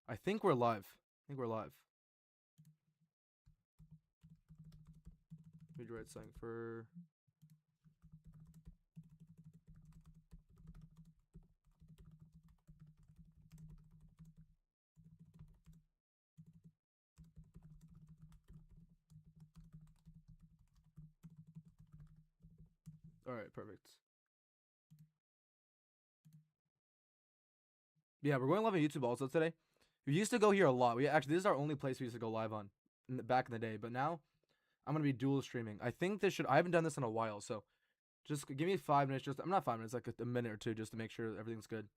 I think we're live. I think we're live. Let me write something for. All right, perfect. Yeah, we're going live on YouTube also today. We used to go here a lot. We actually, this is our only place we used to go live on back in the day. But now I'm gonna be dual streaming. I think this should. I haven't done this in a while, so just give me 5 minutes. I'm not 5 minutes, like a minute or two, just to make sure everything's good.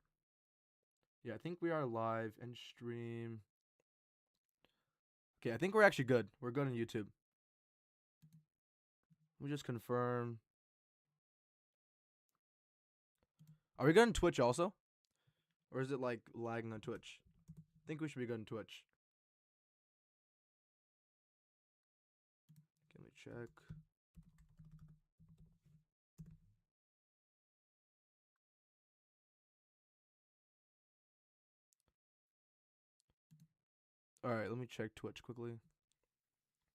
Yeah, I think we are live and stream. Okay, I think we're actually good. We're good on YouTube. Let me just confirm. Are we good on Twitch also? Or is it like lagging on Twitch? I think we should be good on Twitch. Let me check. All right, let me check Twitch quickly.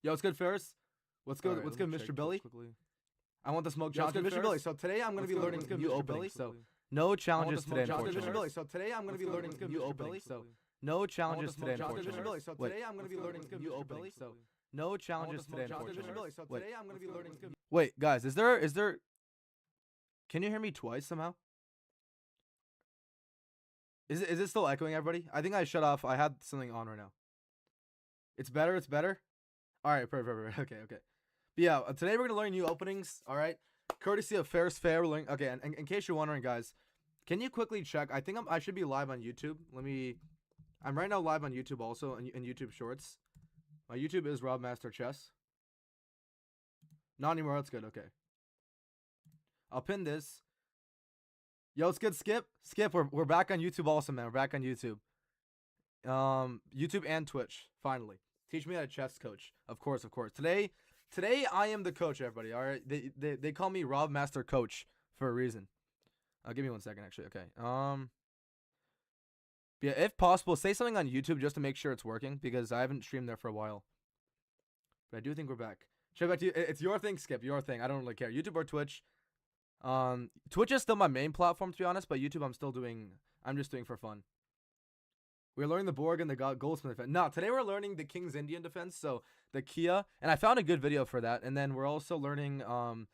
Yo, what's good, Ferris? What's good? What's good, Mr. Billy? I want the smoke challenge, Mr. Billy. So today I'm gonna be learning new openings. So no challenges today, unfortunately. Mr. Billy. So today I'm gonna be learning new openings. So no challenges today, unfortunately. Mr. Billy. So today I'm gonna be learning new openings. So no challenges today, unfortunately. Mr. Billy. So today I'm gonna be learning. Wait, guys, is there? Can you hear me twice somehow? Is it still echoing, everybody? I think I shut off. I had something on right now. It's better. It's better. All right, perfect. Okay. But yeah, today we're gonna learn new openings. All right, courtesy of Ferris Fair. We're learning. Okay, and in case you're wondering, guys, can you quickly check? I think I should be live on YouTube. I'm right now live on YouTube also in YouTube Shorts. My YouTube is Rob Master Chess. Not anymore. That's good. Okay. I'll pin this. Yo, it's good. Skip. We're back on YouTube also, man. We're back on YouTube. YouTube and Twitch. Finally, teach me how to chess coach. Of course. Today I am the coach, everybody. All right. They call me Rob Master Coach for a reason. Give me 1 second, actually. Okay. Yeah, if possible, say something on YouTube just to make sure it's working because I haven't streamed there for a while. But I do think we're back. Check back to you. It's your thing, Skip. Your thing. I don't really care. YouTube or Twitch. Twitch is still my main platform, to be honest, but YouTube I'm just doing for fun. We're learning the Borg and the Goldsmith defense. No, today we're learning the King's Indian defense, so the Kia, and I found a good video for that. And then we're also learning. I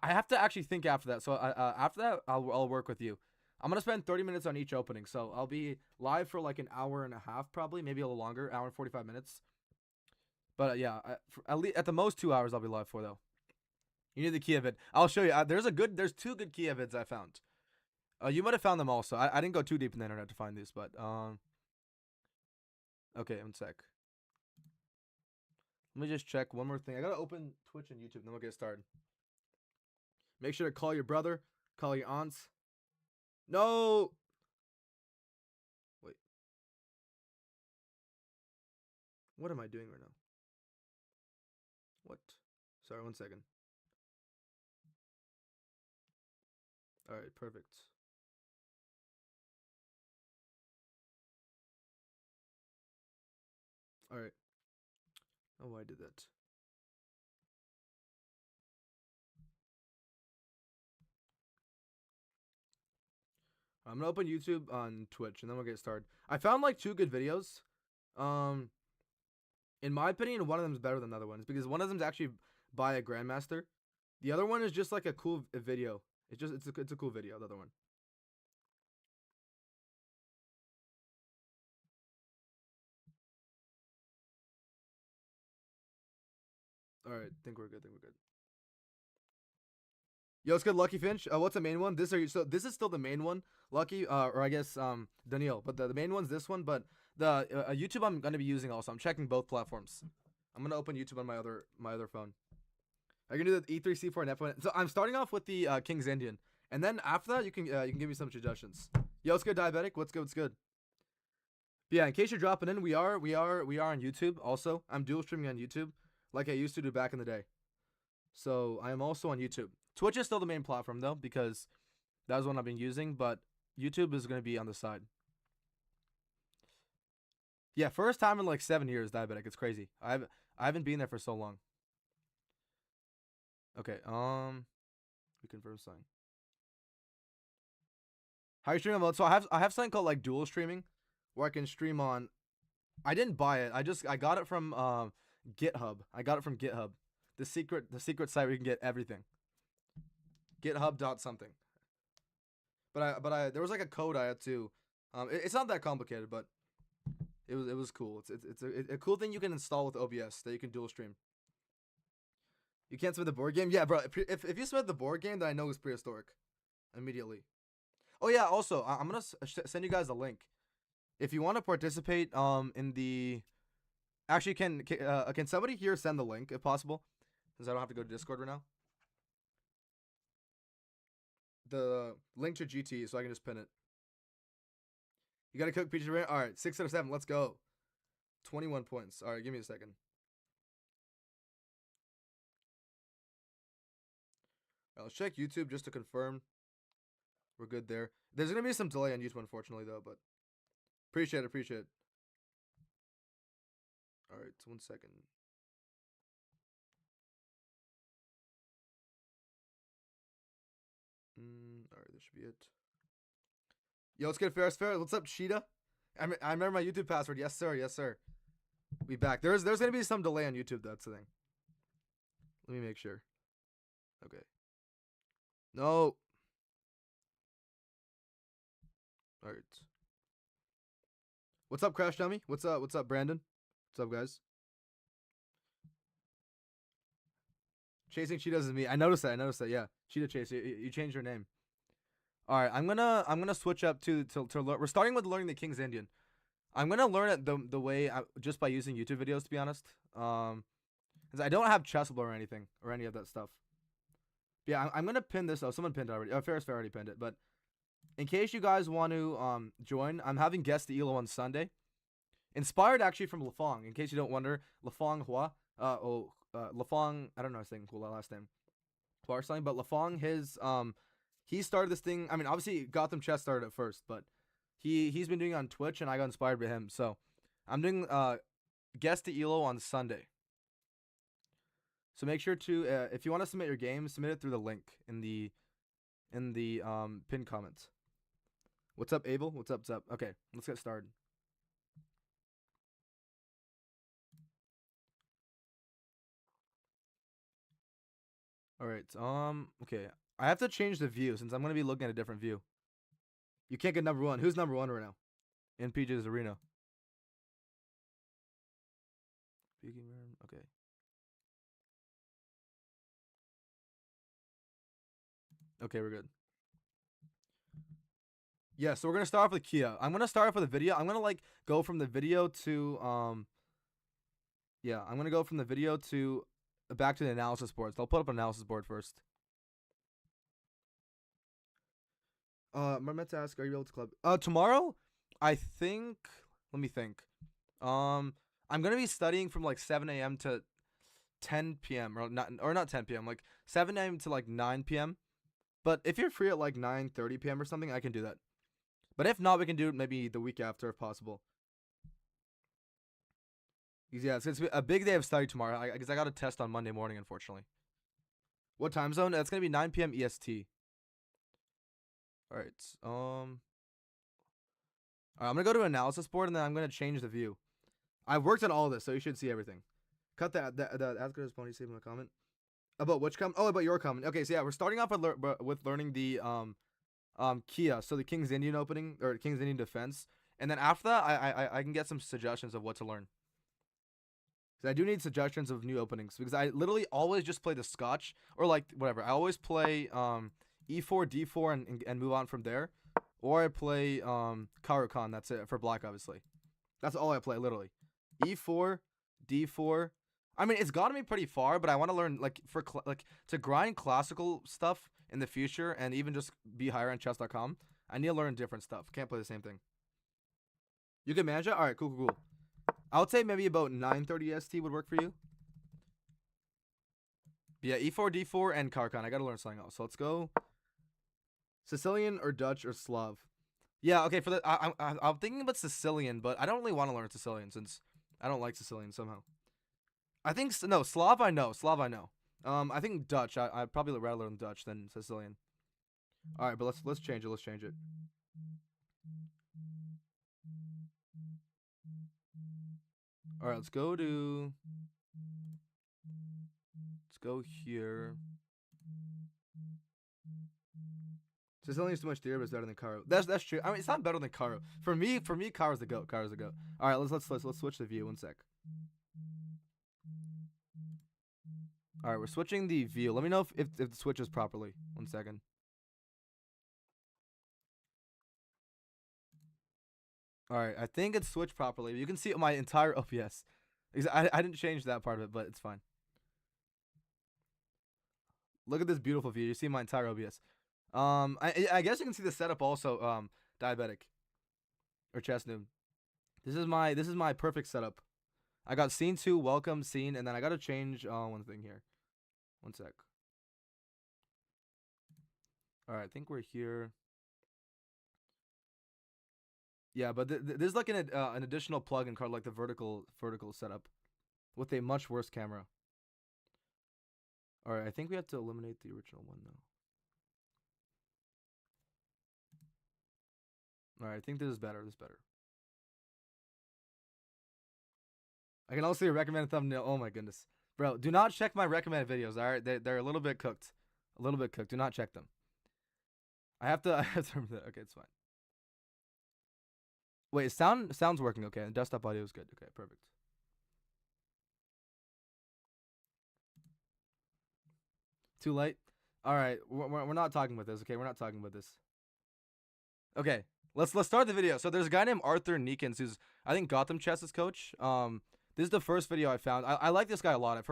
have to actually think after that. So after that, I'll work with you. I'm gonna spend 30 minutes on each opening, so I'll be live for like an hour and a half, probably, maybe a little longer, hour and 45 minutes. But yeah, at the most 2 hours I'll be live for though. You need the Kia vid. I'll show you. There's 2 good Kia vids I found. You might have found them also. I didn't go too deep in the internet to find these, but okay, 1 sec. Let me just check one more thing. I gotta open Twitch and YouTube, then we'll get started. Make sure to call your brother, call your aunts. No! Wait. What am I doing right now? What? Sorry, 1 second. Alright, perfect. Alright. Oh, I did that. I'm gonna open YouTube on Twitch and then we'll get started. I found like 2 good videos. In my opinion, one of them is better than the other ones because one of them is actually by a grandmaster. The other one is just like a cool video. It's a cool video. The other one. All right, think we're good. Yo, it's good, Lucky Finch. What's the main one? This is still the main one, Lucky. Or I guess Daniil. But the main one's this one. But the YouTube I'm gonna be using also. I'm checking both platforms. I'm gonna open YouTube on my other phone. I can do the E3, C4, and F1. So I'm starting off with the King's Indian, and then after that you can give me some suggestions. Yo, what's good, Diabetic? What's good? But yeah, in case you're dropping in, we are on YouTube also. I'm dual streaming on YouTube like I used to do back in the day. So I am also on YouTube. Twitch is still the main platform though because that was one I've been using, but YouTube is going to be on the side. Yeah, first time in like 7 years diabetic. It's crazy. I haven't been there for so long. Okay, we confirm something. How you stream on mode? So I have something called like dual streaming, where I can stream on. I didn't buy it. I got it from GitHub. I got it from GitHub, the secret site where you can get everything. GitHub dot something. But I there was like a code I had to. It's not that complicated, but it was cool. It's a cool thing you can install with OBS that you can dual stream. You can't submit the board game? Yeah, bro. If you submit the board game, then I know it's prehistoric. Immediately. Oh yeah. Also, I'm gonna send you guys a link. If you want to participate, in the, actually, can somebody here send the link if possible? Since I don't have to go to Discord right now. The link to GT, so I can just pin it. You gotta cook peaches. All right, 6 out of 7. Let's go. 21 points. All right, give me a second. All right, let's check YouTube just to confirm we're good there. There's gonna be some delay on YouTube, unfortunately, though, but appreciate it. All right, 1 second. All right, this should be it. Yo, let's get Ferris. What's up, Cheetah? I remember my YouTube password. Yes, sir. We back. There's gonna be some delay on YouTube. That's the thing. Let me make sure. Okay. No. All right. What's up, Crash Dummy? What's up, Brandon? What's up, guys? Chasing cheetahs is me. I noticed that. Yeah, Cheetah Chase. You changed your name. All right, I'm gonna switch up to learn. We're starting with learning the King's Indian. I'm gonna learn it the way just by using YouTube videos, to be honest. Cause I don't have Chessable or anything or any of that stuff. But yeah, I'm gonna pin this. Oh, someone pinned it already. Oh, Ferris already pinned it. But in case you guys want to join, I'm having guest the Elo on Sunday. Inspired actually from Lafong. In case you don't wonder, Lafong Hua. Lafong. I don't know his thing. Cool last name. Hua or something. But Lafong, he started this thing. I mean, obviously Gotham Chess started it first, but he's been doing it on Twitch, and I got inspired by him. So I'm doing guest the Elo on Sunday. So make sure to if you want to submit your game, submit it through the link in the pinned comments. What's up, Abel? What's up? Okay, let's get started. All right. Okay. I have to change the view since I'm gonna be looking at a different view. You can't get number 1. Who's number 1 right now? In PJ's arena. Okay. Okay, we're good. Yeah, so we're gonna start off with Kia. I'm gonna start off with a video. I'm gonna like go from the video to yeah, I'm gonna go from the video to back to the analysis boards. I'll put up an analysis board first. I meant to ask, are you able to club? Tomorrow, I think. Let me think. I'm gonna be studying from like 7 a.m. to 10 p.m. or not 10 p.m. like 7 a.m. to like 9 p.m. But if you're free at like 9:30 p.m. or something, I can do that. But if not, we can do it maybe the week after if possible. Yeah, it's a big day of study tomorrow because I got a test on Monday morning, unfortunately. What time zone? That's gonna be 9 p.m. EST. All right. All right, I'm gonna go to analysis board and then I'm gonna change the view. I've worked on all of this, so you should see everything. Cut that. As good as Pony saved in the comment. About which comment? Oh, about your comment. Okay, so yeah, we're starting off with learning the Kia, so the King's Indian opening or King's Indian defense, and then after that, I can get some suggestions of what to learn. I do need suggestions of new openings because I literally always just play the Scotch or like whatever. I always play e4, d4 and move on from there, or I play Karukan. That's it for black, obviously. That's all I play literally. E4, d4. I mean, it's gotten me pretty far, but I want to learn like to grind classical stuff in the future and even just be higher on chess.com. I need to learn different stuff. Can't play the same thing. You can manage it? All right, cool. I would say maybe about 9:30 ST would work for you. But yeah, E4, D4, and Karkan. I gotta learn something else. So let's go. Sicilian or Dutch or Slav. Yeah, okay. For the I'm thinking about Sicilian, but I don't really want to learn Sicilian since I don't like Sicilian somehow. I think no Slav. I know Slav. I know. I think Dutch. I'd probably rather learn Dutch than Sicilian. All right, but let's change it. Let's change it. All right, let's go here. Sicilian is too much theory, but it's better than Caro. That's true. I mean, it's not better than Caro. For me, Caro's the goat. Caro's the goat. All right, let's switch the view. 1 sec. All right, we're switching the view. Let me know if it switches properly. 1 second. All right, I think it's switched properly. You can see my entire OBS. I didn't change that part of it, but it's fine. Look at this beautiful view. You see my entire OBS. I guess you can see the setup also. Diabetic or chest noob. This is my perfect setup. I got scene 2, welcome scene, and then I gotta change one thing here. 1 sec. All right, I think we're here. Yeah, but there's like an additional plugin called like the vertical setup with a much worse camera. All right, I think we have to eliminate the original one now. All right, I think this is better. This is better. I can also recommend a thumbnail. Oh my goodness, bro! Do not check my recommended videos. All right, they're a little bit cooked. A little bit cooked. Do not check them. I have to remember that. Okay, it's fine. Wait, sounds working okay. And desktop audio is good. Okay, perfect. Too late. All right, we're not talking about this. Okay, we're not talking about this. Okay, let's start the video. So there's a guy named Arthur Neekins who's I think Gotham Chess's coach. This is the first video I found. I like this guy a lot. I've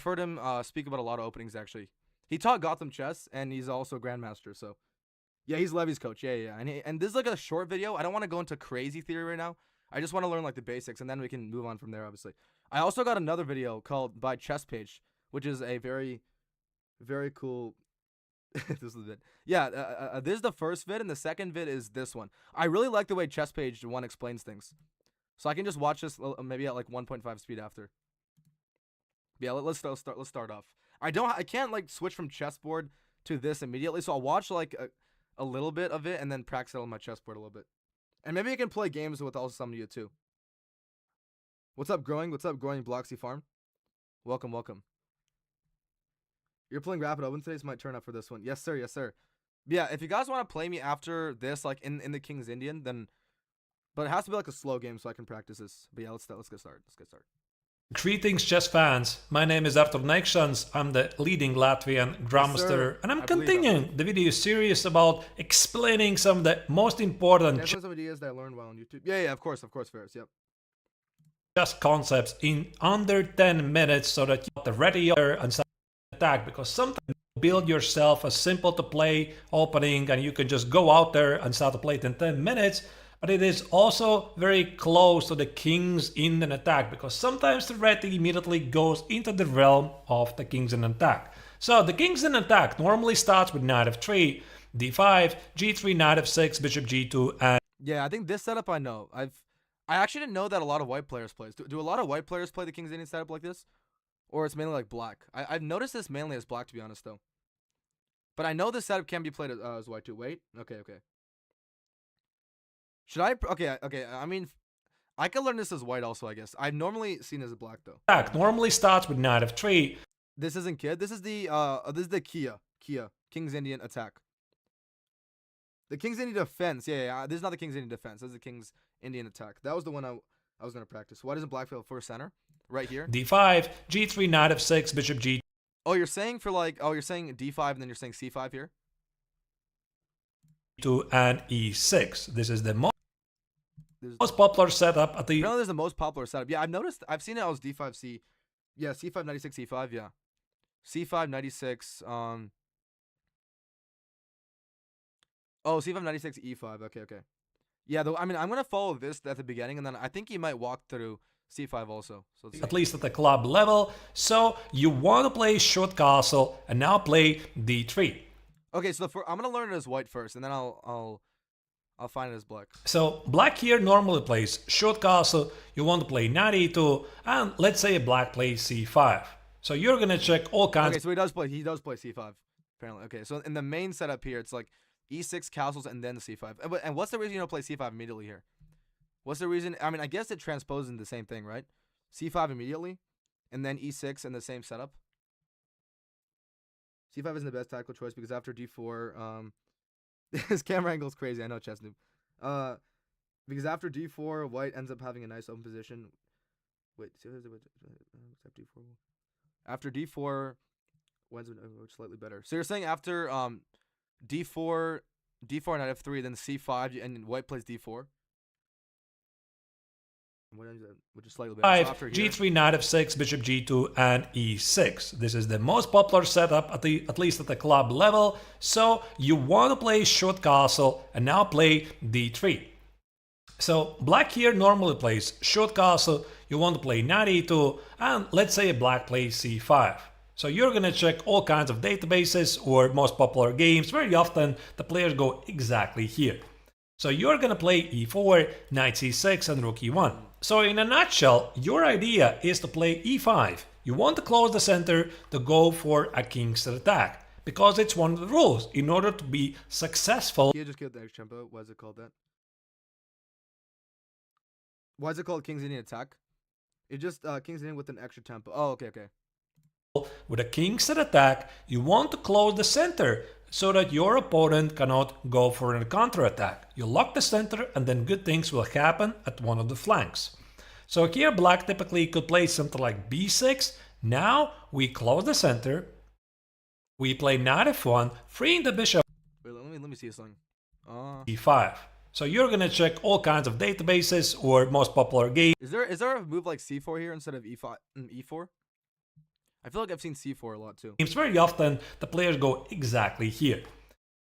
heard him speak about a lot of openings actually. He taught Gotham Chess and he's also a grandmaster. So yeah, he's Levy's coach. Yeah. And this is like a short video. I don't want to go into crazy theory right now. I just want to learn like the basics and then we can move on from there. Obviously, I also got another video called by Chess Page, which is a very, very cool. This is the vid. Yeah, this is the first vid, and the second vid is this one. I really like the way Chess Page 1 explains things, so I can just watch this maybe at like 1.5 speed after. Yeah, let's start off. I can't like switch from chessboard to this immediately, so I'll watch like a little bit of it and then practice it on my chessboard a little bit, and maybe I can play games with also some of you too. What's up, growing? What's up, growing? Bloxy Farm. Welcome. You're playing Rapid Open today, so might turn up for this one. Yes, sir. Yes, sir. Yeah, if you guys want to play me after this, like in the King's Indian, then, but it has to be like a slow game so I can practice this. But yeah, let's get started. Greetings, chess fans. My name is Artur Nekšans. I'm the leading Latvian grandmaster, and I'm continuing the video series about explaining some of the most important some ideas that I learned while on YouTube. Yeah, of course, Ferris. Yep. Chess concepts in under 10 minutes so that you're ready and attack, because sometimes you build yourself a simple to play opening and you can just go out there and start to play it in 10 minutes, but it is also very close to the King's Indian attack, because sometimes the red immediately goes into the realm of the King's Indian attack. So the King's Indian attack normally starts with knight f3, d5, g3, knight f6, bishop g2, and yeah, I think this setup I know. I actually didn't know that a lot of white players play. Do a lot of white players play the King's Indian setup like this? Or it's mainly like black. I've noticed this mainly as black, to be honest, though. But I know this setup can be played as white, too. Wait. Okay. Should I? Okay. I mean, I could learn this as white also, I guess. I've normally seen it as black, though. Attack normally starts with knight f3. This isn't Kid. This is the Kia. King's Indian attack. The King's Indian defense. Yeah. This is not the King's Indian defense. This is the King's Indian attack. That was the one I was going to practice. Why doesn't black fill first center? Right here. d5, g3, knight f6, bishop g2. Oh, you're saying you're saying d5 and then you're saying c5 here? And e6. This is the most popular setup at the... No, there's the most popular setup. Yeah, I've seen it as d5, c... Yeah, c5, 96, e5, yeah. c5, 96, Oh, c5, 96, e5, okay. Yeah, though, I mean, I'm going to follow this at the beginning, and then I think you might walk through c5 also. So at least at the club level. So you want to play short castle and now play d3. Okay, so I'm gonna learn it as white first, and then I'll I'll find it as black. So black here normally plays short castle, you want to play knight e2, and let's say black plays c5. So you're gonna check all kinds. Okay, so he does play c5 apparently. Okay, so in the main setup here, it's like e6 castles and then the c5. And what's the reason you don't play c5 immediately here? What's the reason? I mean, I guess it transposes into the same thing, right? c5 immediately, and then e6 in the same setup. c5 isn't the best tactical choice because after d4, his camera angle is crazy. I know, chess noob. Because after d4, white ends up having a nice open position. Wait, d4. After d4, white's slightly better. So you're saying after d4 knight f3, then c5, and white plays d4. Which is slightly better. So after here, g3, knight f6, bishop g2, and e6. This is the most popular setup at least at the club level. So you want to play short castle and now play d3. So black here normally plays short castle, you want to play knight e2, and let's say black plays c5. So you're gonna check all kinds of databases or most popular games. Very often the players go exactly here. So you're gonna play e4, knight c6, and rook e1. So in a nutshell, your idea is to play e5. You want to close the center to go for a king's attack, because it's one of the rules. In order to be successful... You just killed the extra tempo. Why is it called that? Why is it called King's Indian attack? It just King's Indian with an extra tempo. Oh, okay. With a king's attack, you want to close the center so that your opponent cannot go for a counterattack. You lock the center and then good things will happen at one of the flanks. So here black typically could play something like b6. Now we close the center. We play knight f1, freeing the bishop. Wait, let me see something. e5. So you're gonna check all kinds of databases or most popular games. Is there a move like c4 here instead of e5 and e4? I feel like I've seen c4 a lot too. Very often the players go exactly here.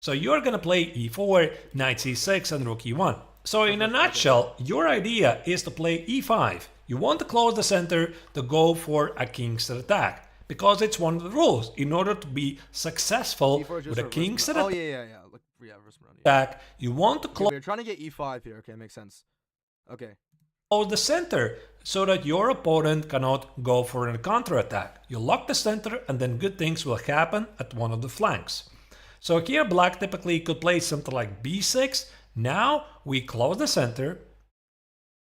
So you're gonna play e4, knight c6, and rook e1. So in a nutshell, your idea is to play e5. You want to close the center to go for a king's attack, because it's one of the rules. In order to be successful with a king's attack, you want to close. We're trying to get e5 here. Okay, makes sense. Okay. Close the center so that your opponent cannot go for a counterattack. You lock the center and then good things will happen at one of the flanks. So here black typically could play something like b6. Now we close the center.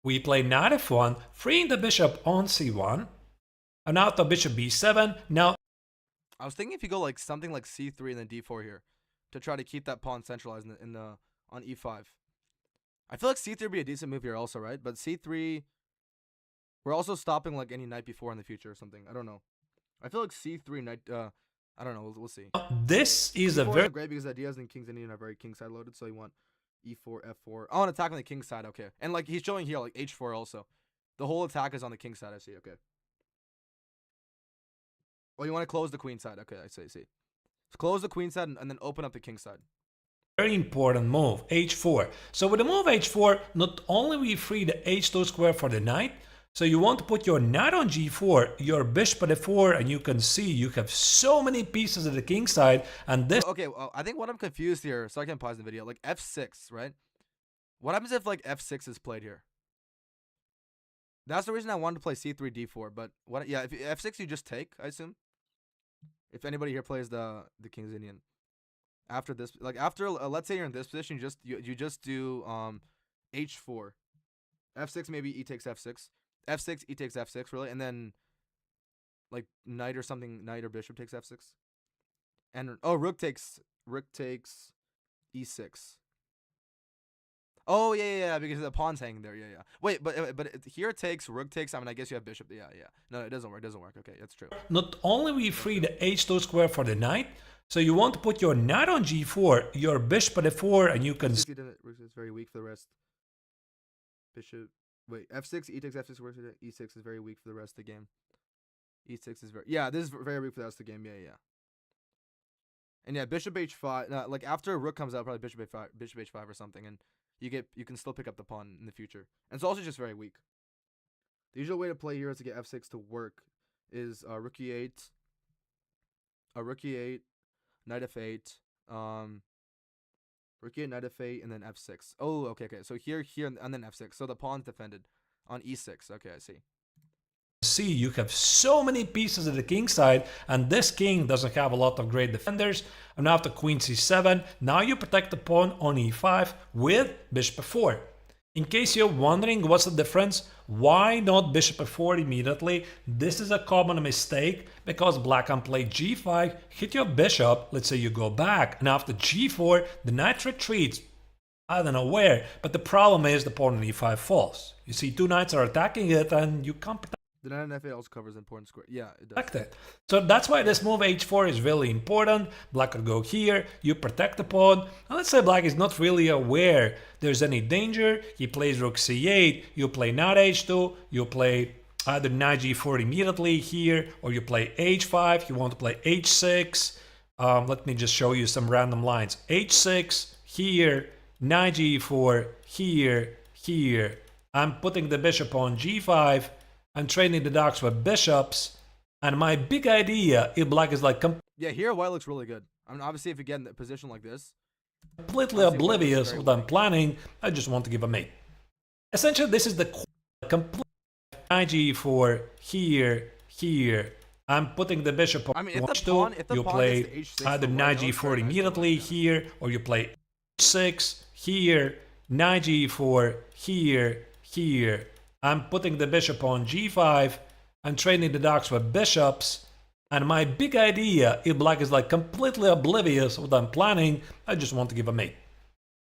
We play knight f1, freeing the bishop on c1. And now to bishop b7. Now I was thinking if you go like something like c3 and then d4 here to try to keep that pawn centralized on e5. I feel like c3 would be a decent move here also, right? But c3, we're also stopping like any knight before in the future or something. I don't know. I feel like c3 knight. I don't know. We'll see. This is a very great because ideas in King's Indian are very king side loaded. So you want e4, f4. Oh, an attack on the king side. Okay, and like he's showing here like h4 also. The whole attack is on the king side. I see. Okay. Oh, you want to close the queen side. Okay, I see. Close the queen side and then open up the king side. Very important move, h4. So with the move h4, not only we free the h2 square for the knight, so you want to put your knight on g4, your bishop at f4, and you can see you have so many pieces at the king side, and this... Okay, well, I think what I'm confused here, so I can pause the video, like f6, right? What happens if like f6 is played here? That's the reason I wanted to play c3, d4, but what? Yeah, if f6 you just take, I assume. If anybody here plays the King's Indian. After this, like after, let's say you're in this position, you just do h4, f6 maybe e takes f6, f6 e takes f6 really, and then like knight or something, knight or bishop takes f6, and rook takes e6. Oh yeah, because the pawn's hanging there. Yeah. Wait, but here it takes rook takes. I mean, I guess you have bishop. Yeah. No, it doesn't work. Okay, that's true. Not only we free the h2 square for the knight. So you want to put your knight on g4, your bishop at f4, and you can... It's very weak for the rest. Bishop... Wait, f6, e takes f6, e6 is very weak for the rest of the game. e6 is very... Yeah, this is very weak for the rest of the game. Yeah. And yeah, bishop h5... like after a rook comes out, probably bishop h5 or something, and you can still pick up the pawn in the future. And it's also just very weak. The usual way to play here is to get f6 to work is rook e8, knight f8, Rook e8, knight f8, and then f6. Oh, okay. So here, and then f6. So the pawn's defended on e6. Okay, I see. See, you have so many pieces at the king side, and this king doesn't have a lot of great defenders. And after queen c7, now you protect the pawn on e5 with bishop f4. In case you're wondering what's the difference, why not bishop f4 immediately? This is a common mistake because black can play g5, hit your bishop, let's say you go back, and after g4, the knight retreats. I don't know where, but the problem is the pawn on e5 falls. You see, two knights are attacking it, and you can't protect. The knight on f8 also covers an important square. Yeah, it does. It. So that's why this move h4 is really important. Black could go here, you protect the pawn, and let's say black is not really aware there's any danger. He plays rook c8, you play knight h2, you play either knight g4 immediately here, or you play h5, you want to play h6. Let me just show you some random lines. h6, here, knight g4, here, here. I'm putting the bishop on g5. I'm training the dogs with bishops, and my big idea, if black is like yeah, here white looks really good. I mean, obviously, if you get in a position like this, completely oblivious of what I'm planning, I just want to give a mate. Essentially, this is the complete knight g4 here, here. I'm putting the bishop on h2. You play either knight g4 immediately here, or you play h6 here, knight g4 here, here. I'm putting the bishop on g5, I'm training the dogs with bishops, and my big idea, if black is like completely oblivious of what I'm planning, I just want to give a mate.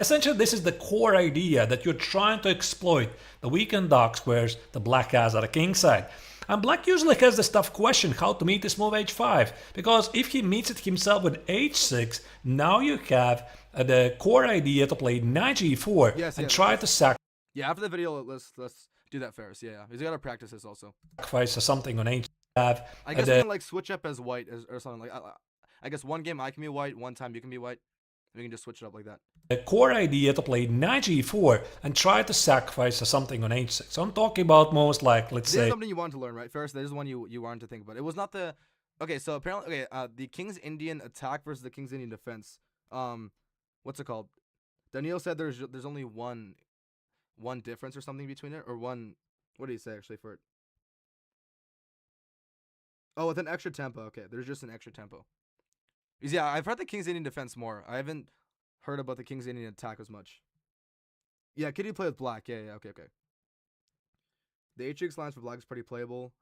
Essentially, this is the core idea that you're trying to exploit the weakened dark squares that black has at the king side. And black usually has this tough question how to meet this move h5, because if he meets it himself with h6, now you have the core idea to play knight g4 and try to sacrifice. Yeah, after the video, let's do that, Ferris. Yeah. He's got to practice this also. Sacrifice or something on h5. I guess we can like switch up as white or something. Like I guess one game I can be white, one time you can be white. We can just switch it up like that. The core idea to play knight g4 and try to sacrifice or something on h6. So I'm talking about most like, let's say. This is something you wanted to learn, right, Ferris? This is one you wanted to think about. It was not the. Okay, so apparently, the King's Indian attack versus the King's Indian defense. What's it called? Daniil said there's only one difference or something between it, or one. What did he say actually for it? Oh, with an extra tempo. Okay, there's just an extra tempo. Yeah, I've heard the King's Indian defense more. I haven't heard about the King's Indian attack as much. Yeah, could you play with black? Yeah, okay. The h6 lines for black is pretty playable.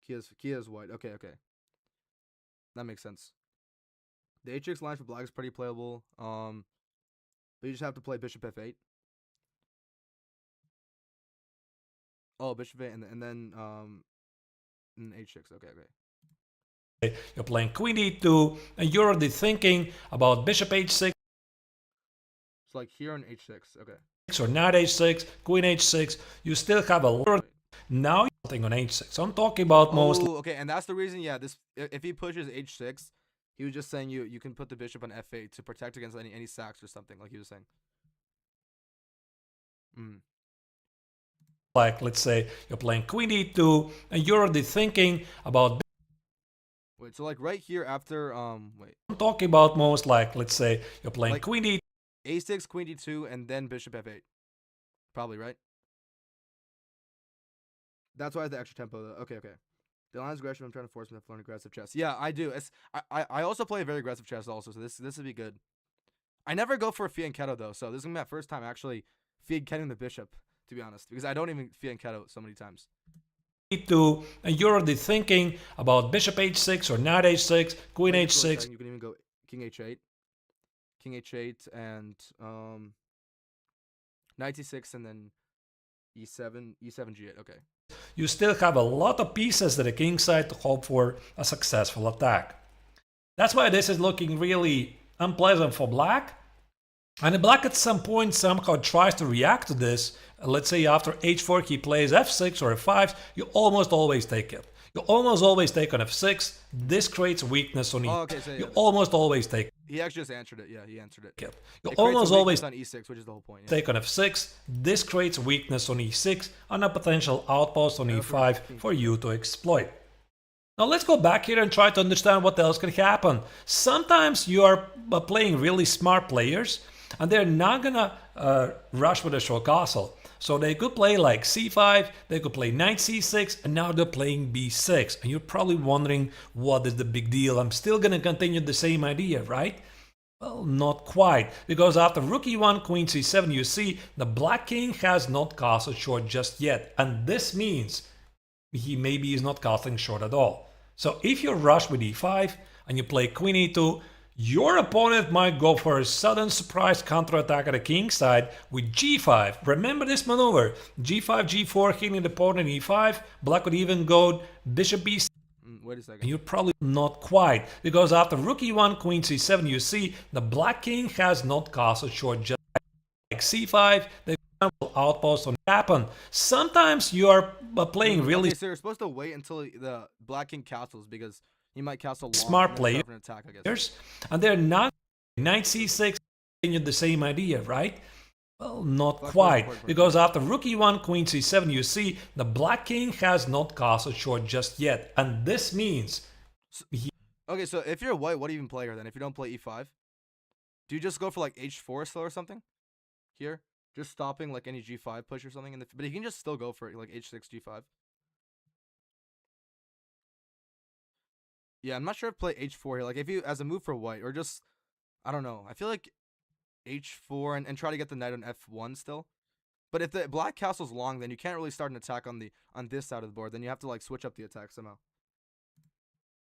Kia's white. Okay. That makes sense. The h6 line for black is pretty playable. But you just have to play bishop f8. Oh, bishop f8 and then h6. Okay. You're playing queen e2, and you're already thinking about bishop h6. It's like here on h6. Okay. Or knight h6, queen h6. You still have a lot. Now you're something on h6. So I'm talking about mostly. Okay, and that's the reason. Yeah, this if he pushes h6, he was just saying you can put the bishop on f8 to protect against any sacks or something, like he was saying. Like, let's say you're playing queen e2, and you're already thinking about. Wait, so like right here after wait. I'm talking about most like, let's say you're playing like queen e2. a6, queen d2, and then bishop f8. Probably, right? That's why I have the extra tempo though. Okay. The line's aggressive. I'm trying to force him to learn aggressive chess. Yeah, I do. I also play very aggressive chess also, so this would be good. I never go for a fianchetto though, so this is gonna be my first time actually fianchetting the bishop, to be honest, because I don't even fianchetto so many times. And you're already thinking about bishop h6 or knight h6, queen h6. You can even go king h8, and knight e6, and then e7 g8. Okay. You still have a lot of pieces at the king side to hope for a successful attack. That's why this is looking really unpleasant for black. And the black at some point somehow tries to react to this. Let's say after h4 he plays f6 or f5, you almost always take it. You almost always take on f6. This creates weakness on e6. So you almost always take. He actually just answered it. Yeah, he answered it. You almost always on e6, which is the whole point. Take on f6. This creates weakness on e6 and a potential outpost on e5 for you to exploit. Now let's go back here and try to understand what else can happen. Sometimes you are playing really smart players and they're not gonna rush with a short castle. So they could play like c5, they could play knight c6, and now they're playing b6. And you're probably wondering, what is the big deal? I'm still gonna continue the same idea, right? Well, not quite, because after rook e1, queen c7, you see the black king has not castled short just yet. And this means he maybe is not castling short at all. So if you rush with e5 and you play queen e2, your opponent might go for a sudden surprise counterattack at the king side with g5. Remember this maneuver, g5, g4, hitting the pawn in e5, black would even go bishop b6. Wait a second. And you're probably not quite, because after rook e1, queen c7, you see the black king has not castled short just like c5, the outpost on happen. Sometimes you are playing really Okay, so you're supposed to wait until the black king castles because he might castle long smart and then players, start an attack, I guess. and they're not knight c6, continue the same idea, right? Well, not Black quite, point. because after rook e1, queen c7, you see the black king has not castled short just yet, and this means Okay, so if you're white, what do you even play here then? If you don't play e5, do you just go for like h4 still or something? Here, just stopping like any g5 push or something. But you can just still go for it like h6, g5. Yeah, I'm not sure if play h4 here. Like if you as a move for white or just I don't know. I feel like h4 and try to get the knight on f1 still. But if the black castle's long, then you can't really start an attack on this side of the board. Then you have to like switch up the attack somehow.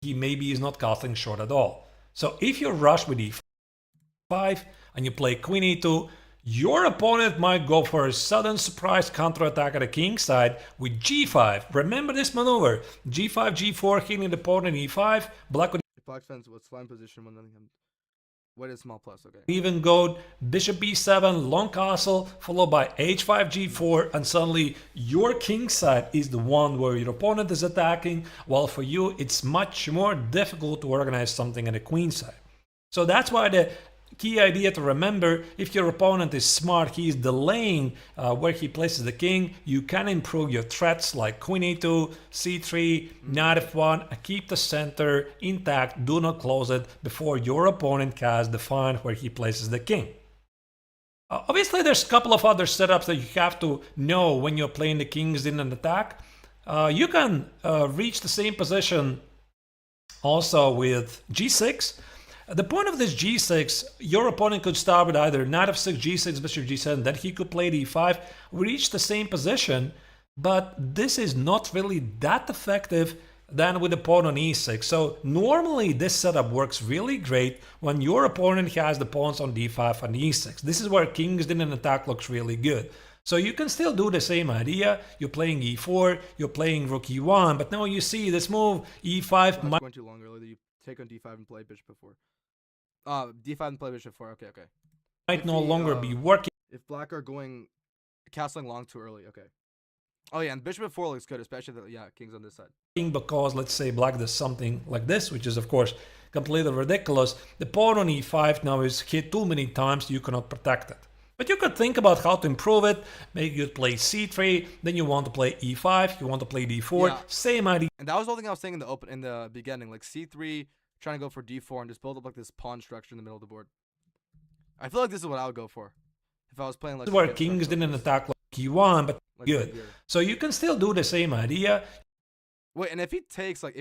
he maybe is not castling short at all. So if you rush with e5 and you play queen e2, your opponent might go for a sudden surprise counterattack at the king side with g5. Remember this maneuver, g5, g4, hitting the pawn in e5, black would Black defense was fine position when nothing happened. What is small plus? Okay. even go bishop b7, long castle, followed by h5, g4, and suddenly your king side is the one where your opponent is attacking, while for you it's much more difficult to organize something at the queen side. So that's why the key idea to remember, if your opponent is smart, he is delaying where he places the king, you can improve your threats like queen e2, c3, knight f1, and keep the center intact, do not close it before your opponent has defined where he places the king. Obviously there's a couple of other setups that you have to know when you're playing the kings in an attack. You can reach the same position also with g6. The point of this g6, your opponent could start with either knight f6, g6, bishop g7, then he could play d5, reach the same position, but this is not really that effective than with the pawn on e6. So normally this setup works really great when your opponent has the pawns on d5 and e6. This is where kings in an attack looks really good. So you can still do the same idea. You're playing e4, you're playing rook e1, but now you see this move, e5 might... Went too long earlier. You take on d5 and play bishop before. D5 and play bishop 4. Okay. might no longer be working. If black are going castling long too early. Okay. Oh yeah, and bishop 4 looks good, especially kings on this side. Because let's say black does something like this, which is of course completely ridiculous. The pawn on e5 now is hit too many times, you cannot protect it. But you could think about how to improve it. Maybe you play c3, then you want to play e5, you want to play d4, same idea. And that was the whole thing I was saying in the beginning, like c3, trying to go for d4 and just build up like this pawn structure in the middle of the board. I feel like this is what I would go for if I was playing like. This is where kings didn't attack like e1, but like good. So you can still do the same idea. Wait, and if he takes, I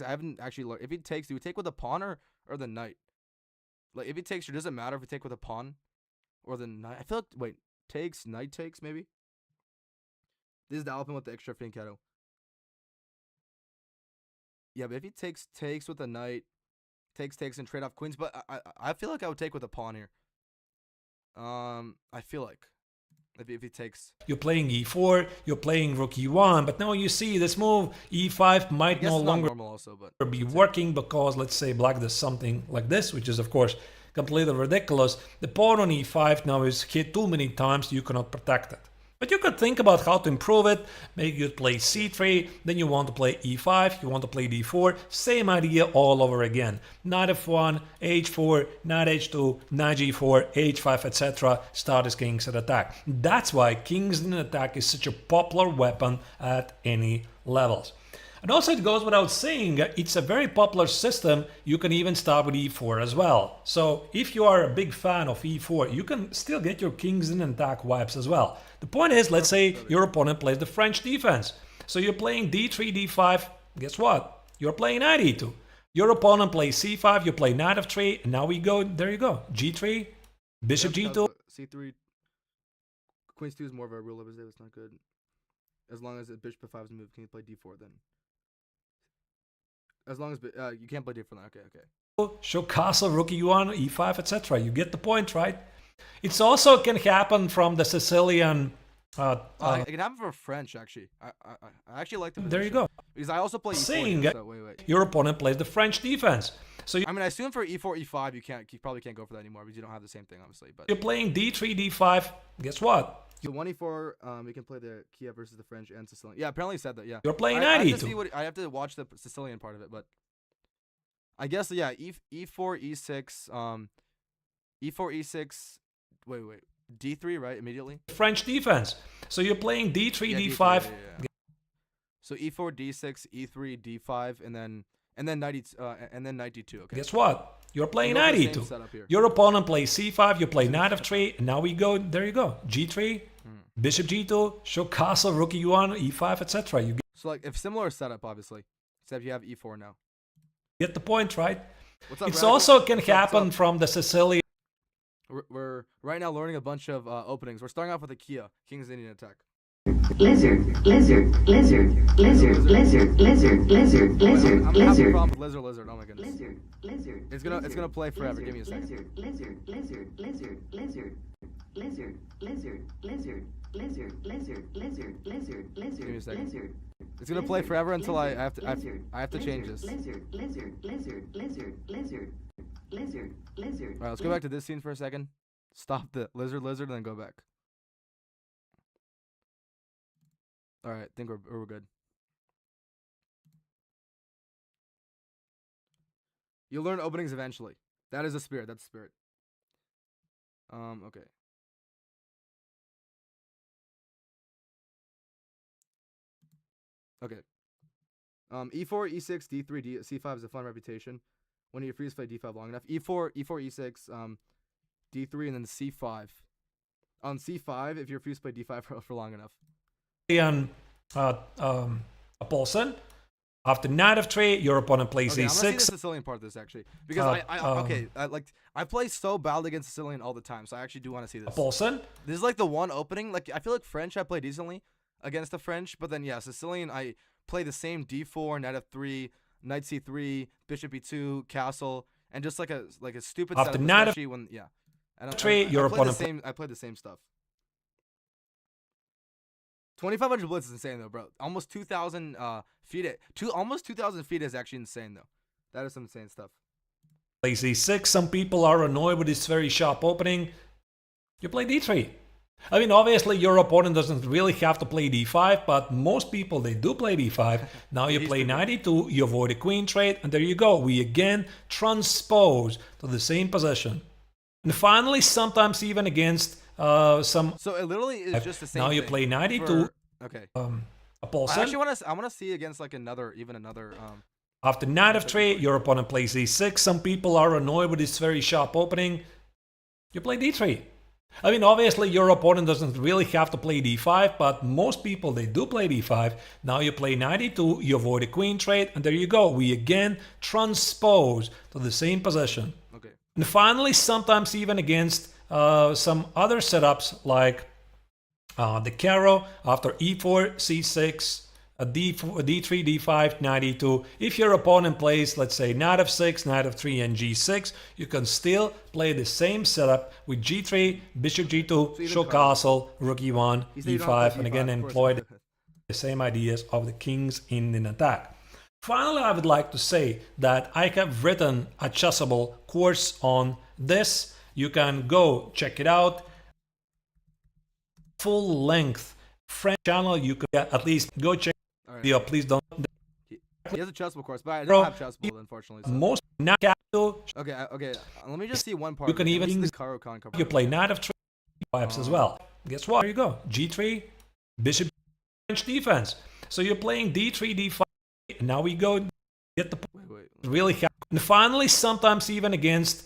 haven't actually learned. If he takes, do we take with a pawn or the knight? Like if he takes, does it matter if we take with a pawn or the knight? I feel like knight takes maybe. This is the Alpin with the extra fianchetto. Yeah, but if he takes with the knight. Takes and trade off queens, but I feel like I would take with a pawn here. I feel like if he takes, you're playing e4, you're playing rook e1, but now you see this move e5 might no longer be working because let's say black does something like this, which is of course completely ridiculous. The pawn on e5 now is hit too many times, you cannot protect it. But you could think about how to improve it. Maybe you'd play c3, then you want to play e5, you want to play d4, same idea all over again. Knight f1, h4, knight h2, knight g4, h5, etc. Start as kings at attack. That's why kings in attack is such a popular weapon at any levels. And also it goes without saying, it's a very popular system. You can even start with e4 as well. So if you are a big fan of e4, you can still get your kings in attack wipes as well. The point is, let's say your opponent plays the French defense. So you're playing d3, d5, guess what? You're playing knight e2. Your opponent plays c5, you play knight f3, and now we go, there you go, g3, bishop g2. c3, queen 2 is more of a real representative, it's not good. As long as the bishop f5 is moved, can you play d4 then? As long as you can't play d4 then, okay. Show castle, rook e1, e5, etc. You get the point, right? It's also can happen from the Sicilian. It can happen for French actually. I actually like the position. There you go. Because I also play Saying e4. So wait. Your opponent plays the French defense. So I mean, I assume for e4, e5, you probably can't go for that anymore because you don't have the same thing, obviously. But you're playing d3, d5. Guess what? So 1e4, we can play the Kiev versus the French and Sicilian. Yeah, apparently it said that. Yeah. You're playing knight e2. I have to watch the Sicilian part of it, but I guess yeah. E4, e6, e4, e6. Wait. D3, right? Immediately. French defense. So you're playing d3, d5. Yeah. So e4, d6, e3, d5, and then knight d2. Okay. Guess what? You're playing knight e2. Your opponent plays c5. You play knight f3. And now we go. There you go. G3, bishop g2, show castle, rook e1, e5, etc. You so like if similar setup, obviously, except you have e4 now. Get the point, right? What's up, it's Radical? also can happen from the Sicilian. We're right now learning a bunch of openings. We're starting off with a Kia, King's Indian attack. Lizard. I'm having a problem with lizard. Oh my goodness. It's gonna play forever. Give me a second. Give me a second. It's gonna play forever until I have to change this. Alright, let's go back to this scene for a second. Stop the lizard, and then go back. Alright, I think we're good. You'll learn openings eventually. That is a spirit. That's a spirit. Okay. Okay. E4, E6, D3, C5 is a fun reputation. When you're free to play D5 long enough. E4, E6, D3, and then C5. On C5, if you're free to play D5 for long enough. A Paulson. After knight f3, your opponent plays e6. I'm gonna see the Sicilian part of this actually, because I play so badly against Sicilian all the time, so I actually do want to see this. Paulson. This is like the one opening. Like I feel like French I play decently against the French, but then yeah, Sicilian I play the same D4, knight f3, knight c3, bishop e2, castle, and just like a stupid after setup, knight especially when yeah. I play the same stuff. 2,500 blitz is insane though, bro. Almost 2,000 feet. Almost 2,000 feet is actually insane though. That is some insane stuff. Plays e6. Some people are annoyed with this very sharp opening. You play d3. I mean, obviously your opponent doesn't really have to play d5, but most people they do play d5. Now you play knight e2. You avoid a queen trade, and there you go. We again transpose to the same position. And finally, sometimes even against some. So it literally is just the same. Now you play knight e2. Okay. A Paulson. I actually want to see against like another. After knight f3, your opponent plays e6. Some people are annoyed with this very sharp opening. You play d3. I mean, obviously your opponent doesn't really have to play d5, but most people they do play d5. Now you play knight e2. You avoid a queen trade, and there you go. We again transpose to the same position. Okay. And finally, sometimes even against some other setups like the Caro after e4, c6, d3, d5, knight e2. If your opponent plays, let's say, knight f6, knight f3, and g6, you can still play the same setup with g3, bishop g2, show castle, rook e1, e5, and again employ the same ideas of the King's Indian attack. Finally, I would like to say that I have written a Chessable course on this. You can go check it out. Full length French channel. You can at least go check it out. Please don't. He has a Chessable course, but I don't have Chessable, unfortunately. So. Most not capital. Okay. Let me just see one part. You can even you play knight of 3 vibes as well. Guess what? There you go. G3, bishop, French defense. So you're playing d3, d5, and now we go get the Wait. really happen. And finally, sometimes even against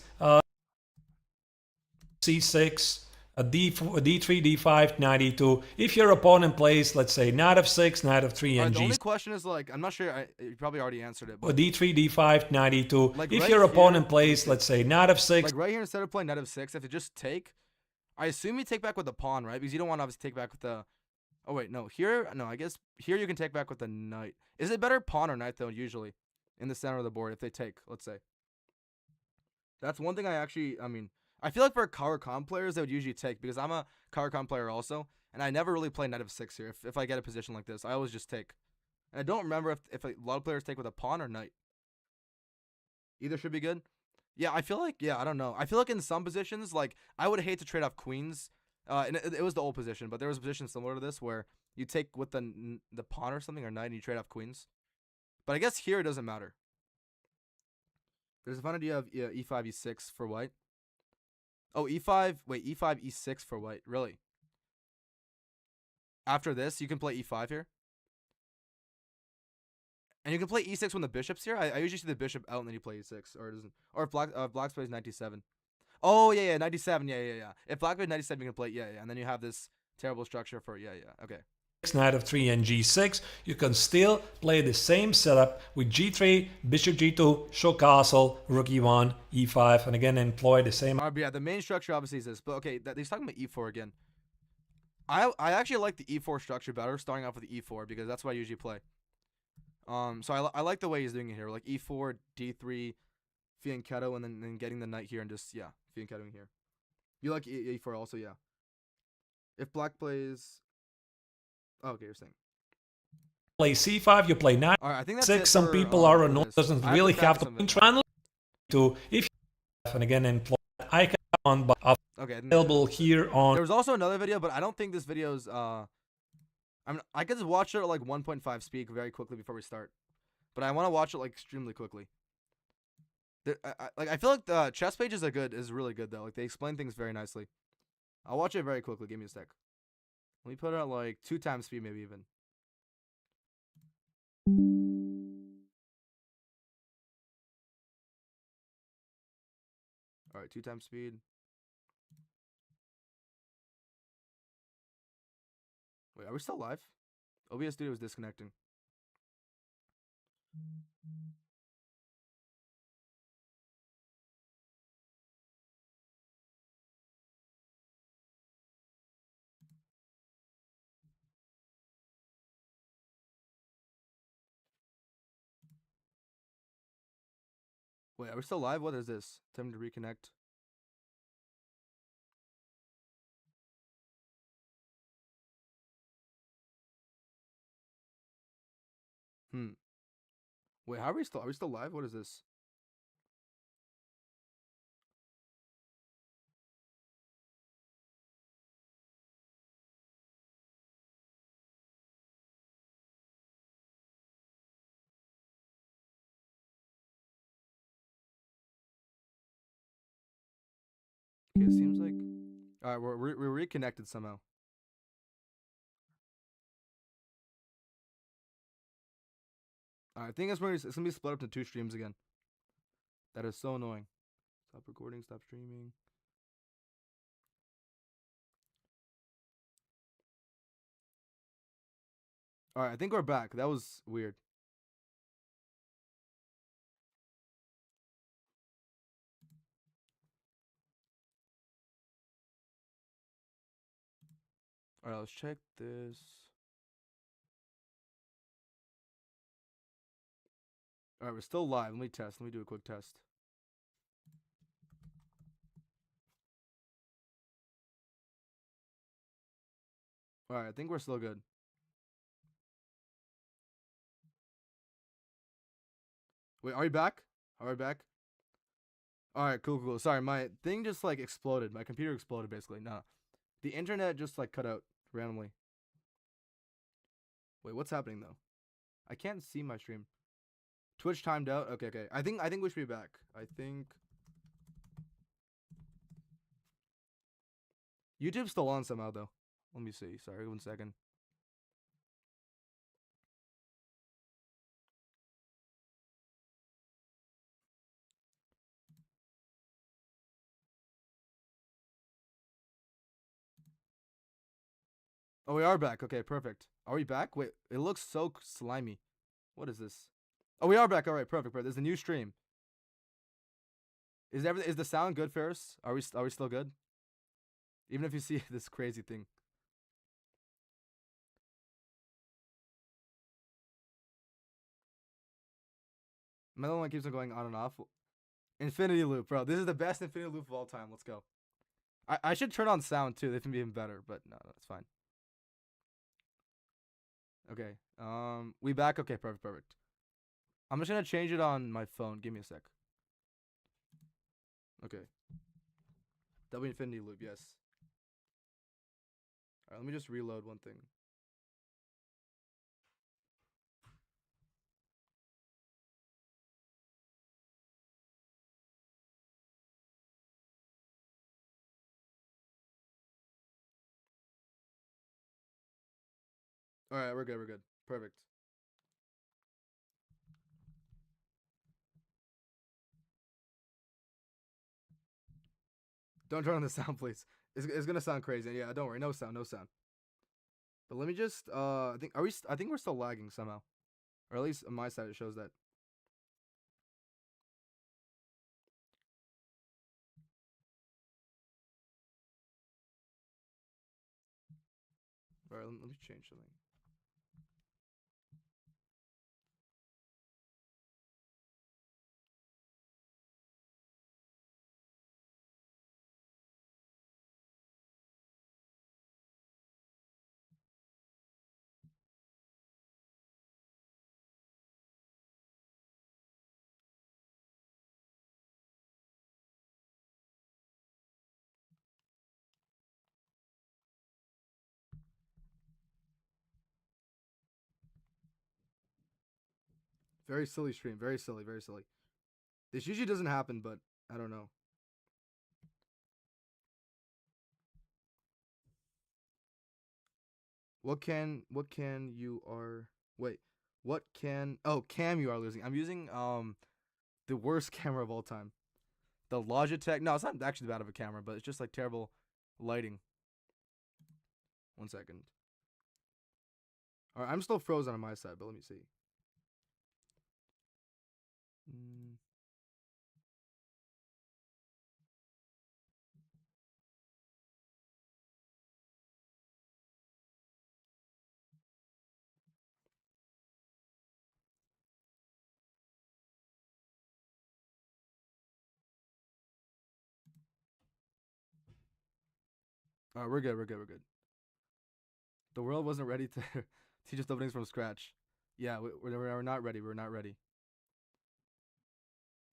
c6, a d4, a d3, d5, knight e2. If your opponent plays, let's say, knight f6, knight f3, and the g6. only question is, like, I'm not sure. You probably already answered it. But d3, d5, knight e2. like if right your opponent here, plays, let's say, knight f6. like right here, instead of playing knight f6, if you just take, I assume you take back with the pawn, right? Because you don't want to obviously take back with the. Oh wait, no. Here, no. I guess here you can take back with the knight. Is it better pawn or knight though? Usually, in the center of the board, if they take, let's say. That's one thing I mean, I feel like for Power Com players, they would usually take, because I'm a Power Com player also, and I never really play knight f6 here. If I get a position like this, I always just take. And I don't remember if a lot of players take with a pawn or knight. Either should be good. Yeah, I feel like, I don't know. I feel like in some positions, like, I would hate to trade off queens. And it was the old position, but there was a position similar to this where you take with the pawn or something or knight and you trade off queens. But I guess here it doesn't matter. There's a fun idea of e5, e6 for white. Oh, e5, wait, e5, e6 for white, really? After this, you can play e5 here. And you can play e6 when the bishop's here. I usually see the bishop out and then you play e6, or it doesn't. Or if black plays 97. Oh yeah, 97. Yeah. If black plays 97, you can play and then you have this terrible structure for okay. Knight f3 and g6. You can still play the same setup with g3, bishop g2, show castle, rook e1, e5, and again employ the same. Yeah, the main structure obviously is this, but okay, he's talking about e4 again. I actually like the e4 structure better, starting off with the e4, because that's what I usually play. So I like the way he's doing it here, like e4, d3, fianchetto, and then getting the knight here and just fianchettoing here. You like e4 also, yeah. If black plays, okay, you're saying. Play c5, you play knight. Alright, I think that's 6. it Some for, people are annoyed. Doesn't really have to translate to if you and again employ icon on but available here on. There was also another video, but I don't think this video's I could just watch it at like 1.5 speed very quickly before we start, but I want to watch it like extremely quickly. I feel like the chess pages is really good though. Like they explain things very nicely. I'll watch it very quickly. Give me a sec. Let me put it at like 2 times speed, maybe even. All right, 2 times speed. Wait, are we still live? OBS Studio is disconnecting. Wait, are we still live? What is this? Time to reconnect. Wait, how are we still? Are we still live? What is this? Okay, it seems like. All right, we're reconnected somehow. All right, I think it's gonna be split up to 2 streams again. That is so annoying. Stop recording. Stop streaming. All right, I think we're back. That was weird. All right, let's check this. All right, we're still live. Let me test. Let me do a quick test. All right, I think we're still good. Wait, are we back? Are we back? All right, cool. Sorry, my thing just like exploded. My computer exploded basically. No, the internet just like cut out randomly. Wait, what's happening though? I can't see my stream. Twitch timed out. Okay. I think we should be back. I think YouTube's still on somehow though. Let me see. Sorry, 1 second. Oh, we are back. Okay, perfect. Are we back? Wait, it looks so slimy. What is this? Oh, we are back. All right, perfect. There's a new stream. Is the sound good, Ferris? Are we still good? Even if you see this crazy thing. Another one keeps on going on and off. Infinity loop, bro. This is the best infinity loop of all time. Let's go. I should turn on sound too. They can be even better, but no, it's fine. Okay. We back. Okay, perfect. I'm just gonna change it on my phone. Give me a sec. Okay. W infinity loop, yes. Alright, let me just reload one thing. Alright, we're good. Perfect. Don't turn on the sound, please. It's gonna sound crazy. Yeah, don't worry. No sound. But let me just I think we're still lagging somehow. Or at least on my side it shows that. Alright, let me change something. Very silly stream. Very silly. This usually doesn't happen, but I don't know. What can you are wait? What can cam you are losing? I'm using the worst camera of all time. The Logitech. No, it's not actually bad of a camera, but it's just like terrible lighting. 1 second. Alright, I'm still frozen on my side, but let me see. Alright, we're good. The world wasn't ready to teach us openings from scratch. Yeah, we're not ready. We're not ready.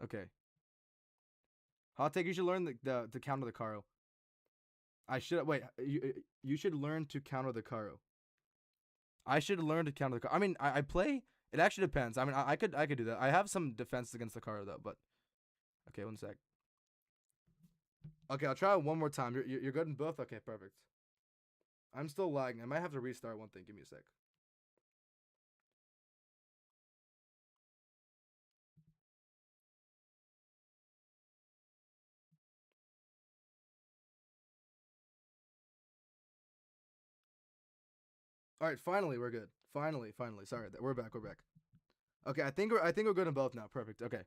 Okay. Hot take: you should learn the to counter the Karo. I should wait. You should learn to counter the Karo. I should learn to counter the Karo. I mean, I play. It actually depends. I mean, I could do that. I have some defense against the Karo though, but okay, 1 sec. Okay, I'll try it one more time. You're good in both. Okay, perfect. I'm still lagging. I might have to restart one thing. Give me a sec. All right, finally we're good. Finally. Sorry, we're back. Okay, I think we're good in both now. Perfect. Okay,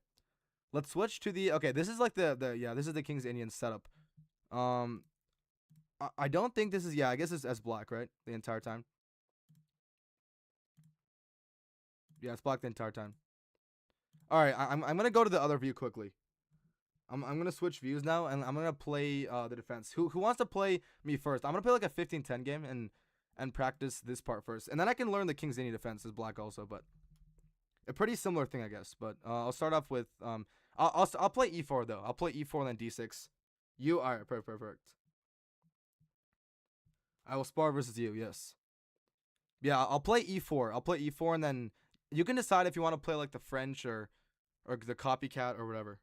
let's switch to the. Okay, this is like the yeah. This is the King's Indian setup. I don't think this is. Yeah, I guess it's as black, right? The entire time. Yeah, it's black the entire time. All right, I'm gonna go to the other view quickly. I'm gonna switch views now, and I'm gonna play the defense. Who wants to play me first? I'm gonna play like a 15-10 game and practice this part first, and then I can learn the King's Indian defense as black also. But a pretty similar thing, I guess. But I'll start off with I'll play e4 though. I'll play e4 and then d6. You are perfect. I will spar versus you. Yes. Yeah, I'll play e4. I'll play e4 and then you can decide if you want to play like the French or the copycat or whatever.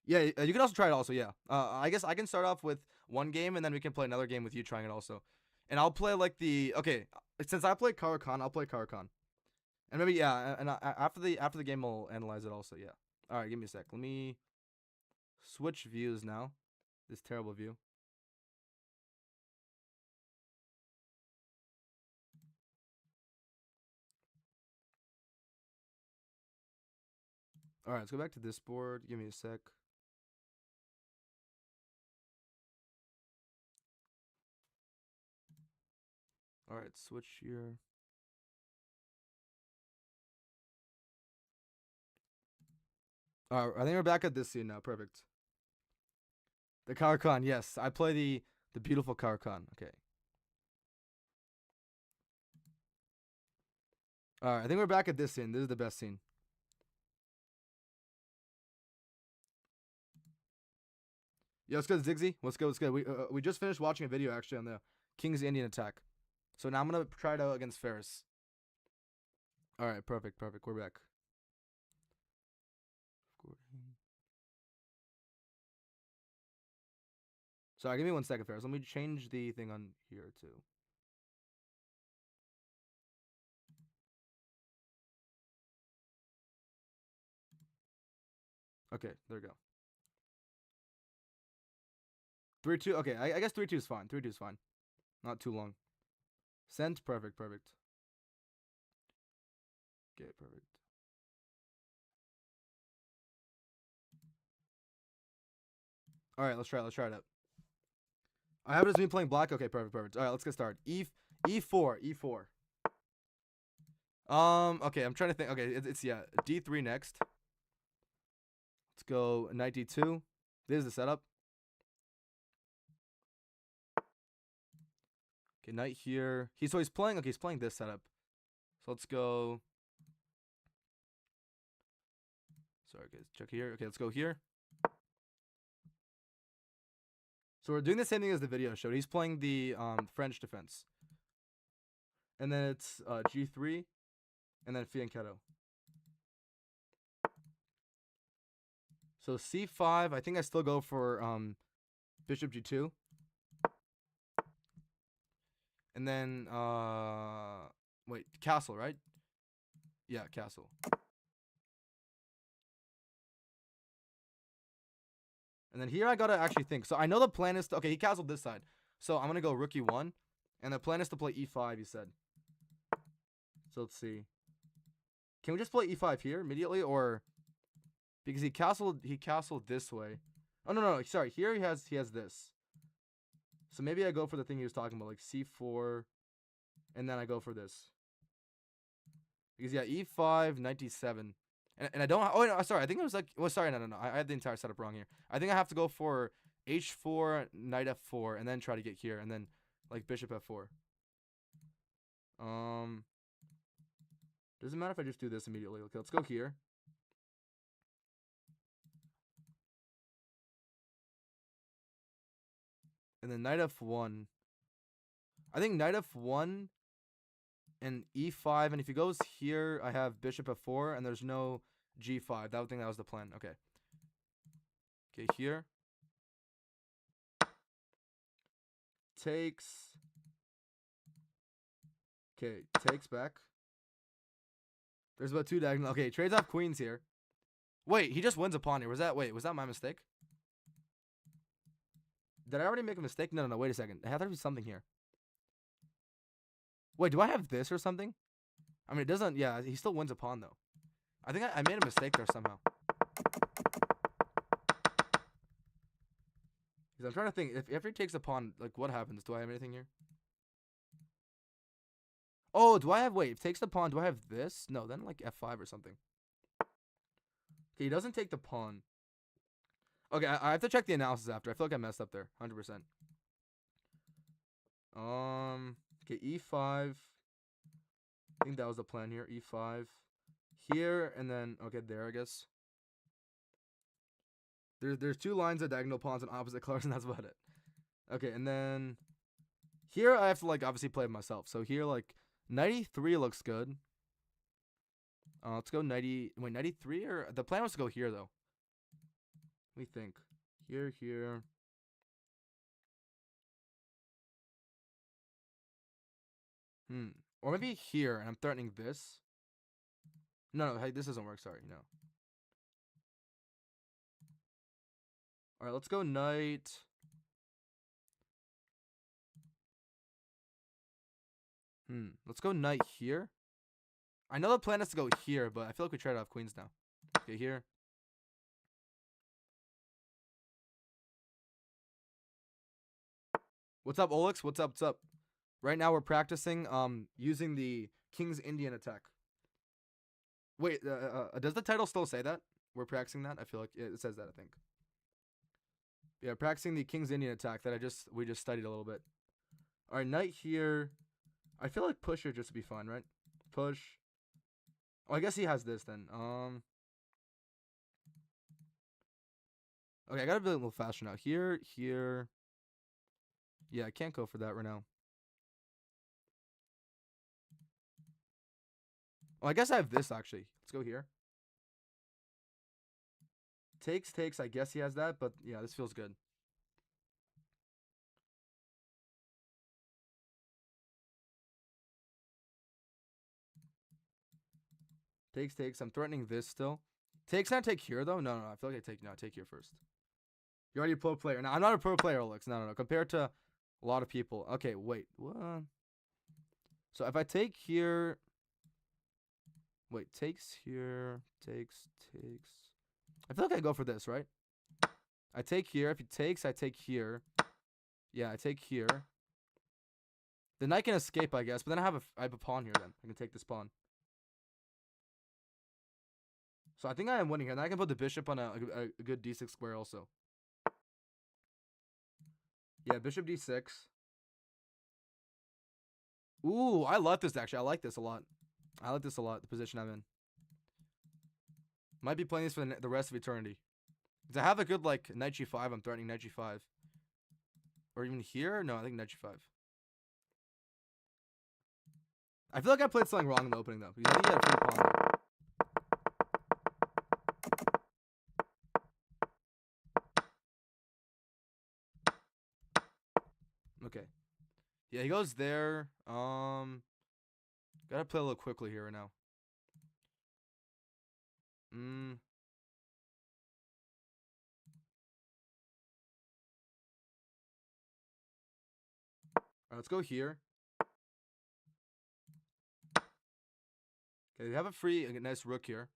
Yeah, you can also try it also, yeah. I guess I can start off with one game and then we can play another game with you trying it also. And I'll play like okay, since I play Karakan, I'll play Karakan. And maybe yeah, and after the game we'll analyze it also, yeah. All right, give me a sec. Let me switch views now. This terrible view. All right, let's go back to this board. Give me a sec. All right, switch here. All right, I think we're back at this scene now. Perfect. The Caracan, yes. I play the beautiful Caracan. Okay. All right, I think we're back at this scene. This is the best scene. Yo, what's good, Zigzy? What's good? What's good? We just finished watching a video actually on the King's Indian attack. So now I'm gonna try it out against Ferris. All right, perfect, perfect. We're back. Sorry, give me 1 second, Ferris. Let me change the thing on here too. Okay, there we go. 3-2. Okay, I guess 3-2 is fine. 3-2 is fine. Not too long. Sent. Perfect, perfect. Okay, perfect. All right, let's try it out. I have it as me playing black. Okay, perfect, perfect. All right, let's get started. E4. Okay, I'm trying to think. Okay, it's yeah, D3 next. Let's go knight D2. This is the setup. Okay, knight here. He's playing. Okay, he's playing this setup. So let's go. Sorry, guys. Check here. Okay, let's go here. So we're doing the same thing as the video showed. He's playing the French defense. And then it's G3. And then fianchetto. So C5. I think I still go for bishop G2. And then wait, castle, right? Yeah, castle. And then here I gotta actually think. So I know the plan is to, okay, he castled this side. So I'm gonna go rook E1. And the plan is to play E5, he said. So let's see. Can we just play E5 here immediately? Or because he castled this way. Oh no, sorry. Here he has this. So maybe I go for the thing he was talking about, like C4, and then I go for this. Because yeah, E5, knight D7. And I don't. Oh no, sorry. I think it was like. Well, sorry, no. I had the entire setup wrong here. I think I have to go for H4, knight F4, and then try to get here, and then like bishop F4. Doesn't matter if I just do this immediately. Okay, let's go here. And then knight F1. I think knight F1 and E5, and if he goes here, I have bishop F4, and there's no G5. That would think that was the plan. Okay. Okay, here. Takes. Okay, takes back. There's about 2 diagonal. Okay, trades off queens here. Wait, he just wins a pawn here. Was that my mistake? Did I already make a mistake? No, wait a second. There had to be something here. Wait, do I have this or something? I mean, it doesn't. Yeah, he still wins a pawn, though. I think I made a mistake there somehow. Because I'm trying to think. If he takes a pawn, like, what happens? Do I have anything here? Oh, do I have... Wait, if he takes the pawn, do I have this? No, then, like, F5 or something. Okay, he doesn't take the pawn. Okay, I have to check the analysis after. I feel like I messed up there. 100%. Okay, E5. I think that was the plan here. E5. Here, and then... Okay, there, I guess. There's 2 lines of diagonal pawns in opposite colors, and that's about it. Okay, and then... Here, I have to, like, obviously play it myself. So here, like, knight E3 looks good. Let's go knight E... Wait, knight E3? Or... The plan was to go here, though. Let me think. Here. Or maybe here, and I'm threatening this. No, hey, this doesn't work. Sorry, no. All right, let's go knight. Let's go knight here. I know the plan is to go here, but I feel like we traded off queens now. Okay, here. What's up, Olix? What's up? What's up? Right now we're practicing using the King's Indian attack. Wait, does the title still say that? We're practicing that? I feel like it says that, I think. Yeah, practicing the King's Indian attack that we just studied a little bit. Alright, knight here. I feel like push here just to be fine, right? Push. Oh, I guess he has this then. Okay, I gotta be a little faster now. Here, here. Yeah, I can't go for that right now. Oh, I guess I have this actually. Let's go here. Takes, takes. I guess he has that, but yeah, this feels good. Takes, takes. I'm threatening this still. Takes, not take here though. No, no, I feel like I take. No, take here first. You're already a pro player. No, I'm not a pro player, Alex. No, no, no. Compared to a lot of people. Okay, wait. What? So if I take here. Wait, takes here. Takes, takes. I feel like I go for this, right? I take here. If he takes, I take here. Yeah, I take here. The knight can escape, I guess. But then I have a pawn here then. I can take this pawn. So I think I am winning here. And I can put the bishop on a good d6 square also. Yeah, bishop d6. Ooh, I love this actually. I like this a lot. I like this a lot, the position I'm in. Might be playing this for the rest of eternity. Because I have a good, like, knight g5. I'm threatening knight g5. Or even here? No, I think knight g5. I feel like I played something wrong in the opening, though. Because I think he had a free pawn. Okay. Yeah, he goes there. Gotta play a little quickly here right now. Alright, let's go here. Okay, we have a nice rook here.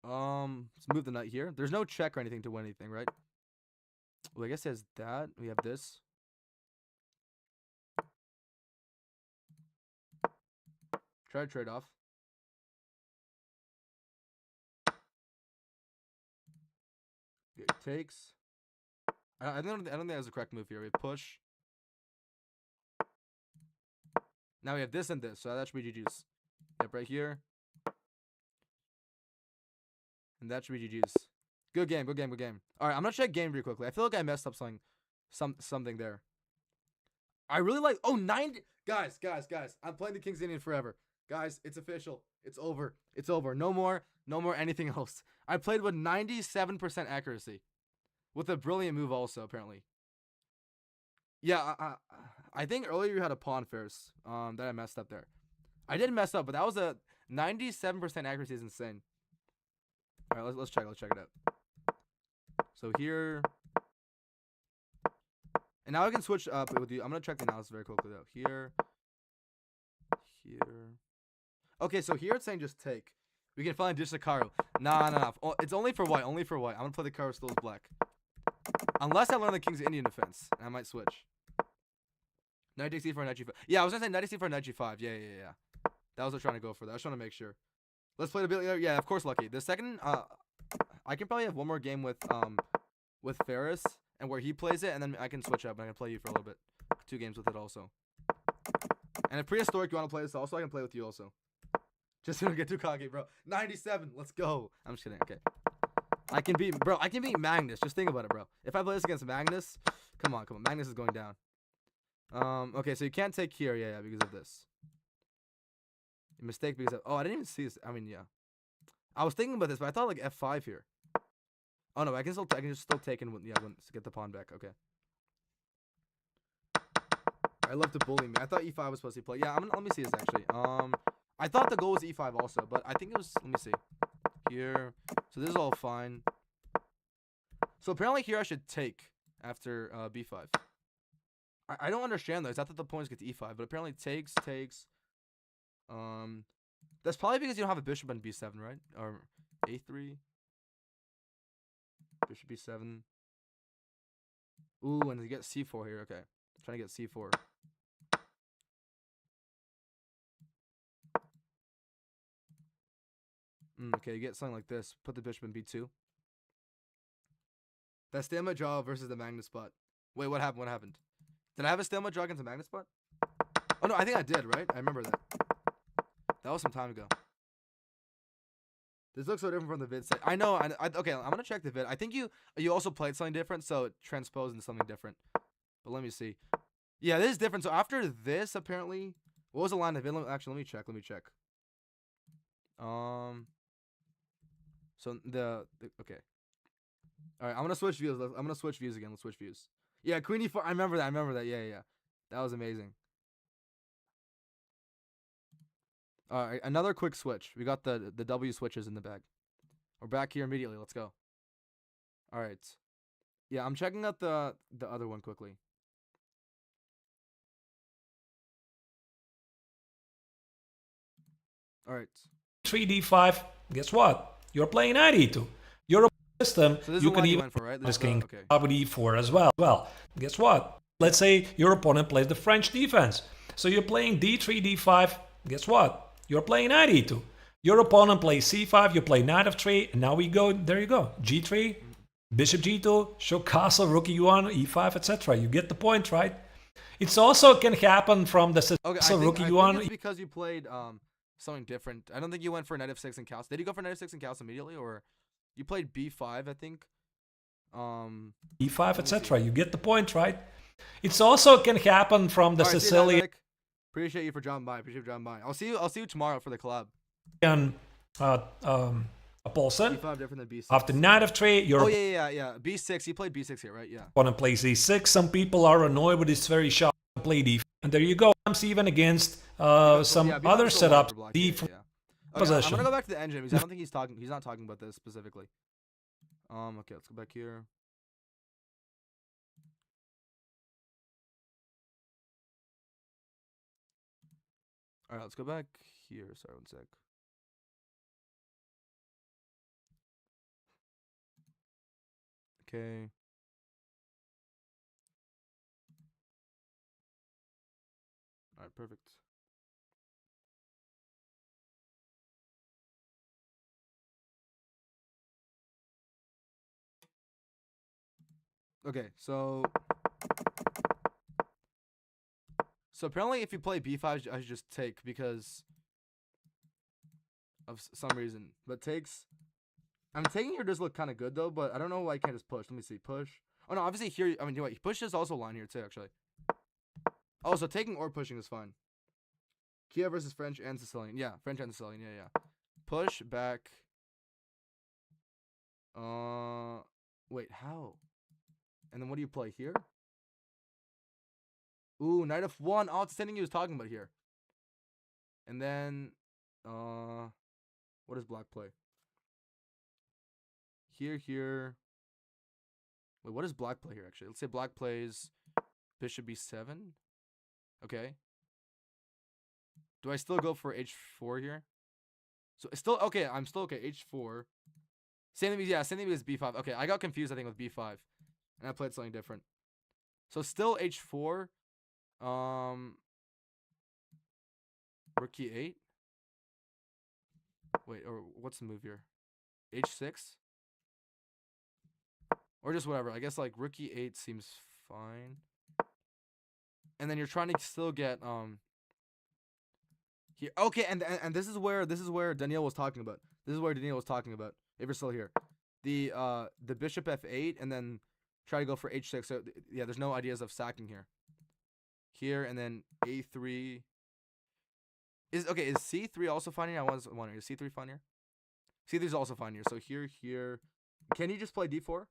Let's move the knight here. There's no check or anything to win anything, right? Well, I guess he has that. We have this. Try to trade off. It takes. I don't think that was a correct move here. We push. Now we have this and this, so that should be GG's. Yep, right here. And that should be GG's. Good game, good game, good game. Alright, I'm gonna check game very quickly. I feel like I messed up something there. I really like 90. Guys. I'm playing the King's Indian forever. Guys, it's official. It's over. It's over. No more anything else. I played with 97% accuracy. With a brilliant move also, apparently. Yeah, I think earlier you had a pawn, Ferris. That I messed up there. I did mess up, but that was a 97% accuracy is insane. Alright, let's check it out. So here. And now I can switch up with you. I'm gonna check the analysis very quickly though. Here. Okay, so here it's saying just take. We can finally ditch the Caro. Nah. Oh, it's only for white. I'm gonna play the Caro still as black. Unless I learn the King's Indian defense. I might switch. Knight takes c4, knight g5. Yeah, I was gonna say knight c4, knight g5. Yeah. That was what I was trying to go for. That. I was trying to make sure. Let's play the bit. Yeah, of course, Lucky. The second, I can probably have one more game with Ferris and where he plays it, and then I can switch up and I can play you for a little bit. 2 games with it also. And if prehistoric you want to play this also, I can play with you also. Just don't get too cocky, bro. 97. Let's go. I'm just kidding. Okay. I can beat Magnus. Just think about it, bro. If I play this against Magnus, come on. Magnus is going down. Okay, so you can't take here, yeah, because of this. Mistake because of, oh, I didn't even see this. I mean, yeah. I was thinking about this, but I thought like F5 here. Oh no, I can just still take in to get the pawn back. Okay. I love to bully me. I thought E5 was supposed to play. Yeah, let me see this actually. I thought the goal was E5 also, but I think it was. Let me see. Here. So this is all fine. So apparently here I should take after B5. I don't understand though. It's not that the pawns get to E5, but apparently takes. That's probably because you don't have a bishop on b7, right? Or a3. Bishop b7. Ooh, and you get c4 here. Okay, trying to get c4. Okay, you get something like this. Put the bishop in b2. That stalemate draw versus the magnet spot. Wait, what happened? What happened? Did I have a stalemate draw against a magnet spot? Oh no, I think I did, right? I remember that. That was some time ago. This looks so different from the vid set. I know. Okay, I'm gonna check the vid. I think you also played something different, so it transposed into something different. But let me see. Yeah, this is different. So after this, apparently, what was the line of vid? Actually, let me check. Let me check. So okay. All right, I'm gonna switch views. I'm gonna switch views again. Let's switch views. Yeah, Queen E4. I remember that. I remember that. Yeah, yeah. That was amazing. All right, another quick switch. We got the W switches in the bag. We're back here immediately. Let's go. All right. Yeah, I'm checking out the other one quickly. All right. 3d5. Guess what? You're playing knight e2. Your system, So this is you the can one you even went for, right? this This king okay. e4 as well. Well, guess what? Let's say your opponent plays the French defense. So you're playing d3, d5. Guess what? You're playing knight e2. Your opponent plays c5. You play knight f3. And now we go. There you go. g3, bishop g2, show castle, rook e1, e5, etc. You get the point, right? It's also can happen from the castle, rook I e1. think it's because you played something different. I don't think you went for knight f6 and castle. Did you go for knight f6 and castle immediately, or you played b5? I think. e5, etc. You get the point, right? It's also can happen from the Sicilian. Appreciate you for dropping by. Appreciate you for dropping by. I'll see you tomorrow for the collab. Paulson. B5 different than B6. After knight f3, your B6. He played B6 here, right? Yeah. opponent plays e6. Some people are annoyed with this very sharp play d. And there you go. I'm even against some other setups. D4 possession. I'm gonna go back to the engine because I don't think he's not talking about this specifically. Okay, let's go back here. All right, let's go back here. Sorry, one sec. Okay. All right, perfect. Okay, so apparently if you play b5, I should just take because of some reason. But I'm taking here does look kind of good though, but I don't know why I can't just push. Let me see, push. Oh no, obviously here, I mean, you know what, push is also a line here too, actually. Oh, so taking or pushing is fine. Kiev versus French and Sicilian. Yeah, French and Sicilian, yeah. Push, back. Wait, how? And then what do you play here? Ooh, knight f1. Oh, it's the thing he was talking about here. And then, what does black play? Here. Wait, what does black play here, actually? Let's say black plays bishop b7. Okay. Do I still go for h4 here? So it's still, okay, I'm still okay, h4. Same thing as b5. Okay, I got confused, I think, with b5. And I played something different. So still h4. Rook e8. Wait, or what's the move here? h6? Or just whatever. I guess like rook e8 seems fine. And then you're trying to still get here. Okay, and this is where Daniel was talking about. This is where Daniel was talking about. If you're still here, the bishop f8 and then try to go for h6. So yeah, there's no ideas of sacking here. Here and then a3. Is c3 also fine here? I was wondering, is c3 fine here? C3 is also fine here. So here. Can you just play d4?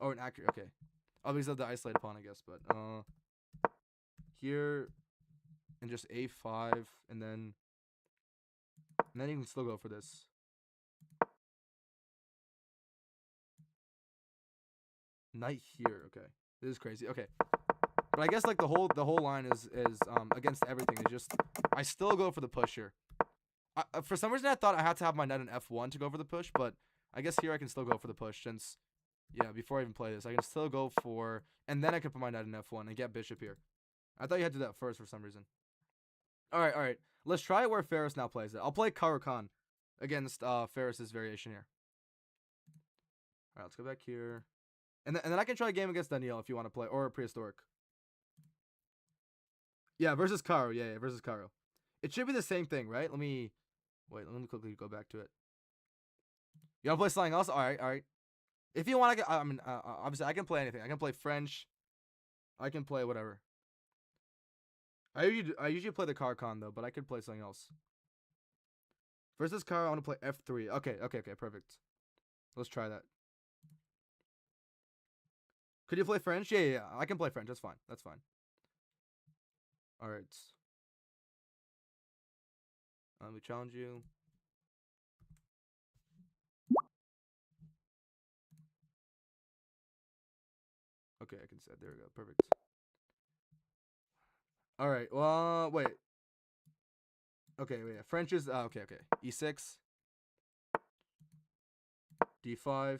Oh, an accurate. Okay. Obviously the isolated pawn, I guess, but here and just a5 and then you can still go for this. Knight here. Okay. This is crazy. Okay. But I guess like the whole line is against everything. Is just I still go for the push here. For some reason I thought I had to have my knight in f1 to go for the push, but I guess here I can still go for the push since before I even play this I can still go for, and then I can put my knight in f1 and get bishop here. I thought you had to do that first for some reason. All right. Let's try it where Ferris now plays it. I'll play Khan against Ferris's variation here. All right, let's go back here. And then I can try a game against Daniel if you want to play, or Prehistoric. Yeah, versus Caro. Yeah, versus Caro. It should be the same thing, right? Let me quickly go back to it. You want to play something else? All right. If you want to, obviously I can play anything. I can play French. I can play whatever. I usually play the Khan though, but I could play something else. Versus Caro, I want to play f3. Okay, perfect. Let's try that. Could you play French? Yeah. I can play French. That's fine. All right. Let me challenge you. Okay, I can set. There we go. Perfect. All right. Well, wait. Okay, wait. French is okay. E6, D5,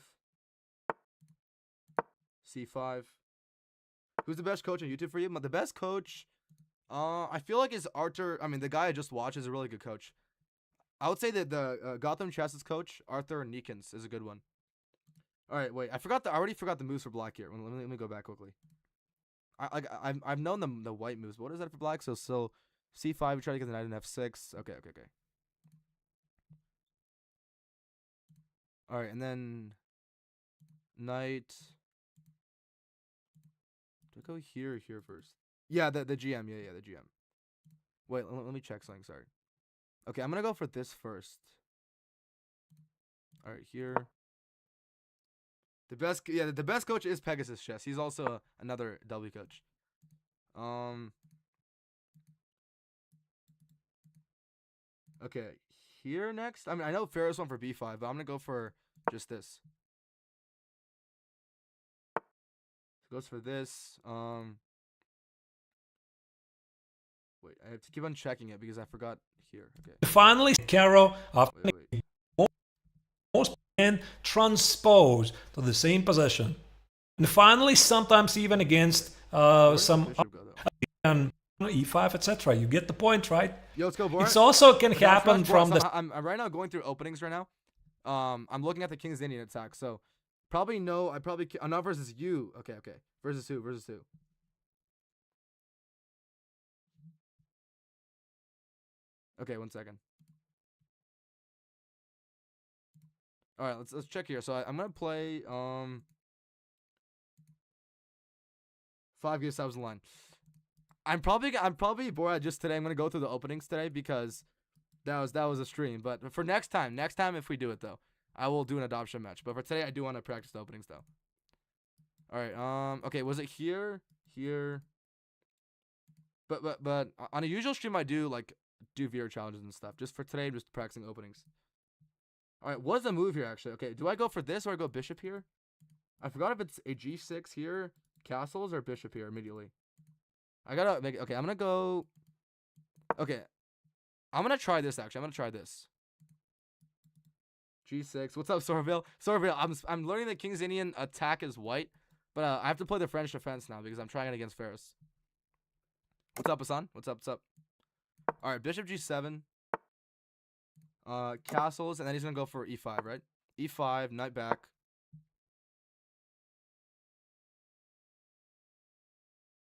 C5. Who's the best coach on YouTube for you? The best coach, I feel like is Arthur. I mean, the guy I just watched is a really good coach. I would say that the Gotham Chess's coach, Arthur Neekins, is a good one. All right, wait. I already forgot the moves for black here. Let me go back quickly. I've known the white moves. But what is that for black? So C5. We try to get the knight in F6. Okay. All right, and then knight. Do I go here or here first? Yeah, the GM. Yeah, the GM. Wait, let me check something. Sorry. Okay, I'm gonna go for this first. All right, here. The best coach is Pegasus Chess. He's also another W coach. Okay, here next. I mean, I know Ferris went for B5, but I'm gonna go for just this. Goes for this. Wait, I have to keep on checking it because I forgot here. Okay. Finally, Caro, after Wait. most can transpose to the same position, and finally, sometimes even against some E5, etc. You get the point, right? Yo, let's go, Borat. It's also can happen from the. I'm right now going through openings right now. I'm looking at the King's Indian attack, so probably no. Not versus you. Okay. Versus who? Okay, 1 second. All right, let's check here. So I'm gonna play 5 gear subs in line. I'm probably Borat just today. I'm gonna go through the openings today because that was a stream. But for next time if we do it though, I will do an adoption match. But for today, I do want to practice the openings though. All right. Okay. Was it here? But on a usual stream, I do viewer challenges and stuff. Just for today, I'm just practicing openings. All right. What's the move here actually? Okay. Do I go for this or I go bishop here? I forgot if it's a G6 here, castles, or bishop here immediately. I gotta make. Okay. I'm gonna go. Okay. I'm gonna try this actually. I'm gonna try this. G6. What's up, Sorville? I'm learning that King's Indian attack is white, but I have to play the French defense now because I'm trying it against Ferris. What's up, Hassan? What's up? All right, bishop G7. Castles, and then he's gonna go for E5, right? E5, knight back.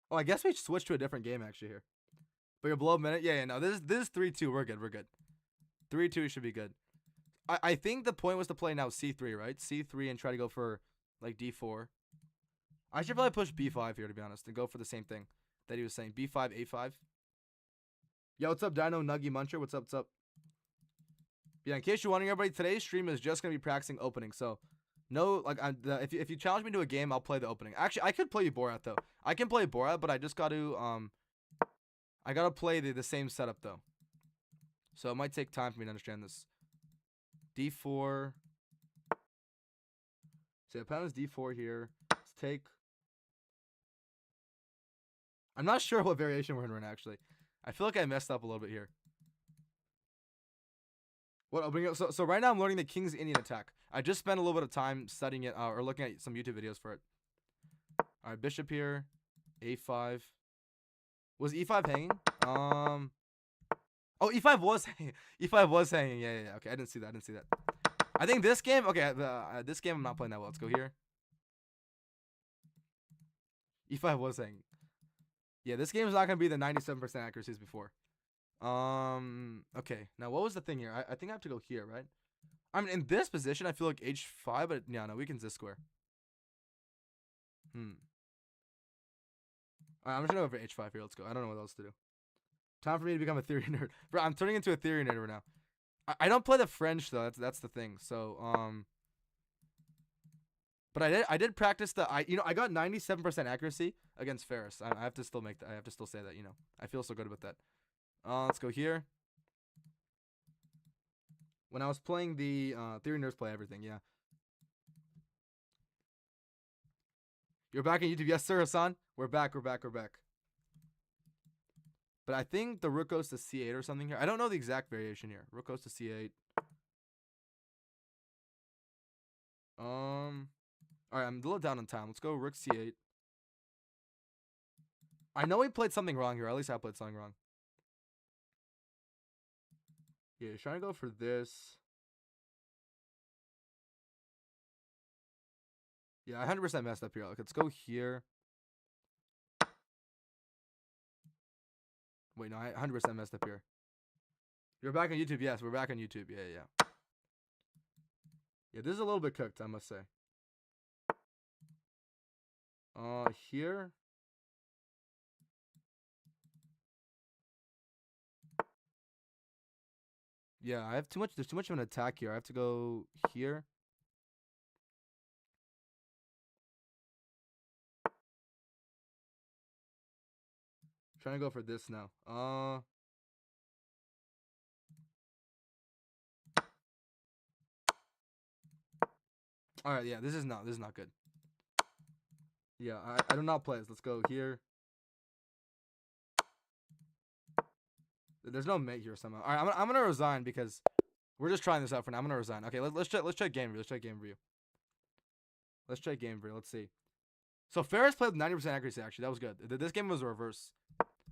Oh, I guess we switched to a different game actually here. But you're below a minute. Yeah. No, this is 3-2. We're good. 3-2 should be good. I think the point was to play now C3, right? C3 and try to go for like D4. I should probably push B5 here to be honest and go for the same thing that he was saying. B5, A5. Yo, what's up, Dino Nuggy Muncher? What's up? Yeah, in case you're wondering, everybody, today's stream is just gonna be practicing opening. So, no, if you challenge me to a game, I'll play the opening. Actually, I could play you Borat though. I can play Borat, but I just got to I gotta play the same setup though. So it might take time for me to understand this. D4. So the opponent's D4 here. Let's take. I'm not sure what variation we're in right now, actually. I feel like I messed up a little bit here. What I'll bring up. So right now I'm learning the King's Indian attack. I just spent a little bit of time studying it or looking at some YouTube videos for it. All right, bishop here, a5. Was e5 hanging? Oh, e5 was hanging. E5 was hanging. Yeah. Okay, I didn't see that. I think this game. Okay, this game I'm not playing that well. Let's go here. E5 was hanging. Yeah, this game is not gonna be the 97% accuracy as before. Okay. Now, what was the thing here? I think I have to go here, right? I mean, in this position, I feel like h5, but yeah, no, we can z-square. Alright, I'm just gonna go for h5 here. Let's go. I don't know what else to do. Time for me to become a theory nerd. Bro, I'm turning into a theory nerd right now. I don't play the French though. That's the thing. So but I did practice I got 97% accuracy against Ferris. I have to still make that. I have to still say that. I feel so good about that. Let's go here. When I was playing the Theory Nerds Play Everything, yeah. You're back on YouTube. Yes, sir, Hassan. We're back. But I think the rook goes to c8 or something here. I don't know the exact variation here. Rook goes to c8. Alright, I'm a little down on time. Let's go rook c8. I know he played something wrong here. At least I played something wrong. Yeah, he's trying to go for this. Yeah, I 100% messed up here. Like, let's go here. Wait, no, I 100% messed up here. You're back on YouTube. Yes, we're back on YouTube. Yeah. Yeah, this is a little bit cooked, I must say. Here. Yeah, I have too much. There's too much of an attack here. I have to go here. Trying to go for this now. All right, yeah, this is not good. Yeah, I do not play this. Let's go here. There's no mate here somehow. All right, I'm gonna resign because we're just trying this out for now. I'm gonna resign. Okay, let's check game review. Let's check game review. Let's see. So Ferris played with 90% accuracy. Actually, that was good. This game was a reverse.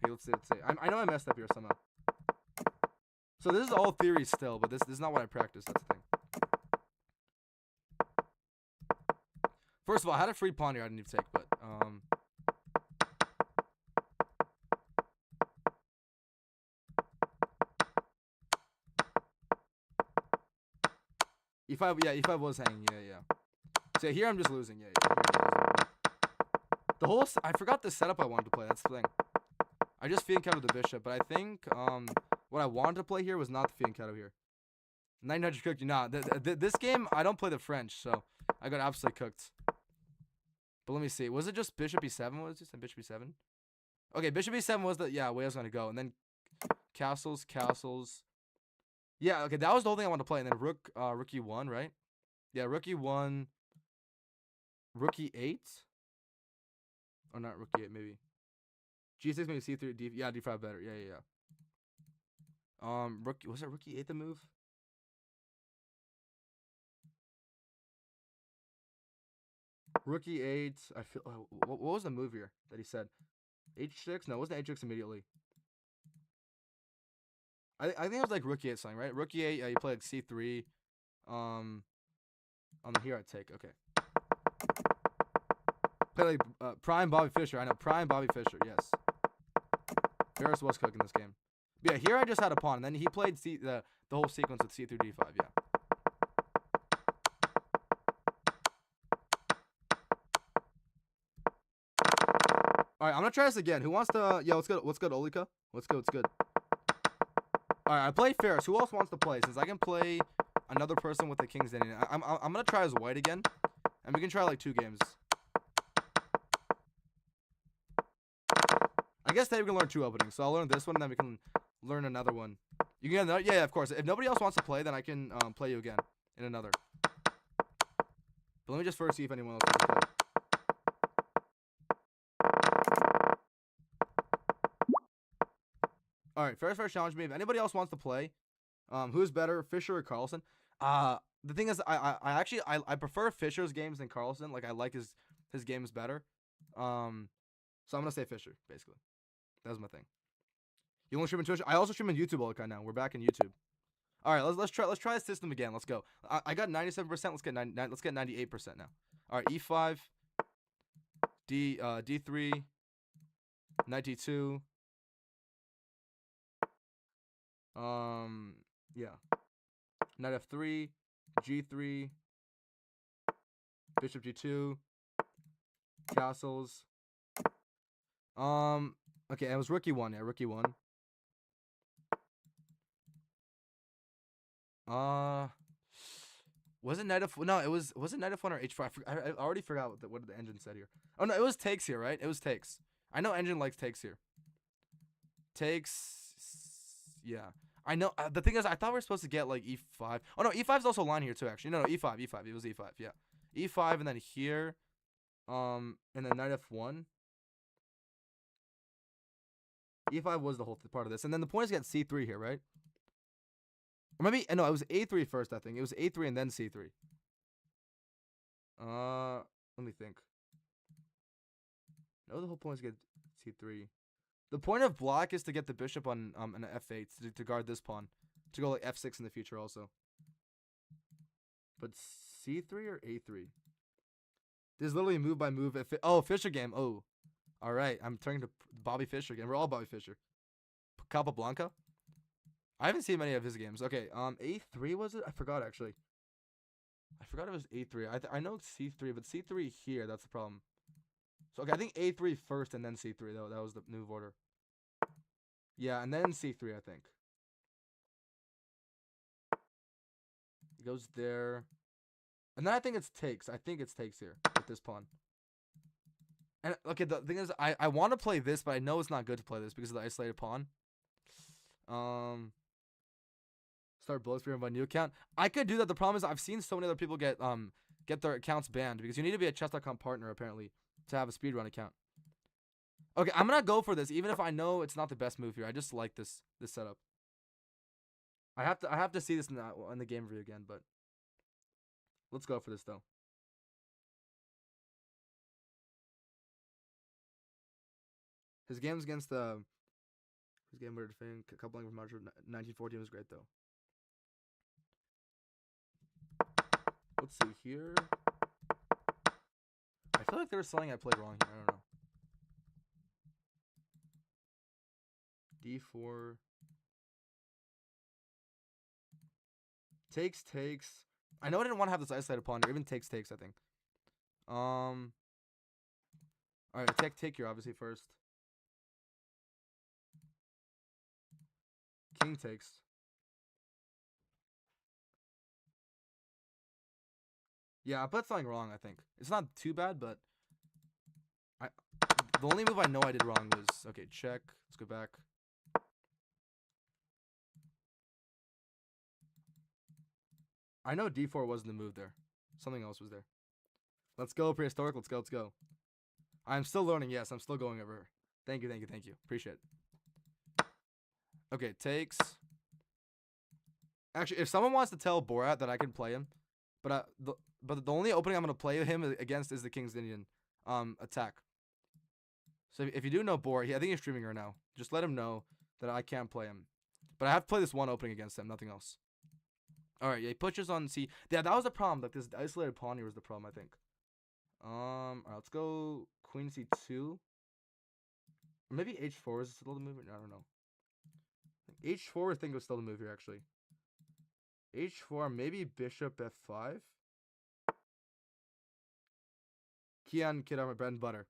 Okay, let's see. I know I messed up here somehow. So this is all theory still, but this is not what I practice. That's the thing. First of all, I had a free pawn here I didn't even take, but E5 was hanging. Yeah. So here I'm just losing. Yeah. The whole I forgot the setup I wanted to play. That's the thing. I just fianchettoed the bishop, but I think what I wanted to play here was not the fianchetto here. 900 cooked. Nah, this game I don't play the French, so I got absolutely cooked. But let me see. Was it just bishop e7? Was it just bishop e7? Okay, bishop e7 was the way I was gonna go, and then castles. Yeah, okay, that was the whole thing I wanted to play, and then rook e1, right? Yeah, rook e1, rook e8, or not rook e8, maybe g6, maybe c3, d5 better. Yeah. Was it rook e8 the move? Rook e8. I feel. What was the move here that he said? H6? No, it wasn't H6 immediately. I think it was like rook e8 something, right? Rook e8. Yeah, you play like c3. On the here I take. Okay. Play like prime Bobby Fischer. I know prime Bobby Fischer. Yes. Ferris was cooking this game. But yeah, here I just had a pawn, and then he played the whole sequence with c3 d5. Yeah. All right, I'm gonna try this again. Who wants to? Yeah, let's go. Let's go to Olika. Let's go. It's good. All right, I play Ferris. Who else wants to play? Since I can play another person with the King's Indian, I'm gonna try as white again, and we can try like 2 games. I guess today we can learn 2 openings. So I'll learn this one, and then we can learn another one. You can get another? Yeah, of course. If nobody else wants to play, then I can play you again in another. But let me just first see if anyone else wants to play. All right, Ferris challenge me. If anybody else wants to play, who's better, Fisher or Carlson? The thing is, I actually I prefer Fisher's games than Carlson. Like I like his games better. So I'm gonna say Fisher basically. That's my thing. You only stream on Twitch. I also stream on YouTube all the time now. We're back in YouTube. All right, let's try the system again. Let's go. I got 97%. Let's get 98% now. All right, E5, D3, knight D2. Yeah. Knight F3, G3, Bishop G2, castles. Okay, it was rookie 1. Yeah, rookie 1. Was it knight F? No, it was it knight F1 or H5? I already forgot what the engine said here. Oh no, it was takes here, right? It was takes. I know engine likes takes here. Takes. Yeah, I know. The thing is, I thought we were supposed to get like E5. Oh no, E5 is also line here too. Actually, no, E5. It was E5. Yeah, E5 and then here, and then knight F1. E5 was the whole part of this, and then the point is to get C3 here, right? Or maybe no, it was A3 first. I think it was A3 and then C3. Let me think. No, the whole point is to get C3. The point of black is to get the bishop on an F8 to guard this pawn, to go like F6 in the future also. But C3 or A3? This is literally move by move. Oh, Fisher game. Oh, all right. I'm turning to Bobby Fischer again. We're all Bobby Fischer. Capablanca. I haven't seen many of his games. Okay. A3 was it? I forgot actually. I forgot it was A3. I know it's C3, but C3 here. That's the problem. So okay, I think A3 first and then C3 though. That was the move order. Yeah, and then C3 I think. It goes there. And then I think it's takes. I think it's takes here with this pawn. And okay, the thing is I want to play this, but I know it's not good to play this because of the isolated pawn. Start bullet spear on my new account. I could do that. The problem is I've seen so many other people get their accounts banned because you need to be a chess.com partner apparently to have a speedrun account. Okay, I'm gonna go for this, even if I know it's not the best move here. I just like this setup. I have to see this in the game review again, but let's go for this though. His games against his game where defending a couple of March of 1914 was great though. Let's see here. I feel like there was something I played wrong here. I don't know. D4. Takes. I know I didn't want to have this isolated pawn here. Even takes, I think. Alright, take here, obviously, first. King takes. Yeah, I put something wrong, I think. It's not too bad, but the only move I know I did wrong was okay, check. Let's go back. I know D4 wasn't the move there. Something else was there. Let's go, prehistoric. Let's go. I'm still learning. Yes, I'm still going over. Thank you. Appreciate it. Okay, takes. Actually, if someone wants to tell Borat that I can play him, but the only opening I'm gonna play him against is the King's Indian attack. So if you do know Borat, I think he's streaming right now. Just let him know that I can't play him. But I have to play this one opening against him, nothing else. Alright, yeah, he pushes on C. Yeah, that was the problem. Like, this isolated pawn here was the problem, I think. Alright, let's go Queen C2. Or maybe H4 is still the move. I don't know. H4 I think was still the move here, actually. H4, maybe Bishop F5. Kian, kid, my bread and butter.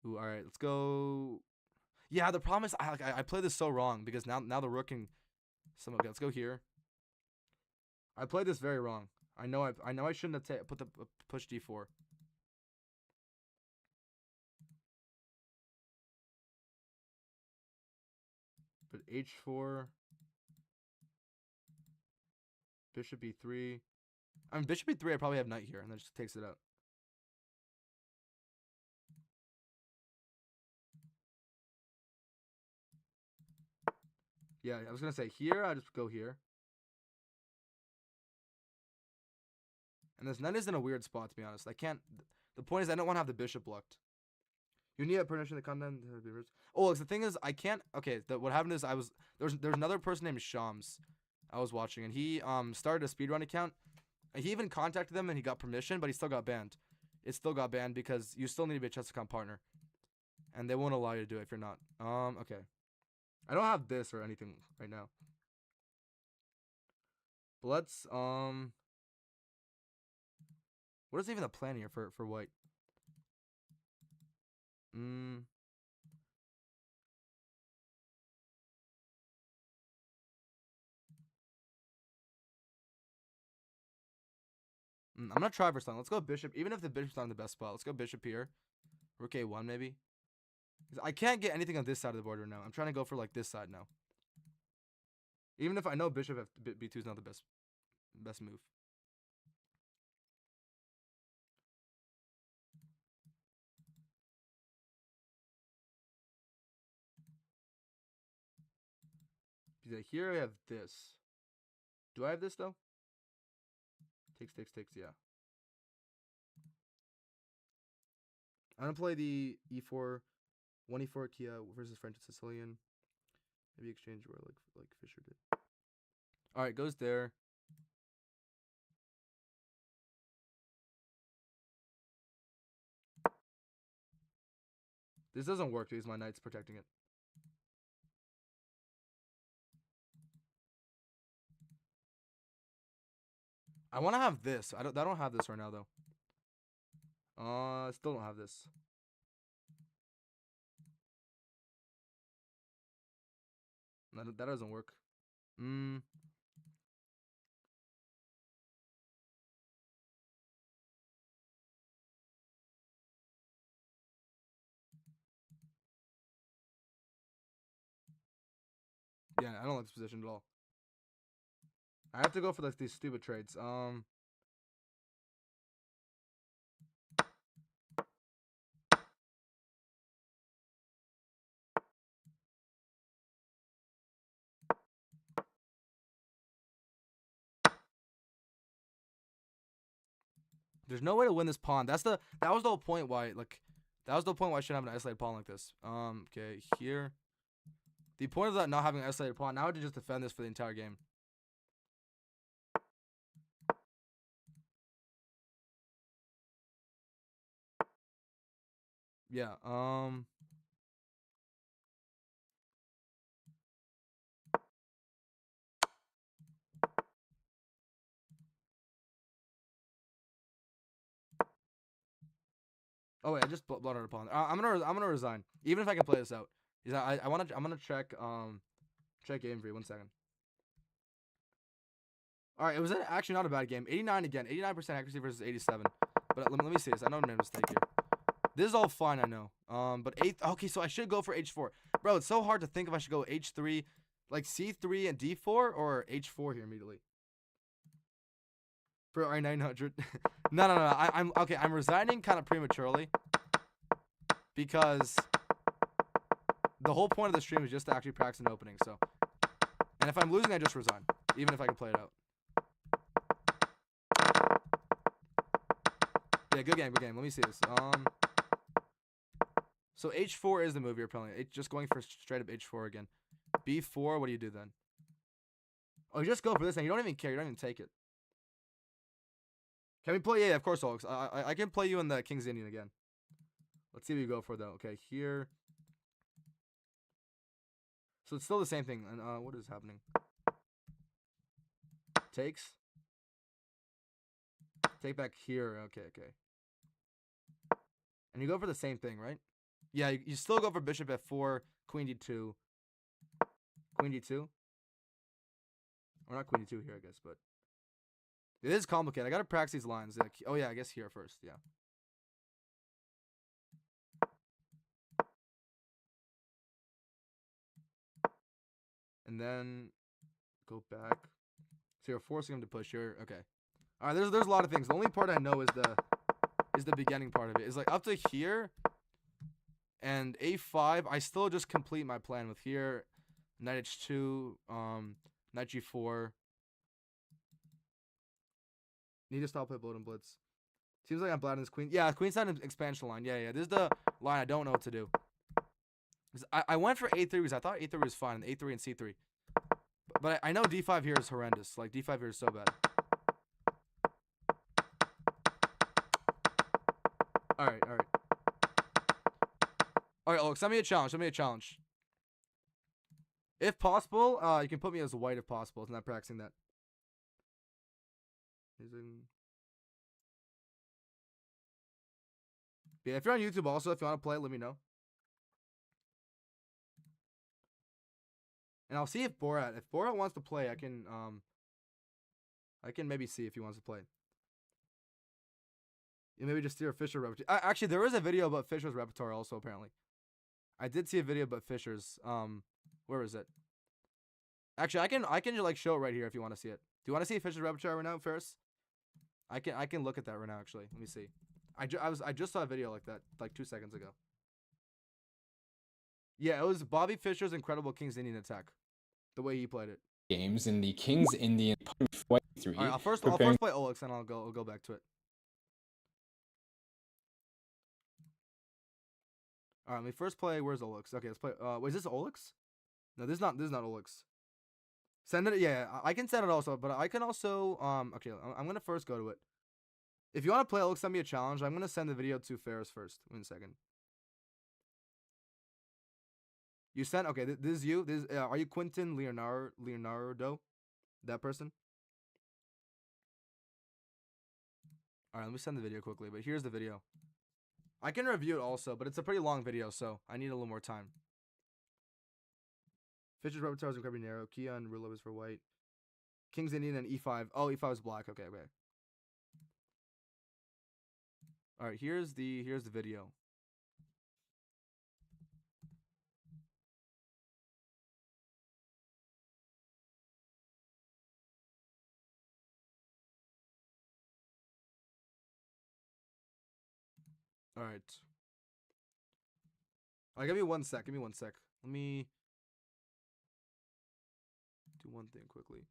Ooh, alright, let's go. Yeah, the problem is I play this so wrong because now the rook can. Okay, let's go here. I played this very wrong. I know I shouldn't have put the push D4. But H4, Bishop B3. I mean, Bishop B3, I probably have knight here, and then just takes it out. Yeah, I was gonna say here. I just go here. And this knight is in a weird spot, to be honest. I can't. The point is, I don't want to have the bishop blocked. You need a permission to come down. Oh, the thing is, I can't. Okay, what happened is there's another person named Shams I was watching, and he started a speedrun account. And he even contacted them, and he got permission, but he still got banned. It still got banned because you still need to be a chess account partner, and they won't allow you to do it if you're not. Okay. I don't have this or anything right now. But let's what is even the plan here for white? I'm gonna try for something. Let's go bishop. Even if the bishop's not in the best spot, let's go bishop here. Rook a1 maybe. I can't get anything on this side of the board right now. I'm trying to go for like this side now. Even if I know bishop b2 is not the best move. Here I have this. Do I have this though? Takes, yeah. I'm gonna play the e4, 1e4 Kia versus French and Sicilian. Maybe exchange where like Fischer did. All right, goes there. This doesn't work because my knight's protecting it. I want to have this. I don't have this right now though. I still don't have this. That doesn't work. Yeah, I don't like this position at all. I have to go for like these stupid trades. There's no way to win this pawn. That was the whole point why I shouldn't have an isolated pawn like this. Okay, here. The point of that not having an isolated pawn, now I have to just defend this for the entire game. Yeah, oh wait, I just blundered a pawn. I'm gonna resign, even if I can play this out. I'm gonna check game for you. 1 second. All right, it was actually not a bad game. 89 again, 89% accuracy versus 87. But let me see this. I know I made a mistake here. This is all fine, I know. But okay, so I should go for h4, bro. It's so hard to think if I should go h3, like c3 and d4, or h4 here immediately. For R900. No. I'm okay. I'm resigning kind of prematurely because the whole point of the stream is just to actually practice an opening. So, and if I'm losing, I just resign, even if I can play it out. Yeah, good game. Let me see this. So h4 is the move you're playing. Just going for straight up h4 again. b4. What do you do then? Oh, you just go for this, and you don't even care. You don't even take it. Can we play? Yeah, of course, Alex. I can play you in the King's Indian again. Let's see what you go for though. Okay, here. So it's still the same thing. And what is happening? Takes. Take back here. Okay. And you go for the same thing, right? Yeah, you still go for bishop f4, queen d2. Queen d2. Or not queen d2 here, I guess, but it is complicated. I gotta practice these lines. Like, oh yeah, I guess here first. Yeah. And then go back. So you're forcing him to push here. Okay. All right. There's a lot of things. The only part I know is the beginning part of it. It's like up to here and a5. I still just complete my plan with here. Knight h2, knight g4. Need to stop play bloat and blitz. Seems like I'm blading this queen. Yeah, queen's not an expansion line. Yeah. This is the line I don't know what to do. I went for a3 because I thought a3 was fine. A3 and c3. But I know d5 here is horrendous. Like, d5 here is so bad. Alright. Alright, look, send me a challenge. If possible, you can put me as white if possible. It's not practicing that. Yeah, if you're on YouTube also, if you want to play, let me know. And I'll see if Borat wants to play, I can maybe see if he wants to play. Yeah, maybe just steer Fisher repertoire. Actually, there is a video about Fisher's repertoire also, apparently. I did see a video about Fisher's. Where is it? Actually, I can like show it right here if you want to see it. Do you want to see Fisher's repertoire right now, Ferris? I can look at that right now. Actually, let me see. I just saw a video like that like 2 seconds ago. Yeah, it was Bobby Fischer's incredible King's Indian attack, the way he played it. Games in the King's Indian White 3. All right, I'll first play Olix and I'll go back to it. All right, let me first play. Where's Olix? Okay, let's play. Wait, is this Olix? No, this is not Olix. Send it. Yeah, I can send it also, but I can also Okay, I'm gonna first go to it. If you want to play Olix, send me a challenge. I'm gonna send the video to Ferris first. Wait a second. You sent. Okay, this is you. This are you Quentin Leonardo? That person. All right, let me send the video quickly. But here's the video. I can review it also, but it's a pretty long video, so I need a little more time. Fisher's repertoire is incredibly narrow. Keon Rulo is for white. King's Indian and e5. Oh, e5 is black. Okay. All right, here's the video. All right. All right, give me one sec. Let me do one thing quickly.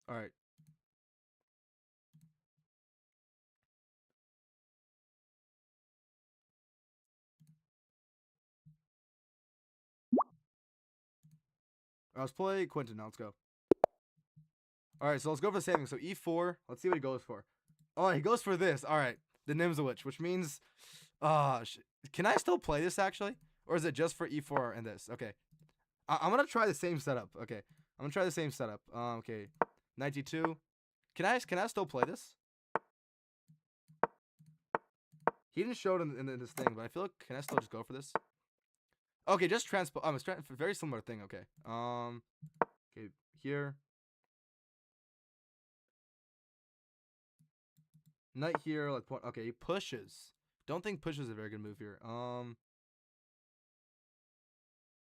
All right. Let's play Quentin now. Let's go. All right, so let's go for the saving. So e4. Let's see what he goes for. Oh, he goes for this. All right, the Nimzowitsch, which means, can I still play this actually, or is it just for e4 and this? Okay, I'm gonna try the same setup. Okay, I'm gonna try the same setup. Okay, knight d2. Can I still play this? He didn't show it in this thing, but I feel like can I still just go for this? Okay, just transpose. It's very similar thing. Okay. Okay, here. Knight here, like point. Okay, he pushes. Don't think push is a very good move here.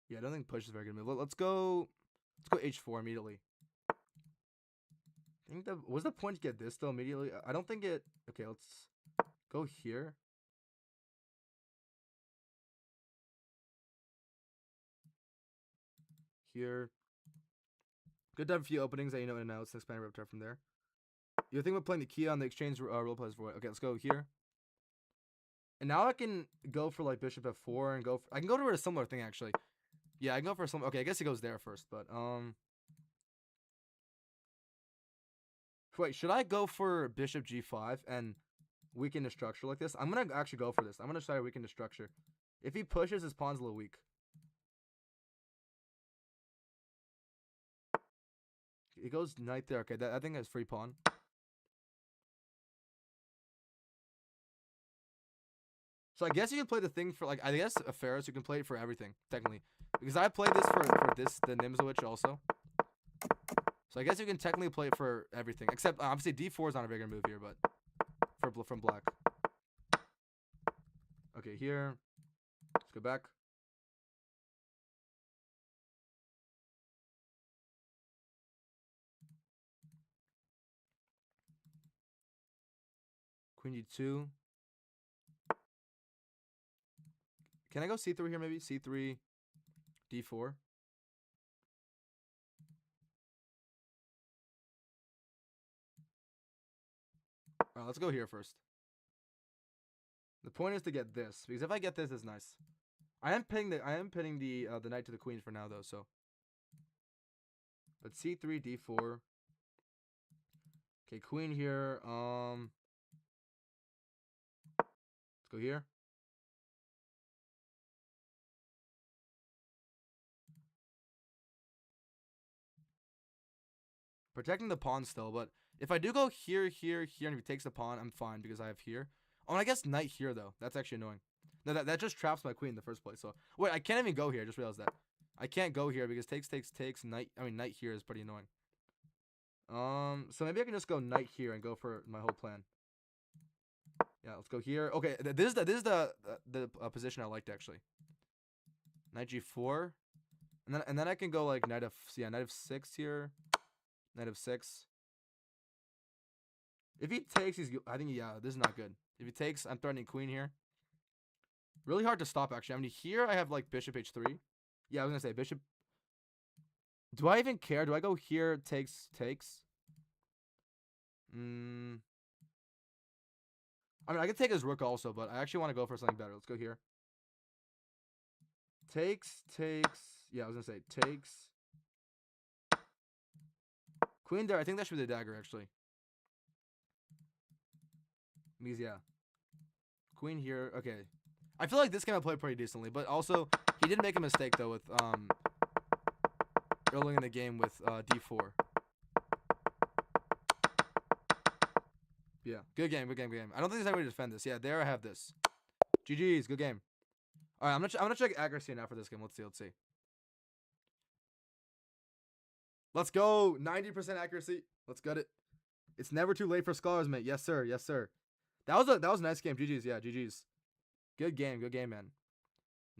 Yeah, I don't think push is a very good move. Let's go h4 immediately. I think that was the point to get this though immediately. I don't think it. Okay, let's go here. Here. Good to have a few openings that you know in and out. Let's expand repertoire from there. You're thinking about playing the key on the exchange role plays for it. Okay, let's go here. And now I can go for like bishop f4 and go. I can go to a similar thing actually. Yeah, I can go for some. Okay, I guess he goes there first, but Wait, should I go for bishop g5 and weaken the structure like this? I'm gonna actually go for this. I'm gonna try to weaken the structure. If he pushes, his pawn's a little weak. He goes knight there. Okay, I think that's free pawn. So I guess you can play the thing for like I guess a Ferris you can play it for everything technically because I played this for the Nimzowitch also. So I guess you can technically play it for everything except obviously D4 is not a bigger move here, but from black. Okay, here. Let's go back. Queen D2. Can I go C3 here maybe? C3, D4. Alright, let's go here first. The point is to get this because if I get this, it's nice. I am pinning the knight to the queen for now though. So, but C3, D4. Okay, queen here. Let's go here. Protecting the pawn still, but if I do go here, here, here, and if he takes the pawn, I'm fine because I have here. Oh, and I guess knight here though. That's actually annoying. No, that just traps my queen in the first place. So wait, I can't even go here. I just realized that. I can't go here because takes. Knight. I mean, knight here is pretty annoying. So maybe I can just go knight here and go for my whole plan. Yeah, let's go here. Okay, this is the position I liked actually. Knight G4, and then I can go like knight f6 here. Knight of 6. If he takes, I think this is not good. If he takes, I'm threatening queen here. Really hard to stop actually. I mean here I have like bishop h3. Yeah, I was gonna say bishop. Do I even care? Do I go here? Takes. I mean I could take his rook also, but I actually want to go for something better. Let's go here. Takes. Yeah, I was gonna say takes. Queen there. I think that should be the dagger actually. Means yeah. Queen here. Okay. I feel like this game I played pretty decently, but also he did make a mistake though with early in the game with D4. Yeah, good game. I don't think there's any way to defend this. Yeah, there I have this. GG's, good game. All right, I'm gonna check accuracy now for this game. Let's see. Let's go. 90% accuracy. Let's get it. It's never too late for scholars, mate. Yes, sir. That was a nice game. GG's. Yeah, GG's. Good game, man.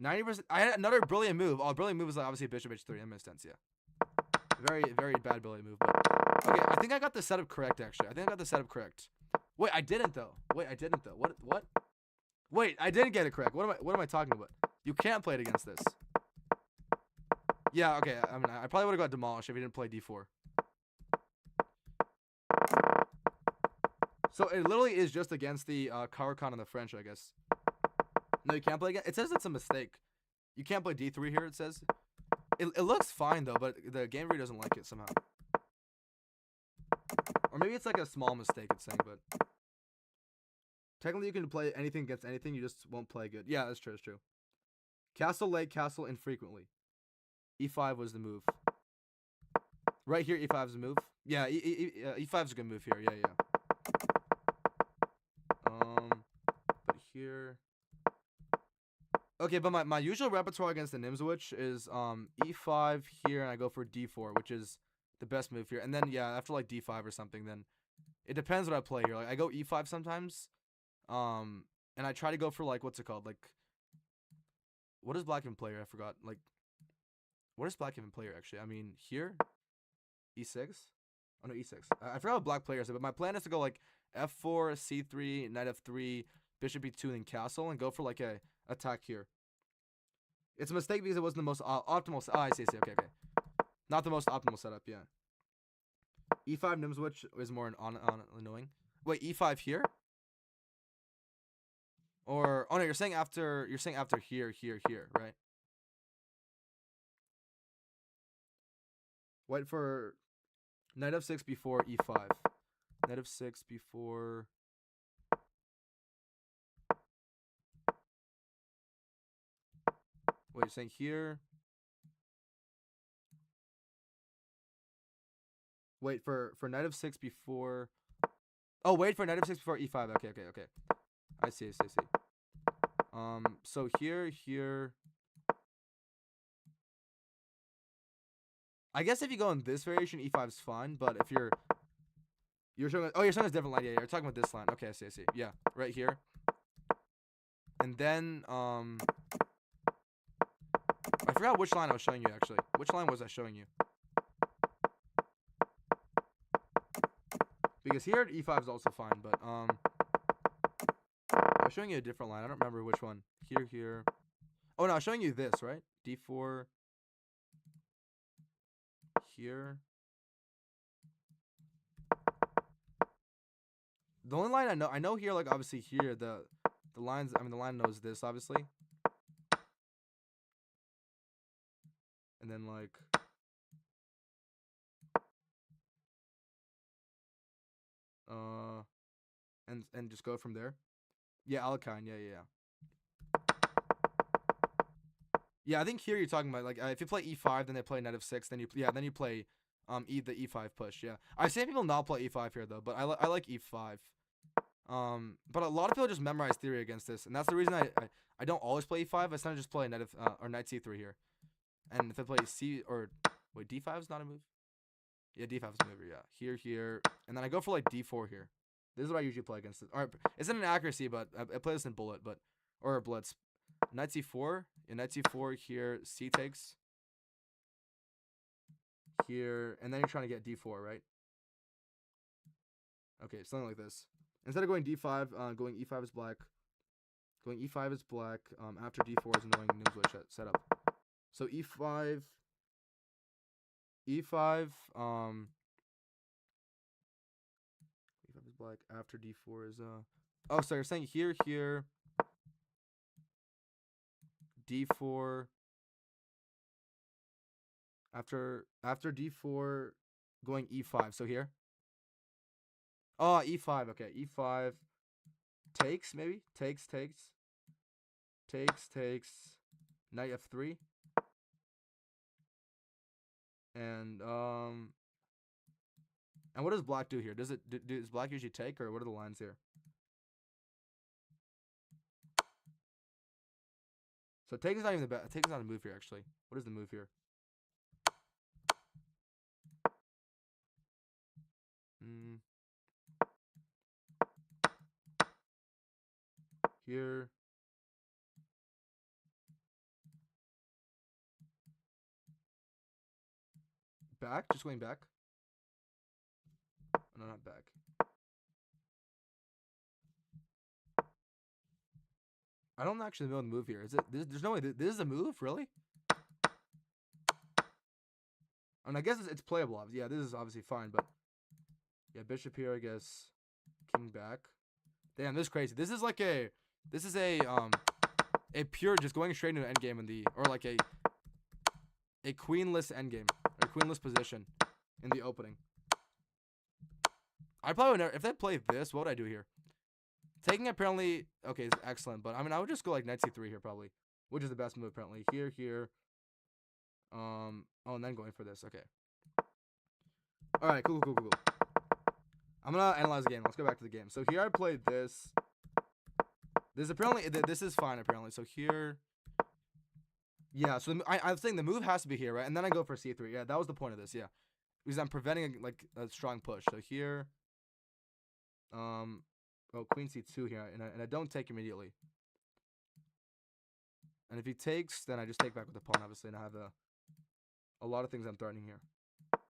90%. I had another brilliant move. Oh, brilliant move is like obviously bishop h3. That makes sense. Yeah. Very, very bad brilliant move. But okay, I think I got the setup correct. Actually, I think I got the setup correct. Wait, I didn't though. What? Wait, I didn't get it correct. What am I talking about? You can't play it against this. Yeah, okay. I mean, I probably would have got demolished if he didn't play d4. So it literally is just against the Caracan and the French, I guess. No, you can't play against. It says it's a mistake. You can't play d3 here. It says. It looks fine though, but the game reader doesn't like it somehow. Or maybe it's like a small mistake it's saying, but technically you can play anything against anything, you just won't play good. Yeah, that's true, Castle, late, castle, infrequently. E5 was the move. Right here, E5 is a move. Yeah, E5 is a good move here. Yeah. But here. Okay, but my usual repertoire against the Nimzowitch is E5 here, and I go for D4, which is the best move here. And then yeah, after like D5 or something, then it depends what I play here. Like I go E5 sometimes, and I try to go for like what's it called? Like what is black even play here? I forgot. Like what is black even play here actually? I mean here, E6. Oh no, E6. I forgot what black player said, but my plan is to go like F4, C3, Knight F3, Bishop E2, and then castle, and go for like a attack here. It's a mistake because it wasn't the most optimal. Oh, I see. Okay. Not the most optimal setup. Yeah. E5 Nimzowitch is more annoying. Wait, E5 here? Or oh no, you're saying after here, right? Wait for Knight F6 before E5. Knight F6 before. Wait, you're saying here? Wait for Knight of 6 before. Oh, wait for Knight of 6 before E5. Okay. I see. So here. I guess if you go in this variation, e5 is fine. But if you're showing, oh, you're showing us a different line. Yeah, you're talking about this line. Okay, I see. Yeah, right here. And then I forgot which line I was showing you actually. Which line was I showing you? Because here e5 is also fine, but I was showing you a different line. I don't remember which one. Here. Oh no, I was showing you this, right? D4 here. The only line I know here, like obviously here the lines. I mean the line knows this obviously, and then like and just go from there. Yeah, Alkine. Yeah. Yeah, I think here you're talking about like if you play e5, then they play knight f6, then you play the e5 push. Yeah, I've seen people not play e5 here though, but I like e5. But a lot of people just memorize theory against this, and that's the reason I don't always play e5. I sometimes just play knight or knight c3 here, and if I play wait, d5 is not a move. Yeah, d5 is a move. Yeah, here, and then I go for like d4 here. This is what I usually play against it. All right, it's not an accuracy, but I play this in bullet, or blitz. Knight c4, yeah, knight c4 here, c takes here, and then you're trying to get d4, right? Okay, something like this. Instead of going d5, going e5 is black. Going e5 is black. After d4 is annoying Nimswitch setup. So e5 is black. After d4 is oh, sorry, you're saying here, d4. After d4, going e5. So here. Oh, e5. Okay, e5 takes maybe takes knight f3, and what does black do here? Does black usually take, or what are the lines here? So take is not even the best. Take is not a move here actually. What is the move here? Here. Back? Just going back? No, not back. I don't actually know the move here. Is it? There's no way. This is a move, really? I mean, I guess it's playable. Obviously. Yeah, this is obviously fine, but yeah, bishop here. I guess king back. Damn, this is crazy. This is like a pure just going straight into an endgame in the or like a queenless endgame or queenless position in the opening. I probably would never, if they play this, what would I do here? Taking apparently, okay, is excellent, but I mean, I would just go like knight c3 here probably, which is the best move apparently. Here, oh, and then going for this. Okay. All right, cool. I'm gonna analyze the game. Let's go back to the game. So here I played this. This is fine apparently. So here, yeah. So I'm saying the move has to be here, right? And then I go for c3. Yeah, that was the point of this. Yeah, because I'm preventing like a strong push. So here, oh, queen c2 here, and I don't take immediately. And if he takes, then I just take back with the pawn, obviously, and I have a lot of things I'm threatening here.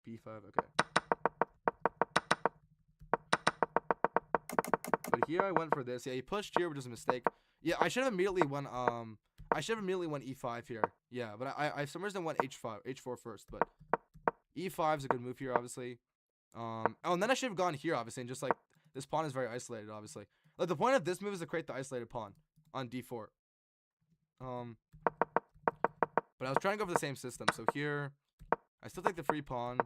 b5, okay. But here I went for this. Yeah, he pushed here, which is a mistake. Yeah, I should have immediately won. e5 here. Yeah, but I for some reason went h4 first. But e5 is a good move here, obviously. Oh, and then I should have gone here, obviously, and just like this pawn is very isolated, obviously. Like the point of this move is to create the isolated pawn on d4. But I was trying to go for the same system. So here, I still take the free pawn.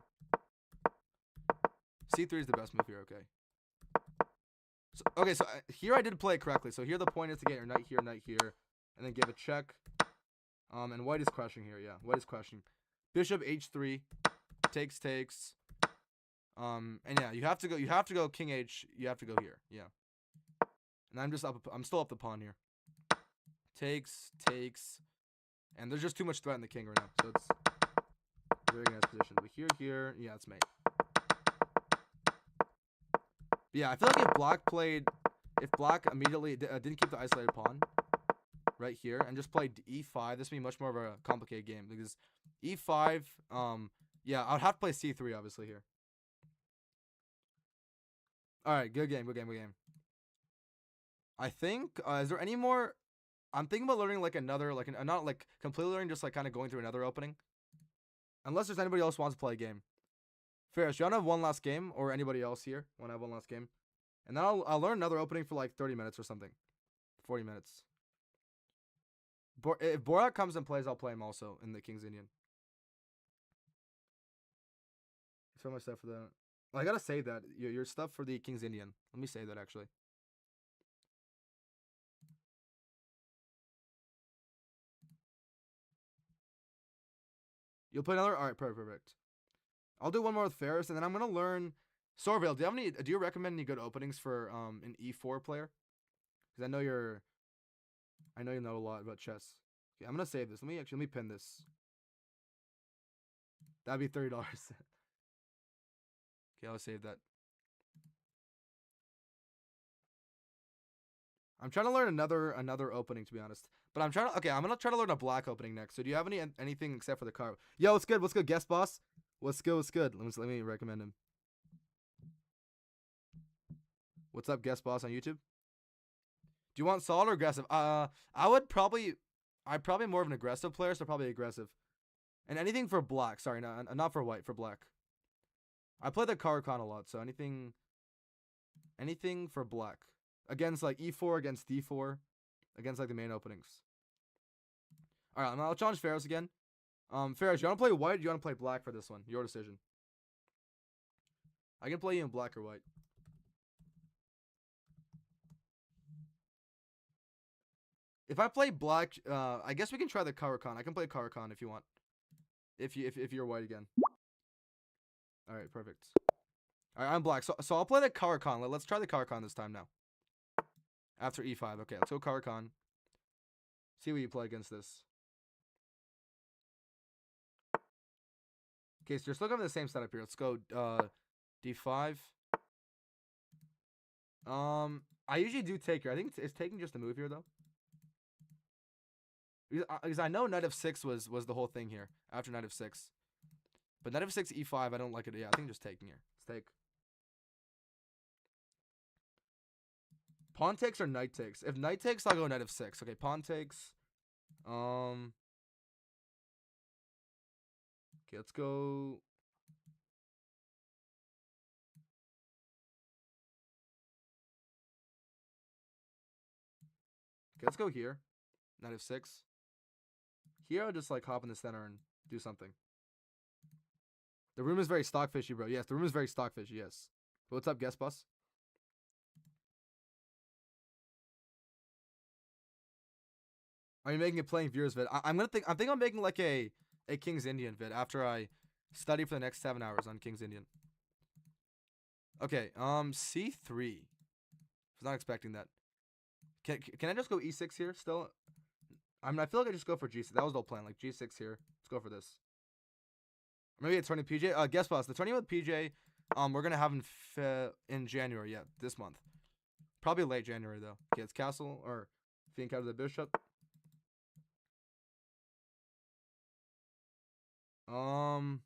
c3 is the best move here. Okay. So here I did play it correctly. So here the point is to get your knight here, and then give a check. And white is crushing here. Yeah, white is crushing. Bishop h3, takes. And yeah, you have to go king h. You have to go here. Yeah. And I'm still up the pawn here. Takes. And there's just too much threat in the king right now. So it's a very nice position. But here. Yeah, it's mate. Yeah, I feel like if black immediately didn't keep the isolated pawn right here and just played e5, this would be much more of a complicated game because e5, yeah, I'd have to play c3 obviously here. All right, good game. I think is there any more? I'm thinking about learning like another, like not like completely learning, just like kind of going through another opening. Unless there's anybody else who wants to play a game. Ferris, you want to have one last game, or anybody else here want to have one last game? And then I'll learn another opening for like 30 minutes or something. 40 minutes. If Borat comes and plays, I'll play him also in the King's Indian. So much stuff for that. Well, I gotta save that. Your stuff for the King's Indian. Let me save that actually. You'll play another? Alright, perfect. I'll do one more with Ferris, and then I'm gonna learn Sorvale. Do you recommend any good openings for an E4 player? Because I know you know a lot about chess. Okay, I'm gonna save this. Let me pin this. That'd be $30. Okay, I'll save that. I'm trying to learn another opening, to be honest. But I'm gonna try to learn a black opening next. So do you have anything except for the card? Yo, what's good? What's good, guest boss? What's good? Let me recommend him. What's up, guest boss on YouTube? Do you want solid or aggressive? I'm probably more of an aggressive player, so probably aggressive. And anything for black. Sorry, not for white, for black. I play the Caro-Kann a lot, so anything for black. Against like E4, against D4, against like the main openings. Alright, I'll challenge Ferris again. Ferris, you want to play white or do you want to play black for this one? Your decision. I can play you in black or white. If I play black, I guess we can try the Caro-Kann. I can play Caro-Kann if you want. If you're white again. Alright, perfect. Alright, I'm black. So I'll play the Caro-Kann. Let's try the Caro-Kann this time now. After E5. Okay, let's go Caro-Kann. See what you play against this. Okay, so you're still going to the same setup here. Let's go D5. I usually do take here. I think it's taking just a move here, though. Because I know Knight f6 was the whole thing here. After Knight f6. But Knight f6, E5, I don't like it. Yeah, I think just taking here. Let's take. Pawn takes or knight takes? If knight takes, I'll go Knight f6. Okay, pawn takes. Okay, let's go. Okay, let's go here. Knight f6. Here, I'll just like hop in the center and do something. The room is very stockfishy, bro. Yes, the room is very stockfishy, yes. But what's up, guest boss? Are you making a playing viewers vid? I'm thinking I'm making like a King's Indian vid after I study for the next 7 hours on King's Indian. Okay, C3. I was not expecting that. Can I just go E6 here still? I mean, I feel like I just go for G6. That was the whole plan, like G6 here. Let's go for this. Maybe it's tourney PJ. Guest boss, the tourney with PJ, we're gonna have in January. Yeah, this month. Probably late January though. Okay, it's castle or Fiend Counter the bishop. No.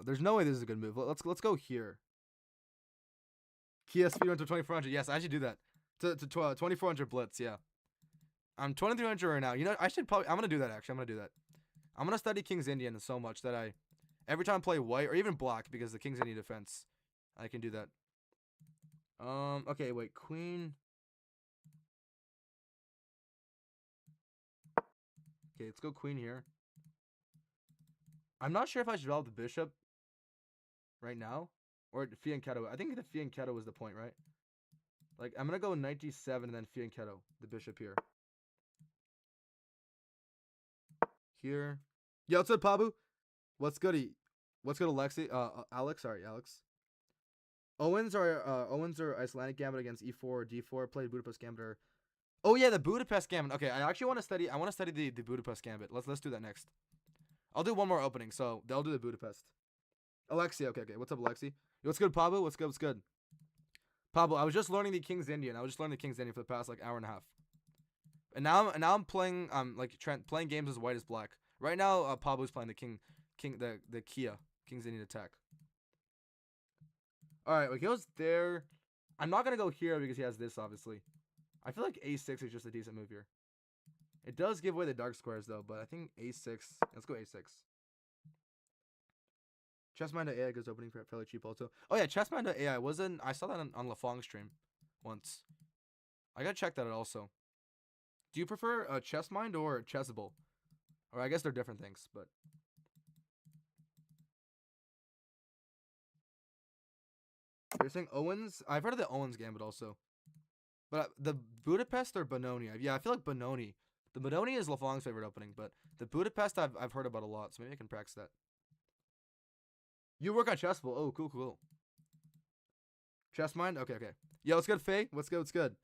There's no way this is a good move. Let's go here. Kia speed run to 2400. Yes, I should do that. To 2400 blitz. Yeah. I'm 2300 right now. You know, I'm gonna do that actually. I'm gonna do that. I'm gonna study King's Indian so much that every time I play white or even black because the King's Indian defense, I can do that. Okay, wait, queen. Okay, let's go queen here. I'm not sure if I should develop the bishop right now or fianchetto. I think the fianchetto was the point, right? Like, I'm gonna go knight d7 and then fianchetto the bishop here. Here. Yo, what's up, Pabu? What's good, Alexi? Alex. Sorry, Alex. Owens or Icelandic Gambit against E4 or D4. Played Budapest Gambit or Oh yeah, the Budapest Gambit. Okay, I actually want to study. I want to study the Budapest Gambit. Let's do that next. I'll do one more opening, so they'll do the Budapest. Alexi, okay. What's up, Alexi? Yo, what's good, Pablo? What's good? Pablo, I was just learning the King's Indian. I was just learning the King's Indian for the past like hour and a half. And now I'm playing like playing games as white as black. Right now, Pablo's playing the Kia King's Indian attack. All right, well, he goes there. I'm not gonna go here because he has this obviously. I feel like A6 is just a decent move here. It does give away the dark squares though, but I think A6. Let's go A6. Chessmind.ai goes opening for fairly cheap also. Oh yeah, Chessmind.ai wasn't. I saw that on LaFong stream once. I gotta check that out also. Do you prefer Chessmind or Chessable? Or I guess they're different things, but. You're saying Owens? I've heard of the Owens Gambit also. But the Budapest or Benoni? Yeah, I feel like Benoni. The Benoni is LaFong's favorite opening, but the Budapest I've heard about a lot, so maybe I can practice that. You work on Chessable. Oh, cool. Chessmind? Okay. Yo, what's good, Faye? What's good?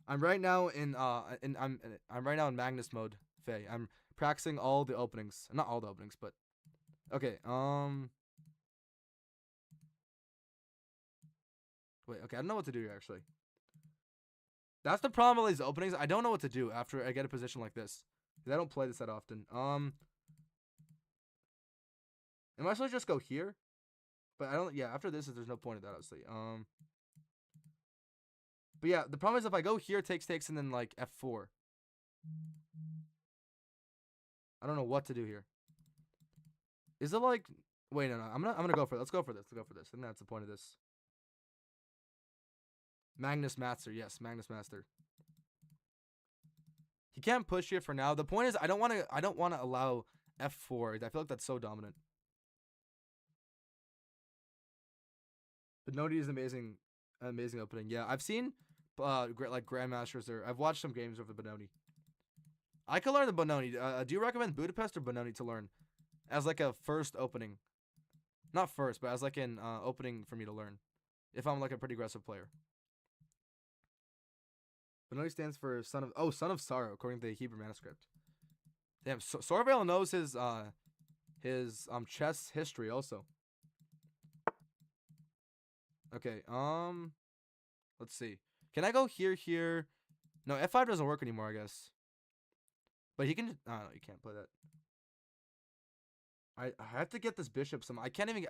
I'm right now in I'm right now in Magnus mode, Faye. I'm practicing all the openings. Not all the openings, but okay. Wait, okay, I don't know what to do here actually. That's the problem with these openings. I don't know what to do after I get a position like this. Because I don't play this that often. Am I supposed to just go here? But I don't. Yeah, after this, there's no point in that, obviously. But yeah, the problem is if I go here, takes, and then like F4. I don't know what to do here. Is it like? Wait, no. I'm gonna go for it. Let's go for this. I think that's the point of this. Magnus Master, yes, Magnus Master. He can't push here for now. The point is, I don't want to allow F4. I feel like that's so dominant. Benoni is amazing opening. Yeah, I've seen like grandmasters or I've watched some games of the Benoni. I could learn the Benoni. Do you recommend Budapest or Benoni to learn as like a first opening? Not first, but as like an opening for me to learn if I'm like a pretty aggressive player. Benoni stands for son of sorrow, according to the Hebrew manuscript. Damn, Sorvale knows his chess history also. Okay, let's see. Can I go here? No, F5 doesn't work anymore, I guess. But he can. No, you can't play that. I have to get this bishop some. I can't even.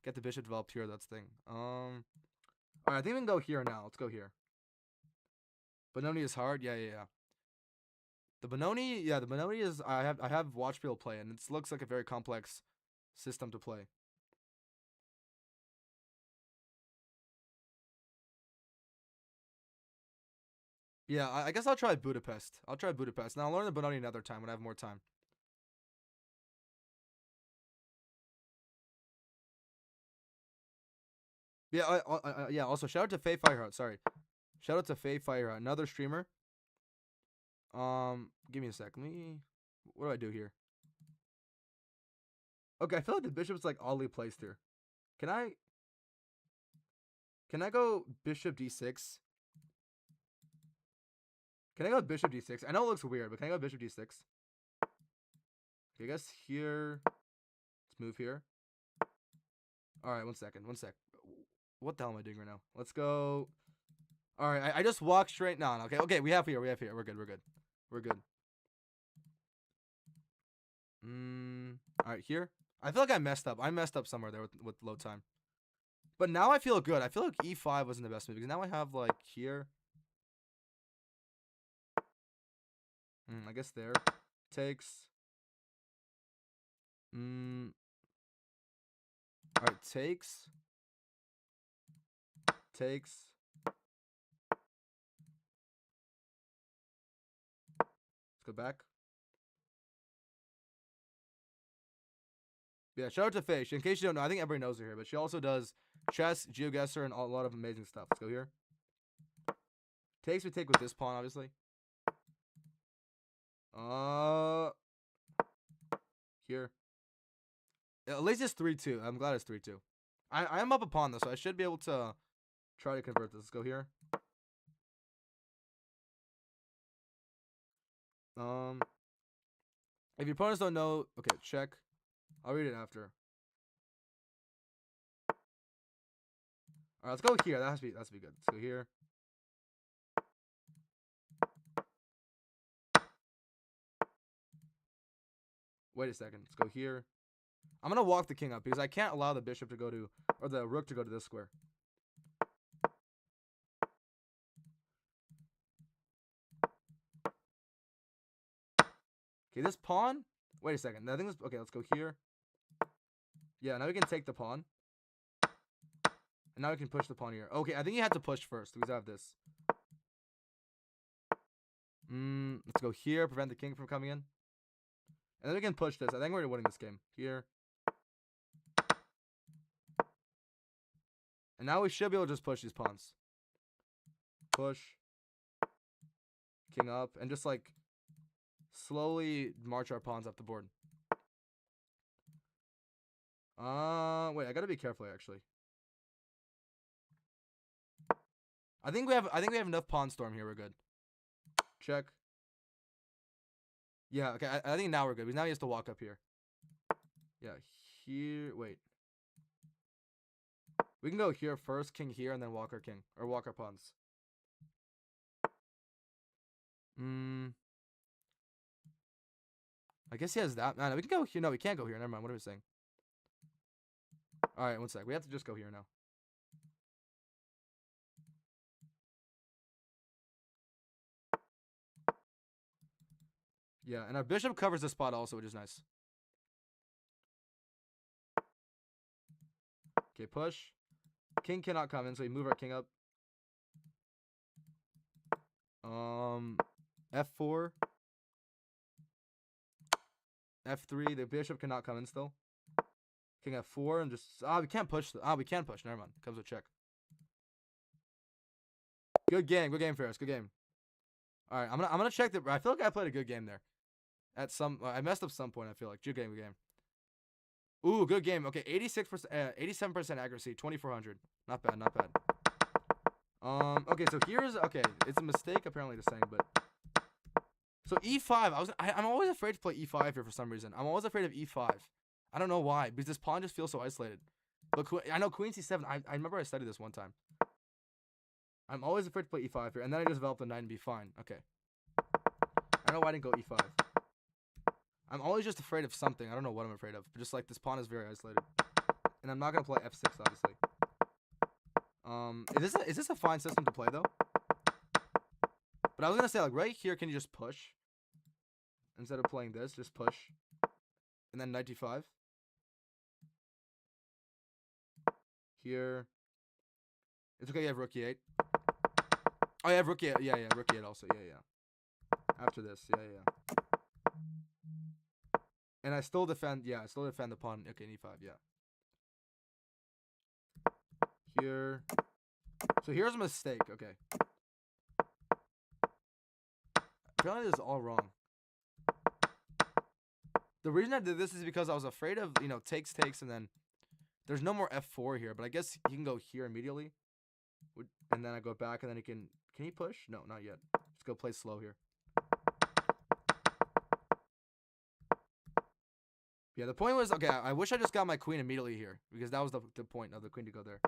Get the bishop developed here. That's the thing. All right, I think we can go here now. Let's go here. Benoni is hard. Yeah. The Benoni is. I have watched people play, and it looks like a very complex system to play. Yeah, I guess I'll try Budapest. And I'll learn the Benoni another time when I have more time. Yeah, yeah. Also, shout out to Faye Fireheart. Sorry, shout out to Faye Fireheart, another streamer. Give me a sec. What do I do here? Okay, I feel like the bishop's like oddly placed here. Can I go bishop d6? Can I go bishop d6? I know it looks weird, but can I go bishop d6? Okay, I guess here. Let's move here. All right, one sec. What the hell am I doing right now? Let's go. All right, I just walked straight. No. Okay. We have here. We're good. All right, here. I feel like I messed up. I messed up somewhere there with load time. But now I feel good. I feel like e5 wasn't the best move because now I have like here. I guess there. Takes. Alright, takes. Let's go back. Yeah, shout out to Faye. In case you don't know, I think everybody knows her here, but she also does chess, GeoGuessr, and a lot of amazing stuff. Let's go here. Takes we take with this pawn, obviously. Here. At least it's 3-2. I'm glad it's 3-2. I am up a pawn though, so I should be able to try to convert this. Let's go here. If your opponents don't know, okay, check. I'll read it after. All right, let's go here. That has to be good. Let's go here. Wait a second. Let's go here. I'm gonna walk the king up because I can't allow the bishop to go to, or the rook to go to this square. Okay, this pawn. Wait a second. I think this. Okay, let's go here. Yeah, now we can take the pawn. And now we can push the pawn here. Okay, I think you have to push first because I have this. Let's go here. Prevent the king from coming in. And then we can push this. I think we're winning this game. Here. And now we should be able to just push these pawns. Push. King up. And just like slowly march our pawns up the board. Wait, I gotta be careful here, actually. I think we have enough pawn storm here. We're good. Check. Yeah, okay. I think now we're good because now he has to walk up here. Yeah, here. Wait. We can go here first, king here, and then walk our king or walk our pawns. I guess he has that. No, we can go here. No, we can't go here. Never mind. What are we saying? All right, one sec. We have to just go here now. Yeah, and our bishop covers the spot also, which is nice. Okay, push. King cannot come in, so we move our king up. F4. F3. The bishop cannot come in still. King F4 and just we can't push. We can push. Never mind. Comes with check. Good game, Ferris. Good game. All right, I'm gonna check the. I feel like I played a good game there. At some, I messed up some point. I feel like good game. Ooh, good game. Okay, 86%, 87% accuracy, 2400. Not bad. Okay, so here's It's a mistake apparently to saying, but so E5. I'm always afraid to play E5 here for some reason. I'm always afraid of E5. I don't know why, because this pawn just feels so isolated. But I know Queen C7. I remember I studied this one time. I'm always afraid to play E5 here, and then I just developed the knight and be fine. Okay. I don't know why I didn't go E5. I'm always just afraid of something. I don't know what I'm afraid of. But just like this pawn is very isolated. And I'm not going to play F6, obviously. Is this a fine system to play, though? But I was going to say, like, right here, can you just push? Instead of playing this, just push. And then knight d5. Here. It's okay, you have rook e8. Oh, you have rook e8. Yeah, rook e8 also. Yeah. After this, yeah. And I still defend, the pawn. Okay, e5, yeah. Here. So here's a mistake, okay. Apparently this is all wrong. The reason I did this is because I was afraid of, takes, and then there's no more F4 here, but I guess he can go here immediately. And then I go back, and then can he push? No, not yet. Just go play slow here. Yeah, the point was, okay, I wish I just got my queen immediately here, because that was the point of the queen to go there.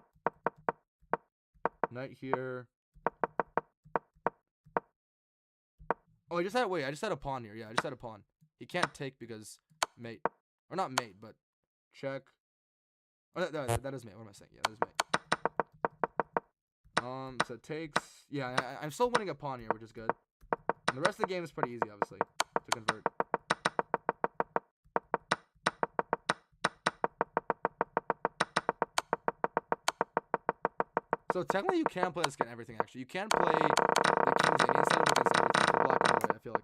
Knight here. Oh, I just had a pawn here. Yeah, I just had a pawn. He can't take because mate. Or not mate, but check. Oh, that is mate. What am I saying? Yeah, that is mate. So it takes. Yeah, I'm still winning a pawn here, which is good. And the rest of the game is pretty easy, obviously, to convert. So technically, you can play this against everything. Actually, you can play the king's Indian setup against everything. So black and white, I feel like.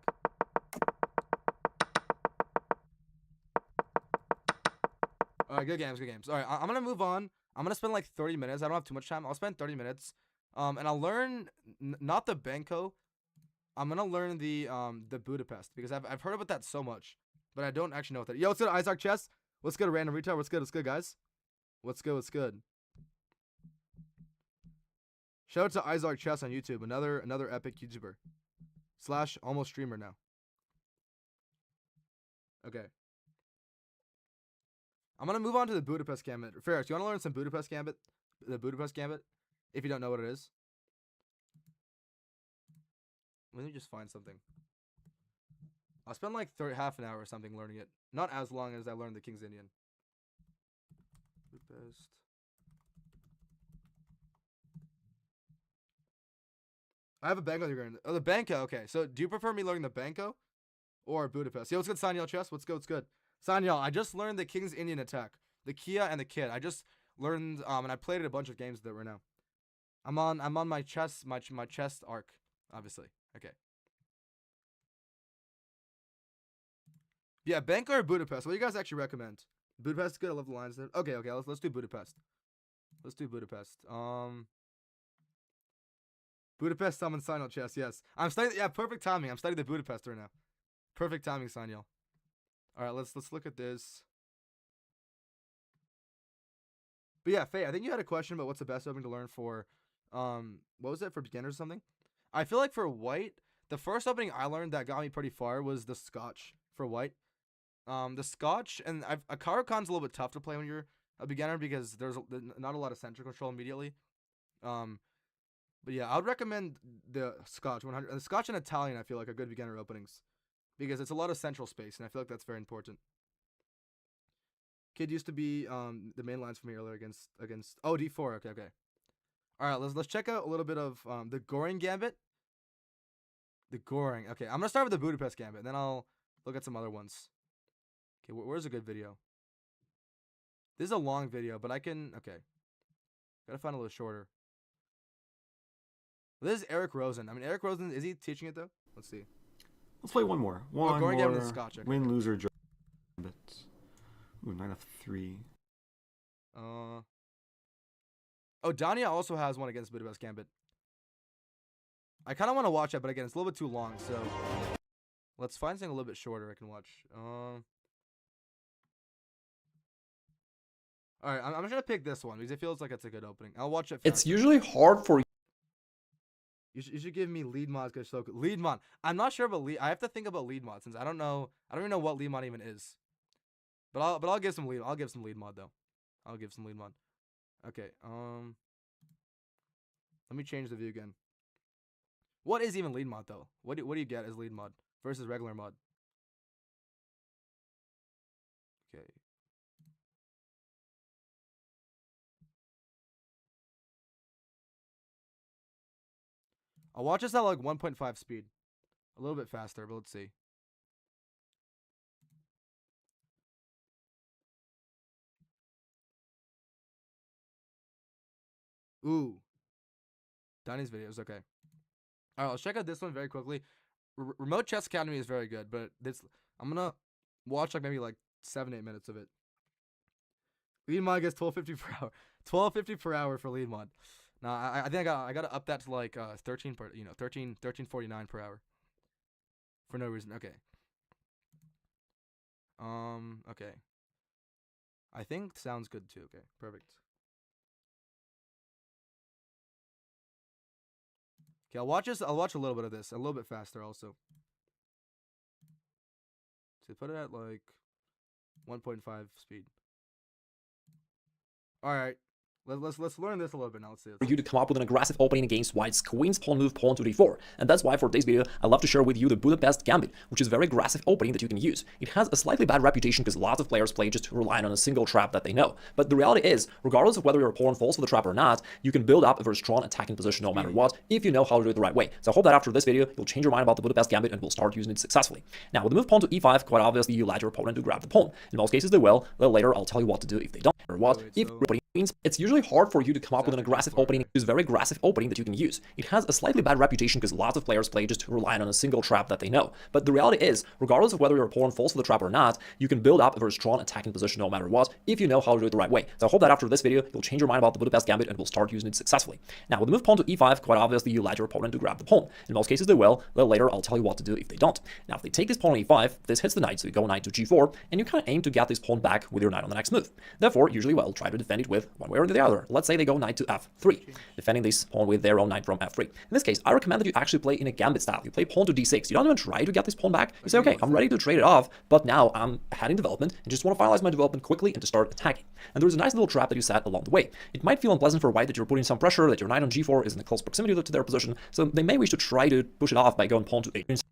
All right, good games. All right, I'm gonna move on. I'm gonna spend like 30 minutes. I don't have too much time. I'll spend 30 minutes. And I'll learn not the Benko. I'm gonna learn the Budapest because I've heard about that so much, but I don't actually know what that. Yo, what's good, Isaac Chess? What's good, Random Retard? What's good, guys? What's good? Shout out to Isaac Chess on YouTube, another epic YouTuber / almost streamer now. Okay. I'm gonna move on to the Budapest Gambit. Ferris, you wanna learn some Budapest Gambit? The Budapest Gambit? If you don't know what it is. Let me just find something. I'll spend like half an hour or something learning it. Not as long as I learned the King's Indian. Budapest. I have a Banco degree. Oh, the Banco. Okay, so do you prefer me learning the Banco or Budapest? Yo, what's good, Sanyal Chess? What's good? What's good? Sanyal, I just learned the King's Indian attack, the Kia and the Kid. I just learned, and I played a bunch of games with it right now. I'm on my chess, my chess arc, obviously. Okay. Yeah, Banco or Budapest? What do you guys actually recommend? Budapest is good. I love the lines there. Okay, let's do Budapest. Let's do Budapest. Budapest summon Sanyal Chess. Yes, I'm studying. Yeah, perfect timing. I'm studying the Budapest right now. Perfect timing, Sanyal. All right, let's look at this. But yeah, Faye, I think you had a question about what's the best opening to learn for, what was it, for beginners or something? I feel like for white, the first opening I learned that got me pretty far was the Scotch for white. The Scotch, and a Caro-Kann's a little bit tough to play when you're a beginner because there's not a lot of center control immediately. But yeah, I would recommend the Scotch 100. The Scotch and Italian, I feel like, are good beginner openings because it's a lot of central space, and I feel like that's very important. Kid used to be the main lines for me earlier against oh, d4. Okay. All right, let's check out a little bit of the Goring Gambit. The Goring. Okay, I'm gonna start with the Budapest Gambit, and then I'll look at some other ones. Okay, where's a good video? This is a long video, but I can. Okay, gotta find a little shorter. This is Eric Rosen. I mean, Eric Rosen, is he teaching it though? Let's see. Let's play one more. One Goring more. Gambit and Scotch. Okay. Win, loser, draw. Ooh, 9 of 3. Oh, Dania also has one against Budapest Gambit. I kind of want to watch that, but again, it's a little bit too long, so let's find something a little bit shorter I can watch. All right, I'm just gonna pick this one because it feels like it's a good opening. I'll watch it. It's usually hard for you should give me lead mods because so good. Lead mod. I'm not sure about lead. I have to think about lead mod since I don't even know what lead mod even is. But I'll give some lead. I'll give some lead mod though. I'll give some lead mod. Okay. Let me change the view again. What is even lead mod though? What do you get as lead mod versus regular mod? Okay. I'll watch this at like 1.5 speed. A little bit faster, but let's see. Ooh. Donnie's videos, okay. Alright, let's check out this one very quickly. Remote Chess Academy is very good, but I'm gonna watch like maybe like 7-8 minutes of it. Lead mod gets 1250 per hour. 1250 per hour for lead mod. Now I think I gotta up that to like 13.49 per hour. For no reason. Okay. Okay. I think sounds good too. Okay, perfect. Okay, I'll watch this. I'll watch a little bit of this, a little bit faster also. So put it at like 1.5 speed. All right. Let's learn this a little bit now. Let's see. for you to come up with an aggressive opening against white's queen's pawn move pawn to d4. And that's why for this video, I love to share with you the Budapest Gambit, which is a very aggressive opening that you can use. It has a slightly bad reputation because lots of players play just relying on a single trap that they know. But the reality is, regardless of whether your pawn falls for the trap or not, you can build up a very strong attacking position no matter what, if you know how to do it the right way. So I hope that after this video, you'll change your mind about the Budapest Gambit and will start using it successfully. Now, with the move pawn to e5, quite obviously you let your opponent to grab the pawn. In most cases they will, but later I'll tell you what to do if they don't, or what. If it's usually hard for you to come up with an aggressive opening. It's a very aggressive opening that you can use. It has a slightly bad reputation because lots of players play just relying on a single trap that they know. But the reality is, regardless of whether your pawn falls for the trap or not, you can build up a very strong attacking position no matter what, if you know how to do it the right way. So I hope that after this video, you'll change your mind about the Budapest Gambit and will start using it successfully. Now, with the move pawn to e5, quite obviously you let your opponent to grab the pawn. In most cases they will, but later I'll tell you what to do if they don't. Now, if they take this pawn on e5, this hits the knight, so you go knight to g4, and you kind of aim to get this pawn back with your knight on the next move. Therefore, usually, well, try to defend it with one way or the other. other. Let's say they go knight to f3, defending this pawn with their own knight from f3. In this case, I recommend that you actually play in a gambit style. You play pawn to d6. You don't even try to get this pawn back. You say, okay, I'm ready to trade it off, but now I'm ahead in development and just want to finalize my development quickly and to start attacking. And there's a nice little trap that you set along the way. It might feel unpleasant for white that you're putting some pressure, that your knight on g4 is in a close proximity to their position, so they may wish to try to push it off by going pawn to a8,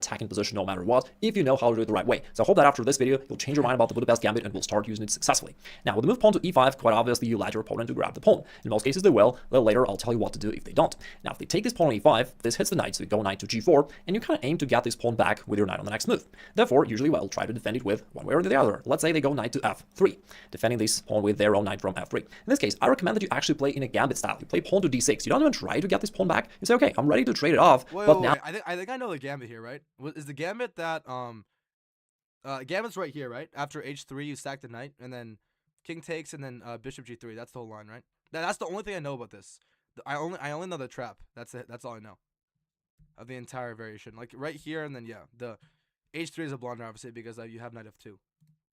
attacking position no matter what, if you know how to do it the right way. So I hope that after this video, you'll change your mind about the Budapest Gambit and will start using it successfully. Now, with the move pawn to e5, quite obviously you let your opponent to grab the pawn. In most cases they will, though later I'll tell you what to do if they don't. Now, if they take this pawn on e5, this hits the knight, so you go knight to g4, and you kind of aim to get this pawn back with your knight on the next move. Therefore, usually I'll try to defend it with one way or the other. Let's say they go knight to f3, defending this pawn with their own knight from f3. In this case, I recommend that you actually play in a gambit style. You play pawn to d6. You don't even try to get this pawn back. You say, okay, I'm ready to trade it off, now... I think I know the gambit here, right? Is the gambit that gambit's right here, right? After h3, you stack the knight, and then king takes, and then bishop g3. That's the whole line, right? That's the only thing I know about this. I only know the trap. That's it. That's all I know of the entire variation. Like right here, and then yeah, the h3 is a blunder, obviously, because you have knight f2.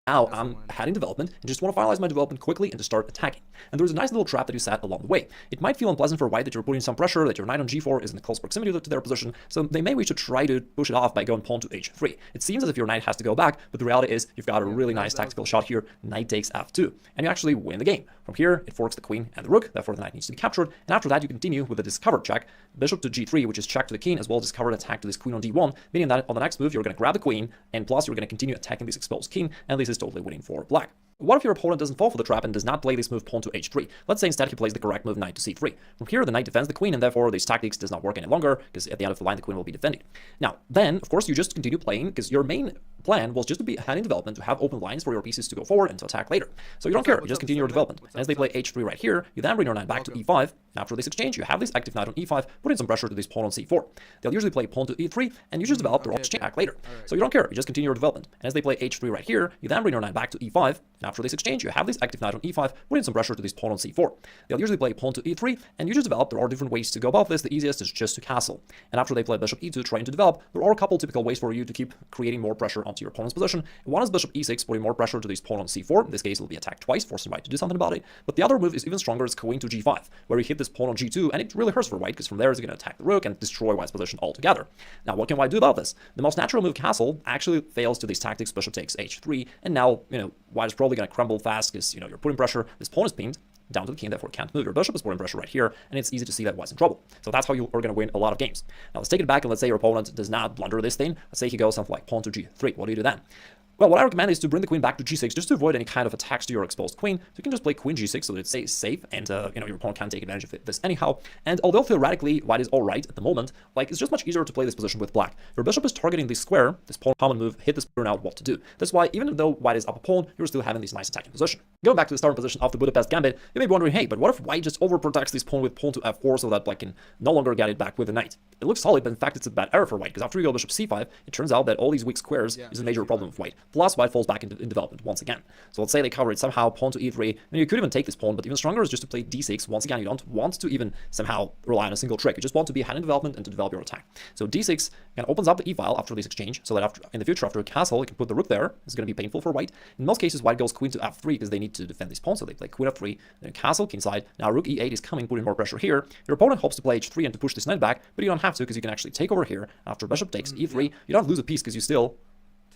Now I'm ahead in development and just want to finalize my development quickly and to start attacking. And there's a nice little trap that you set along the way. It might feel unpleasant for white that you're putting some pressure, that your knight on g4 is in a close proximity to their position, so they may wish to try to push it off by going pawn to h3. It seems as if your knight has to go back, but the reality is you've got a really nice tactical shot here. Knight takes f2, and you actually win the game. From here, it forks the queen and the rook, therefore the knight needs to be captured, and after that you continue with a discovered check, bishop to g3, which is check to the king, as well as discovered attack to this queen on d1, meaning that on the next move you're going to grab the queen, and plus you're going to continue attacking this exposed king, and this is totally winning for black. What if your opponent doesn't fall for the trap and does not play this move pawn to h3? Let's say instead he plays the correct move knight to c3. From here, the knight defends the queen, and therefore this tactics does not work any longer, because at the end of the line the queen will be defended. Now, then, of course, you just continue playing, because your main plan was just to be ahead in development, to have open lines for your pieces to go forward and to attack later. So you don't care, you just continue your development. And as they play h3 right here, you then bring your knight back to e5, and after this exchange, you have this active knight on e5, putting some pressure to this pawn on c4. They'll usually play pawn to e3, and you just develop their own attack later. So you don't care, you just continue your development. And as they play h3 right here, you then bring your knight back to e5, and after this exchange, you have this active knight on e5, putting some pressure to this pawn on c4. They'll usually play pawn to e3, and you just develop. There are different ways to go about this. The easiest is just to castle. And after they play bishop e2, trying to develop, there are a couple typical ways for you to keep creating more pressure onto your opponent's position. One is bishop e6, putting more pressure to this pawn on c4. In this case, it will be attacked twice, forcing white to do something about it. But the other move is even stronger. It's queen to g5, where you hit this pawn on g2, and it really hurts for white, because from there it's going to attack the rook and destroy white's position altogether. Now, what can white do about this? The most natural move, castle, actually fails to these tactics. Bishop takes h3, and now, white is probably going to crumble fast, because, you're putting pressure. This pawn is pinned down to the king, therefore can't move. Your bishop is putting pressure right here, and it's easy to see that white's in trouble. So that's how you are going to win a lot of games. Now let's take it back, and let's say your opponent does not blunder this thing. Let's say he goes something like pawn to g3. What do you do then? Well, what I recommend is to bring the queen back to g6, just to avoid any kind of attacks to your exposed queen. So you can just play queen g6 so that it stays safe, and your opponent can't take advantage of this anyhow. And although theoretically white is all right at the moment, it's just much easier to play this position with black. Your bishop is targeting this square, this pawn common move, hit this pawn out, what to do. That's why even though white is up a pawn, you're still having this nice attacking position. Going back to the starting position of the Budapest Gambit, you may be wondering, hey, but what if white just overprotects this pawn with pawn to f4 so that black can no longer get it back with the knight? It looks solid, but in fact it's a bad error for white, because after you go bishop c5, it turns out that all these weak squares is a major problem with white. Plus, white falls back in development once again. So let's say they cover it somehow, pawn to e3, and you could even take this pawn, but even stronger is just to play d6. Once again, you don't want to even somehow rely on a single trick. You just want to be ahead in development and to develop your attack. So d6 kind of opens up the e-file after this exchange, so that in the future, after a castle, you can put the rook there. It's going to be painful for white. In most cases, white goes queen to f3 because they need to defend this pawn, so they play queen f3, then castle, kingside. Now rook e8 is coming, putting more pressure here. Your opponent hopes to play h3 and to push this knight back, but you don't have to, because you can actually take over here. After bishop takes e3, you don't lose a piece because you still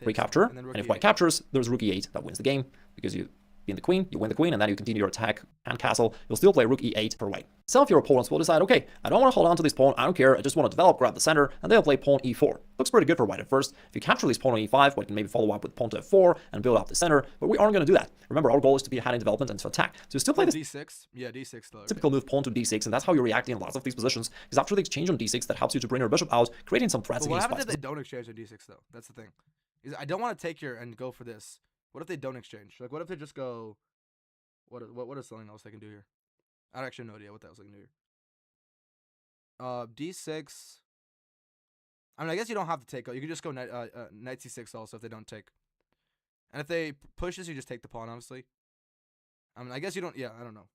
recapture, and if white captures, there's rook e8 that wins the game, because you pin the queen, you win the queen, and then you continue your attack and castle. You'll still play rook e8 for white. Some of your opponents will decide, okay, I don't want to hold on to this pawn, I don't care, I just want to develop, grab the center, and they'll play pawn e4. Looks pretty good for white at first. If you capture this pawn on e5, white can maybe follow up with pawn to f4 and build up the center, but we aren't going to do that. Remember, our goal is to be ahead in development and to attack. So you still play this d6, yeah, d6 though. Typical move, pawn to d6, and that's how you're reacting in lots of these positions, because after the exchange on d6, that helps you to bring your bishop out, creating some threats But what against happens white. if they don't exchange on d6 though? That's the thing. I don't want to take your and go for this. What if they don't exchange? Like, what if they just go? What is something else they can do here? I don't actually have no idea what else they can do here. d6. I mean, I guess you don't have to take. You can just go knight c6 also if they don't take. And if they push this, you just take the pawn. Honestly. I mean, I guess you don't. Yeah, I don't know.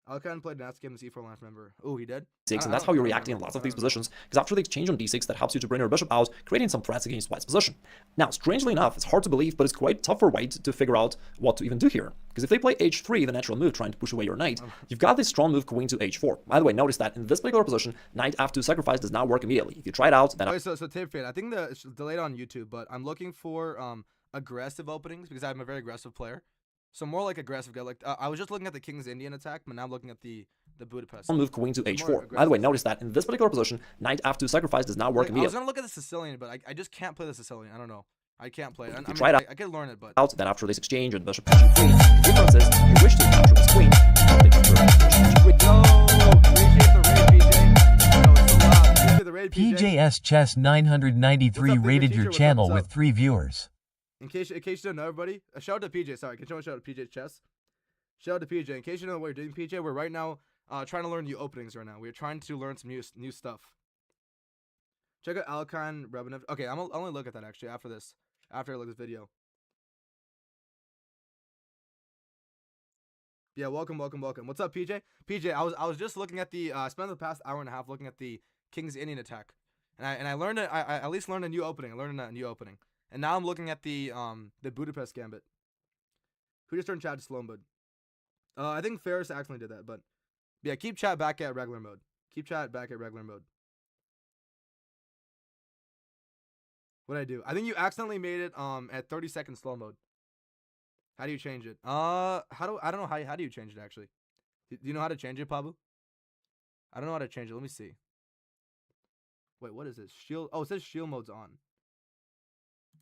Alcan played an game in C4 last member. Oh, he did? And that's how you're reacting in lots of these positions, because after the exchange on d6, that helps you to bring your bishop out, creating some threats against white's position. Now, strangely enough, it's hard to believe, but it's quite tough for white to figure out what to even do here. Because if they play h3, the natural move, trying to push away your knight, you've got this strong move queen to h4. By the way, notice that in this particular position, knight f2 sacrifice does not work immediately. If you try it out, then... Okay, so tip fade. I think it's delayed on YouTube, but I'm looking for aggressive openings because I'm a very aggressive player. So more like aggressive guy. Like I was just looking at the King's Indian attack, but now I'm looking at the Budapest. Move queen to h4. By the way, notice that in this particular position, knight f2 sacrifice does not work immediately. I was gonna look at the Sicilian, but I just can't play the Sicilian. I don't know. I can't play it. You try it out. I could learn it, but then after this exchange and bishop h3, the difference is you wish to capture this queen. They capture appreciate the raid, PJ. PJS Chess 993 rated your channel with 3 viewers. In case you don't know, everybody, a shout out to PJ. Sorry, can someone shout out to PJ Chess? Shout out to PJ. In case you don't know what you're doing, PJ, we're right now trying to learn new openings right now. We're trying to learn some new stuff. Check out Alcan Rebenev. Okay, I'll only look at that actually after this. After I look at this video. Yeah, welcome. What's up, PJ? PJ, I was just looking at the I spent the past hour and a half looking at the King's Indian attack, and I learned I at least learned a new opening. And now I'm looking at the Budapest Gambit. Who just turned chat to slow mode? I think Ferris accidentally did that, but yeah, keep chat back at regular mode. What'd I do? I think you accidentally made it at 30-second slow mode. How do you change it? I don't know how do you change it actually? Do you know how to change it, Pablo? I don't know how to change it. Let me see. Wait, what is this? Shield. Oh, it says shield mode's on.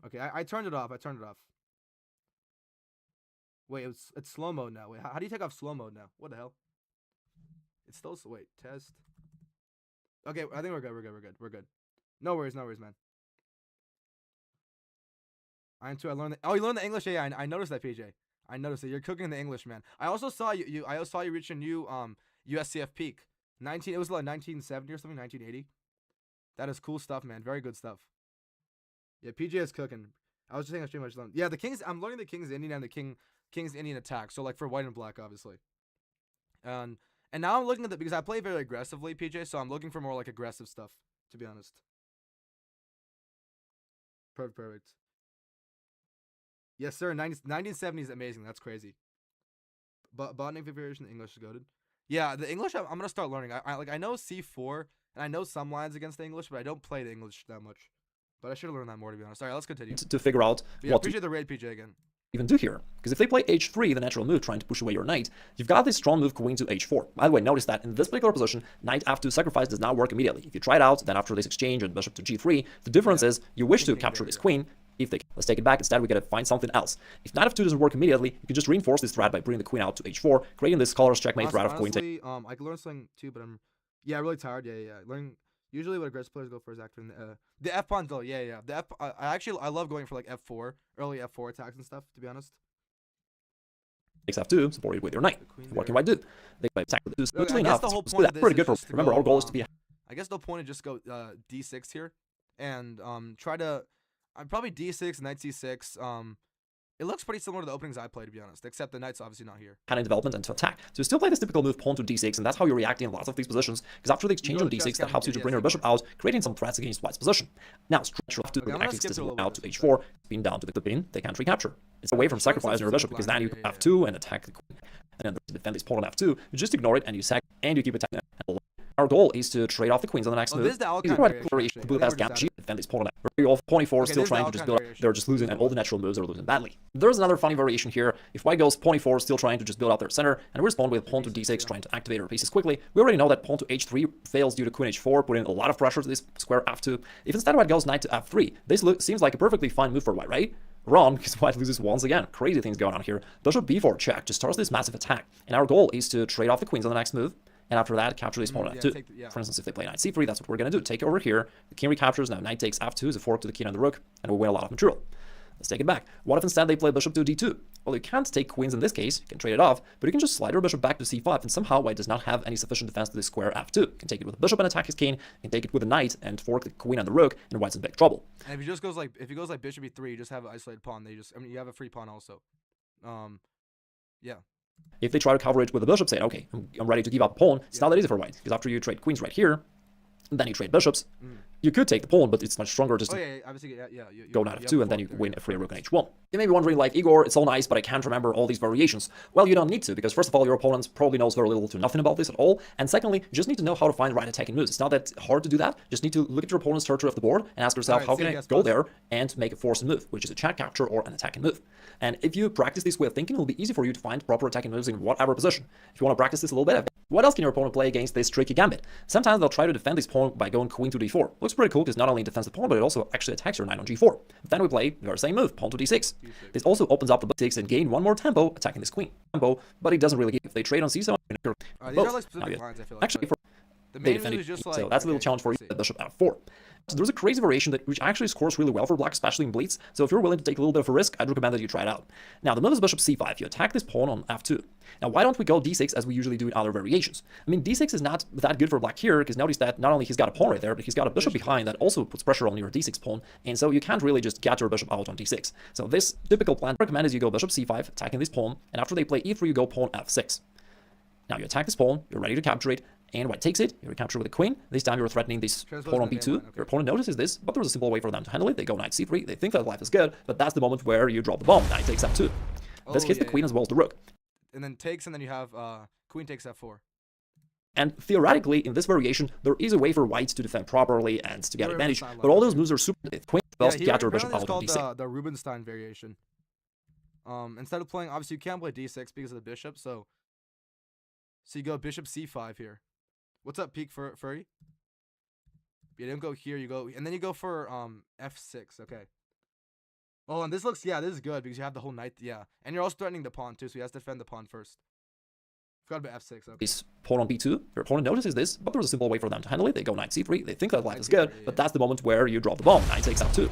Okay, I turned it off. Wait, it's slow mode now. Wait, how do you take off slow mode now? What the hell? It's still wait, test. Okay, I think we're good. No worries, man. I am too. I learned. Oh, you learned the English. Yeah, I noticed that, PJ. I noticed that you're cooking the English, man. I also saw you. I also saw you reach a new USCF peak. It was like 1970 or something, 1980. That is cool stuff, man. Very good stuff. Yeah, PJ is cooking. I was just saying I stream much long. Yeah, I'm learning the King's Indian and the King's Indian attack. So like for white and black, obviously. And now I'm looking at because I play very aggressively, PJ. So I'm looking for more like aggressive stuff, to be honest. Perfect. Yes, sir. 1970 is amazing. That's crazy. But botting configuration, English is goated. Yeah, the English I'm gonna start learning. I know C4 and I know some lines against the English, but I don't play the English that much. But I should have learned that more, to be honest. All right, let's continue. To figure out what appreciate the raid, PJ, again. Even do here. Because if they play h3, the natural move, trying to push away your knight, you've got this strong move queen to h4. By the way, notice that in this particular position, knight f2 sacrifice does not work immediately. If you try it out, then after this exchange and bishop to g3, the difference is you wish to capture this queen. Let's take it back. Instead, we gotta find something else. If knight f2 doesn't work immediately, you can just reinforce this threat by bringing the queen out to h4, creating this colorless checkmate threat of queen take. I could learn something too, but I'm really tired. Yeah. Learning. Usually, what aggressive players go for is activating the F pawn though. Yeah. The F. I love going for like F4, early F4 attacks and stuff. To be honest. Takes f2, supported with your knight. What can white do? They play attack with this. I guess the whole point of this pretty good for. Remember, our goal is to be. I guess the point is just go d6 here, and try to. Probably d6, knight c6. It looks pretty similar to the openings I play, to be honest, except the knight's obviously not here. Kind of development and to attack. So you still play this typical move pawn to d6, and that's how you're reacting in lots of these positions, because after the exchange on d6, that helps you to bring your bishop out, creating some threats against white's position. Now, stretch your f2 with acting system out to h4, spin down to the pin, they can't recapture. It's away from sacrificing your bishop, because now you can f2 and attack the queen. And then to defend this pawn on f2, you just ignore it and you sack, and you keep attacking. Our goal is to trade off the queens on the next move. This is the Alcan variation. Budapest Gambit, defend this pawn on f2. Pawn e4 still trying to just build up. They're just losing, and all the natural moves are losing badly. There's another funny variation here. If white goes pawn e4, still trying to just build out their center, and we respond with pawn to d6, trying to activate our pieces quickly. We already know that pawn to h3 fails due to queen h4, putting a lot of pressure to this square f2. If instead white goes knight to f3, this seems like a perfectly fine move for white, right? Wrong, because white loses once again. Crazy things going on here. Bishop b4 check just starts this massive attack, and our goal is to trade off the queens on the next move. And after that, capture this pawn on f2. For instance, if they play knight c3, that's what we're going to do. Take it over here. The king recaptures. Now knight takes f2 as a fork to the king and the rook, and we win a lot of material. Let's take it back. What if instead they play bishop to d2? Well, you can't take queens in this case. You can trade it off, but you can just slide your bishop back to c5, and somehow white does not have any sufficient defense to this square f2. You can take it with a bishop and attack his king. You can take it with a knight and fork the queen and the rook, and white's in big trouble. And if he just goes like bishop e3, you just have an isolated pawn. You have a free pawn also. Yeah. If they try to cover it with the bishop, saying, okay, I'm ready to give up a pawn, it's not that easy for white, because after you trade queens right here, then you trade bishops, you could take the pawn, but it's much stronger just to obviously, go knight f2, and then you win a free rook on h1. You may be wondering, like, Igor, it's all nice, but I can't remember all these variations. Well, you don't need to, because first of all, your opponent probably knows very little to nothing about this at all, and secondly, you just need to know how to find right attacking moves. It's not that hard to do that. Just need to look at your opponent's territory of the board and ask yourself, how can I go there and make a forced move, which is a check capture or an attacking move. And if you practice this way of thinking, it will be easy for you to find proper attacking moves in whatever position. If you want to practice this a little bit, what else can your opponent play against this tricky gambit? Sometimes they'll try to defend this pawn by going queen to d4. Looks pretty cool because not only it defends the pawn, but it also actually attacks your knight on g4. But then we play the very same move, pawn to d6. This also opens up the b6 and gain one more tempo attacking this queen. But it doesn't really give. If they trade on c7, these are like specific lines, I feel like. Actually, the they main defend move it, is just like, so that's a little challenge for you, bishop f4. So there's a crazy variation which actually scores really well for black, especially in bleeds. So if you're willing to take a little bit of a risk, I'd recommend that you try it out. Now, the move is bishop c5. You attack this pawn on f2. Now, why don't we go d6 as we usually do in other variations? I mean, d6 is not that good for black here, because notice that not only he's got a pawn right there, but he's got a bishop behind that also puts pressure on your d6 pawn, and so you can't really just get your bishop out on d6. So this typical plan I recommend is you go bishop c5, attacking this pawn, and after they play e3, you go pawn f6. Now you attack this pawn, you're ready to capture it, and white takes it, you recapture with a queen. This time you're threatening this pawn on b2. Okay. Your opponent notices this, but there's a simple way for them to handle it. They go knight c3, they think that life is good, but that's the moment where you drop the bomb. Knight takes f2. This hits the queen as well as the rook. And then takes, and then you have queen takes f4. And theoretically, in this variation, there is a way for white to defend properly and to get advantage, but all those moves are super... Queen spells to get your bishop out on d6. The Rubinstein variation. Instead of playing, obviously you can't play d6 because of the bishop, so you go bishop c5 here. What's up, peak for Ferry? You don't go here, you go, and then you go for f6. Okay. Oh, and this looks, this is good because you have the whole knight, and you're also threatening the pawn too, so he has to defend the pawn first. Forgot about f6. Okay. This pawn on b2. Your opponent notices this, but there's a simple way for them to handle it. They go knight c3. They think that life is good, but that's the moment where you drop the bomb. Knight takes f2.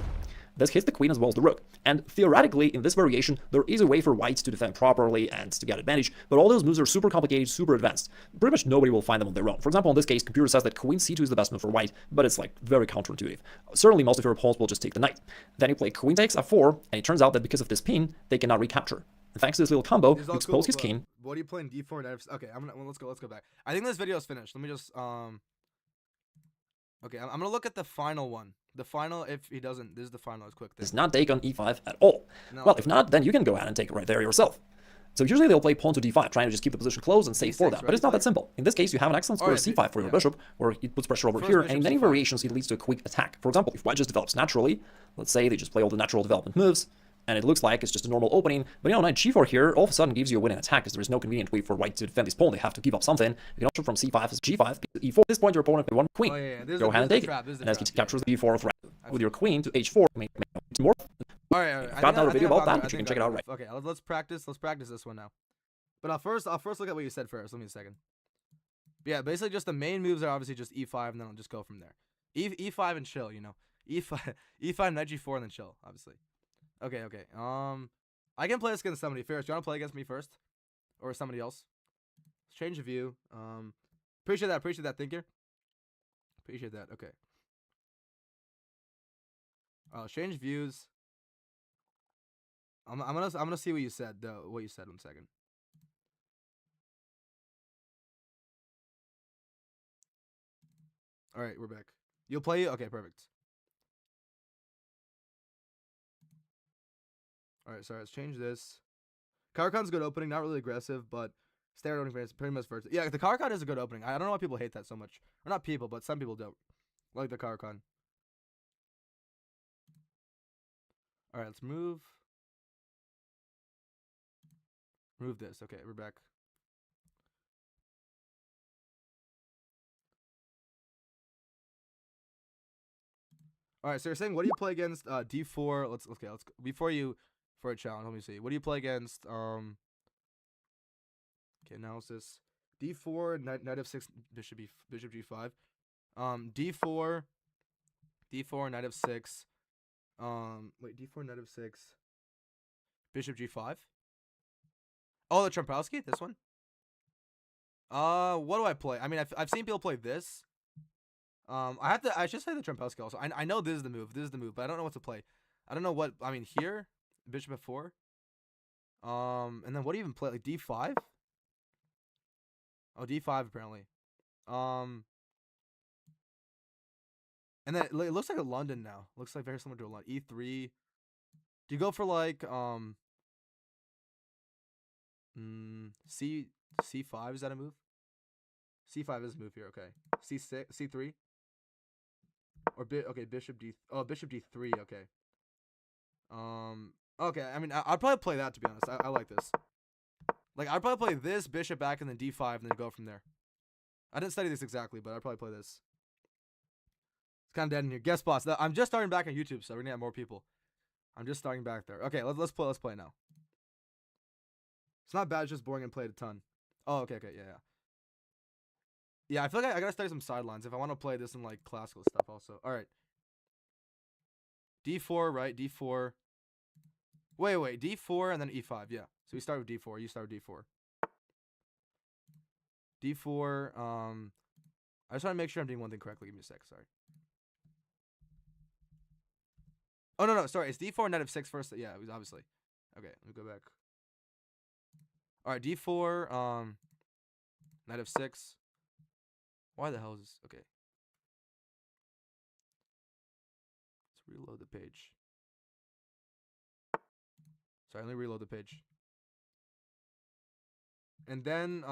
This hits the queen as well as the rook. And theoretically, in this variation, there is a way for white to defend properly and to get advantage, but all those moves are super complicated, super advanced. Pretty much nobody will find them on their own. For example, in this case, computer says that queen c2 is the best move for white, but it's like very counterintuitive. Certainly, most of your opponents will just take the knight. Then you play queen takes f4, and it turns out that because of this pin, they cannot recapture. And thanks to this little combo, you expose his king. What are you playing d4 knight f6? Okay, let's go back. I think this video is finished. Let me just okay, I'm gonna look at the final one. The final, if he doesn't, this is the final. It's quick. Does not take on e5 at all. No, well, if not, then you can go ahead and take it right there yourself. So usually they'll play pawn to d5, trying to just keep the position closed and save for that. But it's not that simple. In this case, you have an excellent square c5 for your bishop, where it puts pressure over here, and in many variations, it leads to a quick attack. For example, if white just develops naturally, let's say they just play all the natural development moves, and it looks like it's just a normal opening, but knight g4 here all of a sudden gives you a winning attack because there is no convenient way for white to defend this pawn. They have to give up something. You can option from c5 as g5, e4. At this point, your opponent with one queen. Go ahead and take it. And as he captures the b4 threat with your queen to h4, make more. Alright. I've got another video about that, which you can check it out right. Okay, let's practice this one now. But I'll first look at what you said first. Let me a second. But yeah, basically just the main moves are obviously just e5, and then I'll just go from there. E5 and chill, you know. E5, knight g4, and then chill, obviously. Okay. I can play this against somebody. Ferris, do you want to play against me first? Or somebody else? Let's change the view. Appreciate that, thinker. Appreciate that, okay. Change views. I'm gonna see what you said, though. What you said, 1 second. Alright, we're back. You'll play? Okay, perfect. Alright, sorry, let's change this. Caracon's a good opening, not really aggressive, but standard opening is pretty much versatile. Yeah, the Caracon is a good opening. I don't know why people hate that so much. Or not people, but some people don't like the Caracon. Alright, let's move this. Okay, we're back. Alright, so you're saying, what do you play against d4? Let's before you for a challenge, let me see. What do you play against okay, analysis. D4, knight f6, bishop g5. D4 knight f6. Wait, d4 knight f6. Bishop g5. Oh, the Trampowski? This one? What do I play? I mean, I've seen people play this. I should say the Trampowski also. I know this is the move, but I don't know what to play. I don't know what, I mean, here, bishop f4. And then what do you even play? Like D5? Oh, D5 apparently. And then it looks like a London now. Looks like very similar to a London. E3. Do you go for like C5? Is that a move? C5 is a move here. Okay. C6, C3. Or okay, Bishop D. Oh, Bishop D3. Okay. Okay. I mean, I'd probably play that, to be honest. I like this. Like, I'd probably play this Bishop back and then D5 and then go from there. I didn't study this exactly, but I'd probably play this. It's kind of dead in here. Guest spots. I'm just starting back on YouTube, so we're gonna have more people. I'm just starting back there. Okay, let's play now. It's not bad. It's just boring and played a ton. Oh, okay, yeah. Yeah, I feel like I gotta study some sidelines if I want to play this in like classical stuff also. All right. D4, right? D4. Wait. D4 and then E5. Yeah. So we start with D4. You start with D4. D4. I just want to make sure I'm doing one thing correctly. Give me a sec. Sorry. Oh no. Sorry. It's D4 knight f6 first. Yeah, it was obviously. Okay. Let me go back. All right. D4. Knight f6. Why the hell is this? Okay. Let's reload the page. Sorry, let me reload the page. And then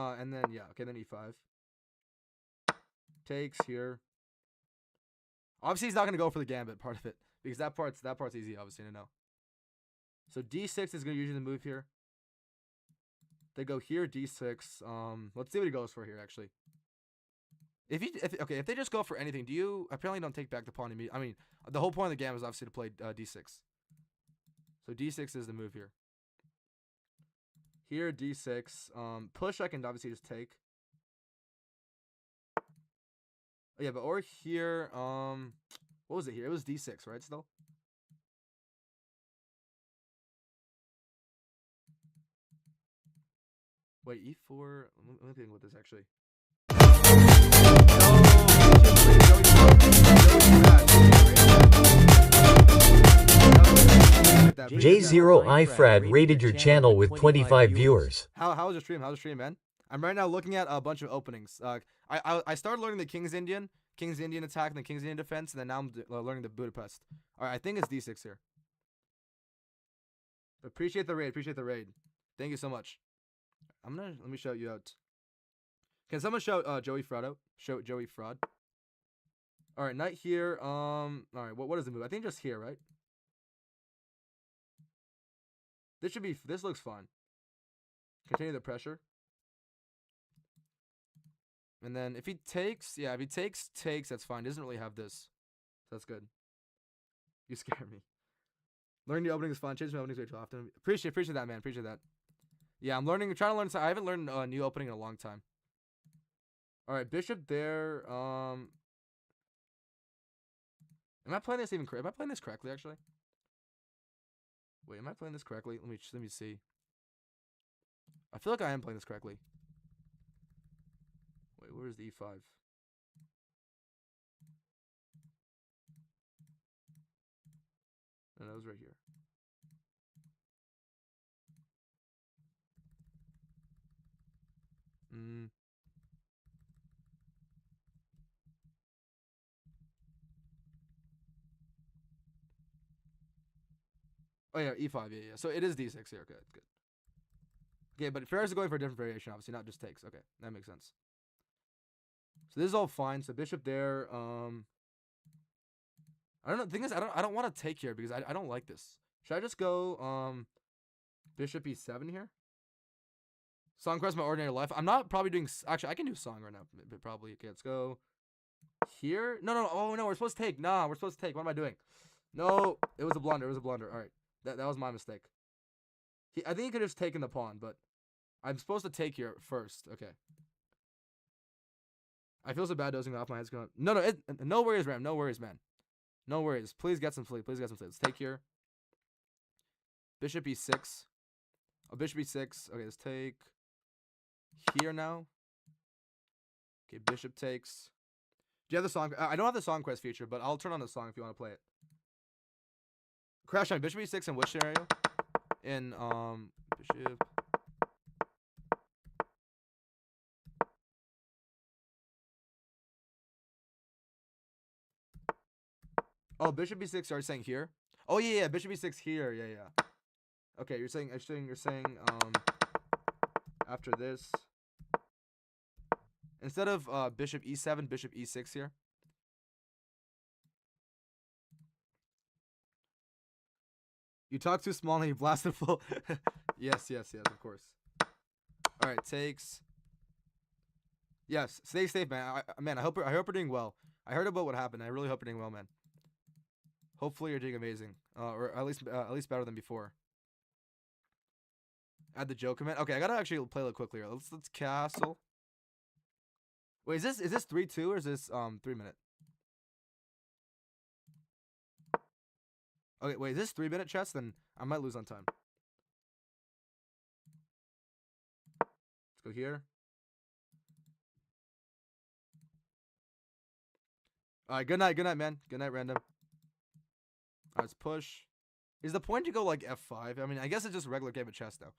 yeah, okay, then E5. Takes here. Obviously he's not gonna go for the gambit part of it, because that part's easy, obviously, to know. So D6 is gonna usually move here. They go here, D6. Let's see what he goes for here, actually. If they just go for anything, apparently don't take back the pawn immediately. I mean, the whole point of the game is obviously to play D6. So D6 is the move here. Here, D6. Push, I can obviously just take. Oh, yeah, but or here, what was it here? It was D6, right, still? Wait, E4. Let me think with this, actually. J0ifrad rated your channel with 25 viewers. How was your stream? How's the stream, man? I'm right now looking at a bunch of openings. I started learning the King's Indian attack, and the King's Indian defense, and then now I'm learning the Budapest. All right, I think it's D6 here. Appreciate the raid. Thank you so much. Let me shout you out. Can someone shout Joey Fraud out? Shout Joey Fraud. All right, knight here. All right, what is the move? I think just here, right? This looks fun. Continue the pressure. And then if he takes, that's fine. He doesn't really have this. So that's good. You scare me. Learning the opening is fun. Change my openings way too often. Appreciate that, man. Appreciate that. Yeah, I'm trying to learn. I haven't learned a new opening in a long time. All right, bishop there. Am I playing this Am I playing this correctly, actually? Wait, am I playing this correctly? Let me see. I feel like I am playing this correctly. Wait, where's the E5? No, that was right here. Oh yeah, E5, yeah. So it is D6 here. Okay, good. Okay, but Ferris is going for a different variation, obviously, not just takes. Okay, that makes sense. So this is all fine. So bishop there. I don't know. The thing is, I don't want to take here because I don't like this. Should I just go bishop E7 here? Song quest my ordinary life. I'm not probably doing. Actually, I can do song right now. Probably. Okay, let's go here. No. Oh no, we're supposed to take. Nah, we're supposed to take. What am I doing? No, it was a blunder. All right, that was my mistake. I think he could have just taken the pawn, but I'm supposed to take here first. Okay. I feel so bad dozing off. My head's going. No. No worries, Ram. No worries, man. No worries. Please get some sleep. Let's take here. Bishop E6. Oh, bishop E6. Okay, let's take here now. Okay, bishop takes. Do you have the song? I don't have the song quest feature, but I'll turn on the song if you want to play it. Crash on bishop E6 in which scenario? In Bishop. Oh, bishop b6. Are you saying here? Oh yeah, bishop b6 here. Yeah. Okay, you're saying after this, instead of bishop e7, bishop e6 here. You talk too small and you blasted full. Yes, of course. All right, takes. Yes, stay safe, man. Man, I hope you're doing well. I heard about what happened. I really hope you're doing well, man. Hopefully you're doing amazing, or at least better than before. Add the joke command. Okay, I gotta actually play a little quickly here. Let's castle. Wait, is this 3-2 or is this 3-minute? Okay, wait, is this 3-minute chess? Then I might lose on time. Let's go here. Alright, good night, man. Good night, random. Alright, let's push. Is the point to go like F5? I mean, I guess it's just a regular game of chess now.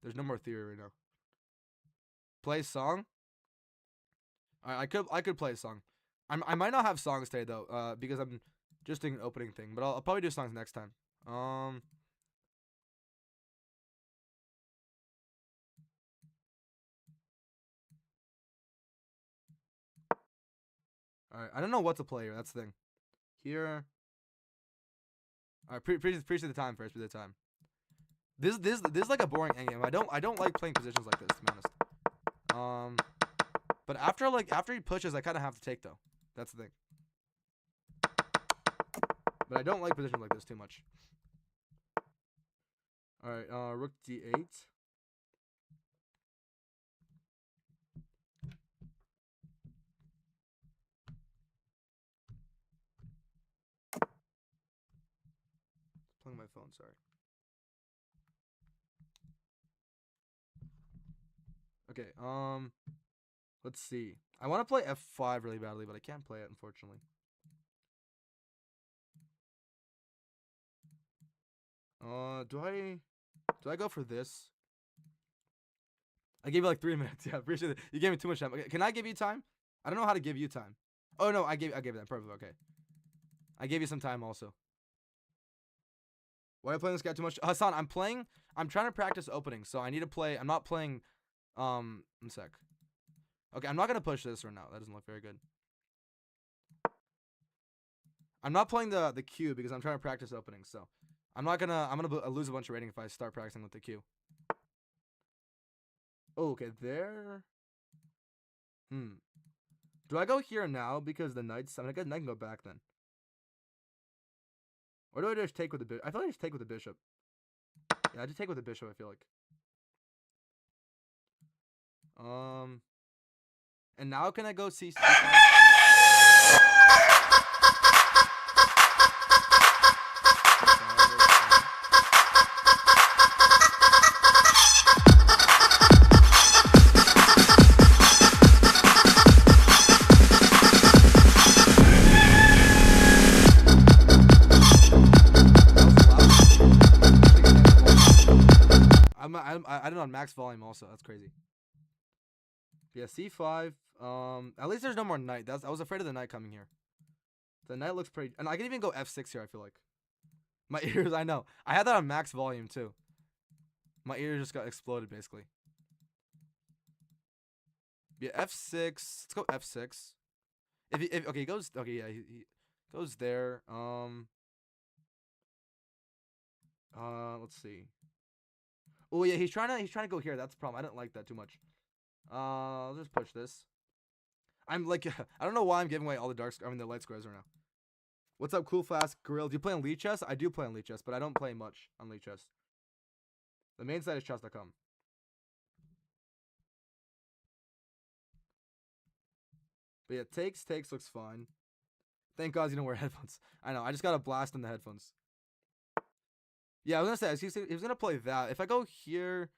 There's no more theory right now. Play song? Alright, I could play a song. I might not have songs today though, because I'm just doing an opening thing. But I'll probably do songs next time. Alright, I don't know what to play here. That's the thing. Here. Alright, appreciate the time first. Appreciate the time. This is like a boring endgame. I don't like playing positions like this, to be honest. But after he pushes, I kind of have to take though. That's the thing. But I don't like positions like this too much. All right, rook d8. Playing my phone, sorry. Okay, let's see. I want to play f5 really badly, but I can't play it, unfortunately. Do I go for this? I gave you like 3 minutes. Yeah, appreciate it. You gave me too much time. Okay, can I give you time? I don't know how to give you time. Oh no, I gave that. Perfect. Okay. I gave you some time also. Why am I playing this guy too much? Hassan, I'm trying to practice opening, so I need to play. I'm not playing. One sec. Okay, I'm not gonna push this right now. That doesn't look very good. I'm not playing the Q because I'm trying to practice opening, so I'm gonna lose a bunch of rating if I start practicing with the Q. Oh, okay, there. Do I go here now because the knight's? I mean, I guess I can go back then. Or do I just take with the bishop? I feel like I just take with the bishop. Yeah, I just take with the bishop, I feel like. And now can I go C6? I did it on max volume also. That's crazy. Yeah, C5. At least there's no more knight. I was afraid of the knight coming here. The knight looks pretty, and I can even go F6 here. I feel like my ears. I know. I had that on max volume too. My ears just got exploded basically. Yeah, F6. Let's go F6. Okay, he goes. Okay, yeah, he goes there. Let's see. Oh yeah, he's trying to go here. That's the problem. I didn't like that too much. I'll just push this. I'm like, I don't know why I'm giving away all the the light squares right now. What's up, Cool Flask Gorilla? Do you play on League Chess? I do play on League Chess, but I don't play much on League Chess. The main site is chess.com. But yeah, takes looks fine. Thank God you don't wear headphones. I know. I just got a blast in the headphones. Yeah, I was gonna say he was gonna play that. If I go here,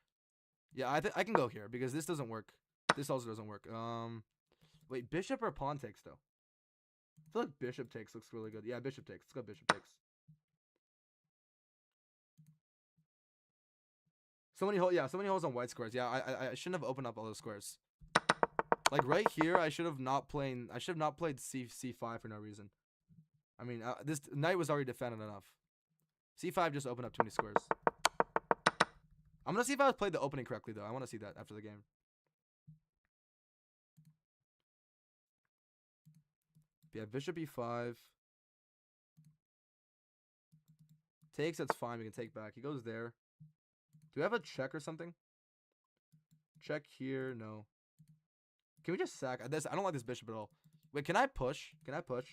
yeah, I can go here because this doesn't work. This also doesn't work. Wait, bishop or pawn takes though? I feel like bishop takes looks really good. Yeah, bishop takes. Let's go bishop takes. So many holes. Yeah, so many holes on white squares. Yeah, I shouldn't have opened up all those squares. Like right here, I should have not played c5 for no reason. I mean, this knight was already defended enough. c5 just opened up too many squares. I'm gonna see if I played the opening correctly though. I want to see that after the game. Yeah, bishop e5. Takes, that's fine. We can take back. He goes there. Do we have a check or something? Check here. No. Can we just sack this? I don't like this bishop at all. Wait, can I push? Can I push?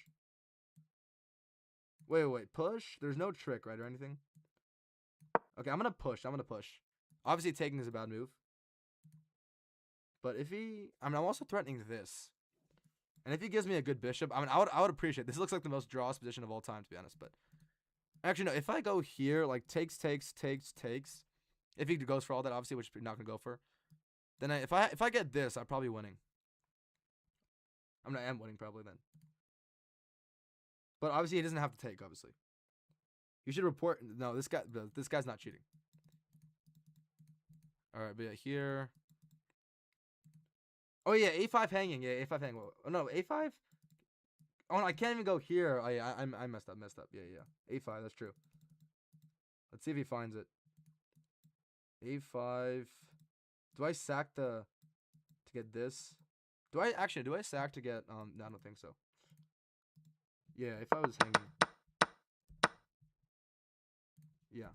Wait. Push? There's no trick, right, or anything? Okay, I'm gonna push. Obviously, taking is a bad move. But if he... I mean, I'm also threatening this. And if he gives me a good bishop... I mean, I would appreciate... This looks like the most draws position of all time, to be honest, but... Actually, no. If I go here, like, takes... If he goes for all that, obviously, which you're not going to go for. Then if I get this, I'm probably winning. I mean, I am winning probably then. But obviously, he doesn't have to take, obviously. You should report... No, this guy's not cheating. Alright, but yeah, here... Oh, yeah, a5 hanging. Yeah, a5 hanging. Oh, no, a5? Oh, no, I can't even go here. I messed up. Yeah. a5, that's true. Let's see if he finds it. a5. Do I sack to get this? Do I sack to get... No, I don't think so. Yeah, if I was hanging... Yeah.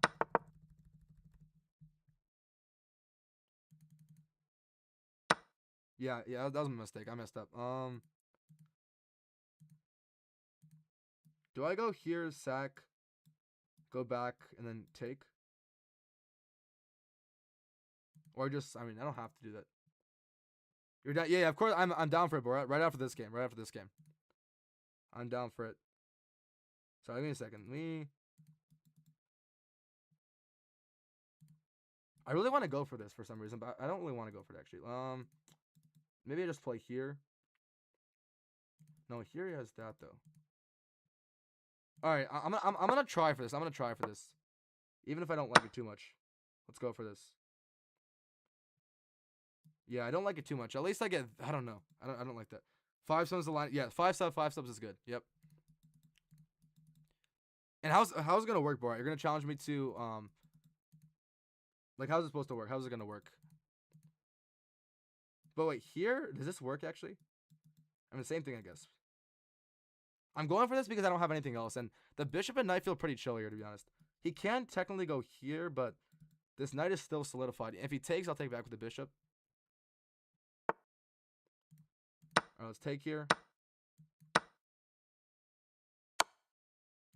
Yeah, that was my mistake. I messed up. Do I go here, sack, go back, and then take? Or just, I mean, I don't have to do that. You're down. Yeah, of course, I'm down for it, bro. Right after this game. I'm down for it. Sorry, give me a second. I really want to go for this for some reason, but I don't really want to go for it actually. Maybe I just play here. No, here he has that though. All right, I'm gonna try for this. Even if I don't like it too much. Let's go for this. Yeah, I don't like it too much. At least I get. I don't know. I don't like that. 5 subs the line. Yeah, 5 subs is good. Yep. And how's it gonna work, bro? You're gonna challenge me to like, how's it supposed to work? How's it gonna work? But wait, here, does this work actually? I mean, same thing, I guess. I'm going for this because I don't have anything else, and the bishop and knight feel pretty chill here, to be honest. He can technically go here, but this knight is still solidified. If he takes, I'll take back with the bishop. Alright, let's take here.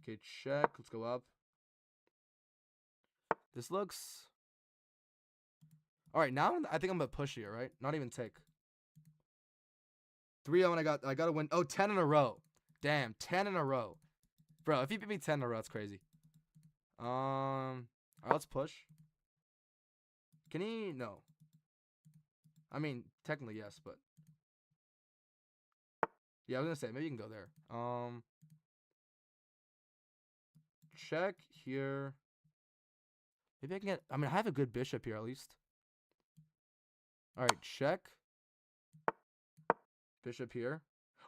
Okay, check. Let's go up. This looks... Alright, now I think I'm gonna push here, right? Not even take. 3-0 and I gotta win. Oh, 10 in a row. Damn, 10 in a row. Bro, if he beat me 10 in a row, that's crazy. Alright, let's push. Can he? No. I mean, technically yes, but... Yeah, I was gonna say, maybe you can go there. Check here. Maybe I can get... I mean, I have a good bishop here, at least. Alright, check. Bishop here.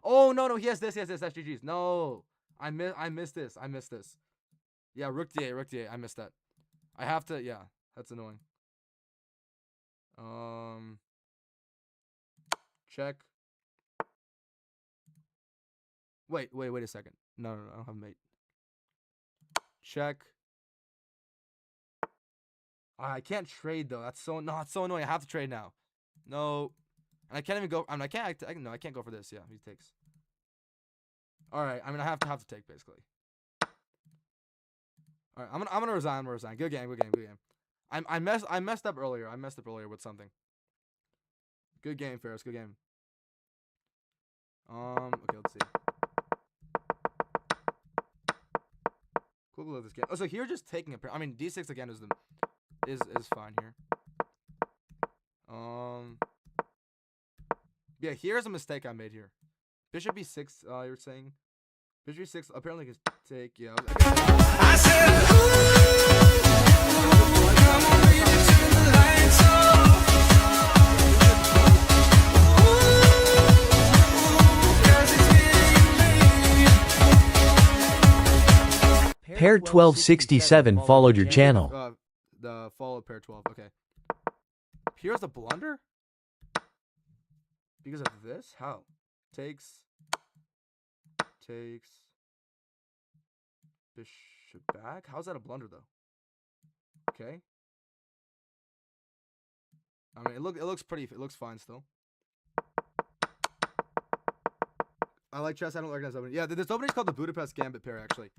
Oh, no, he has this. That's GG's. No. I missed this. Yeah, rook d8. I missed that. I have to... Yeah, that's annoying. Check. Wait a second. No, I don't have mate. Check. I can't trade though. That's so annoying. I have to trade now. No. And I can't even go. I mean, I can't go for this. Yeah, he takes. All right. I mean, I have to take basically. All right. I'm gonna resign. Good game. I messed up earlier. With something. Good game, Ferris. Good game. Okay. Let's see. Cool of this game. Oh, so here just taking a pair. I mean, d6 again is fine here. Yeah, here's a mistake I made here. Bishop e6. You're saying bishop e6 apparently can take. Yeah. I said, ooh, come on, read it to the light. Pair 1267 followed your channel. The follow pair 12. Okay. Here's the blunder. Because of this, how? Takes bishop back. How's that a blunder though? Okay. I mean, it looks pretty. It looks fine still. I like chess. I don't recognize opening. Yeah, this opening is called the Budapest Gambit pair. Actually,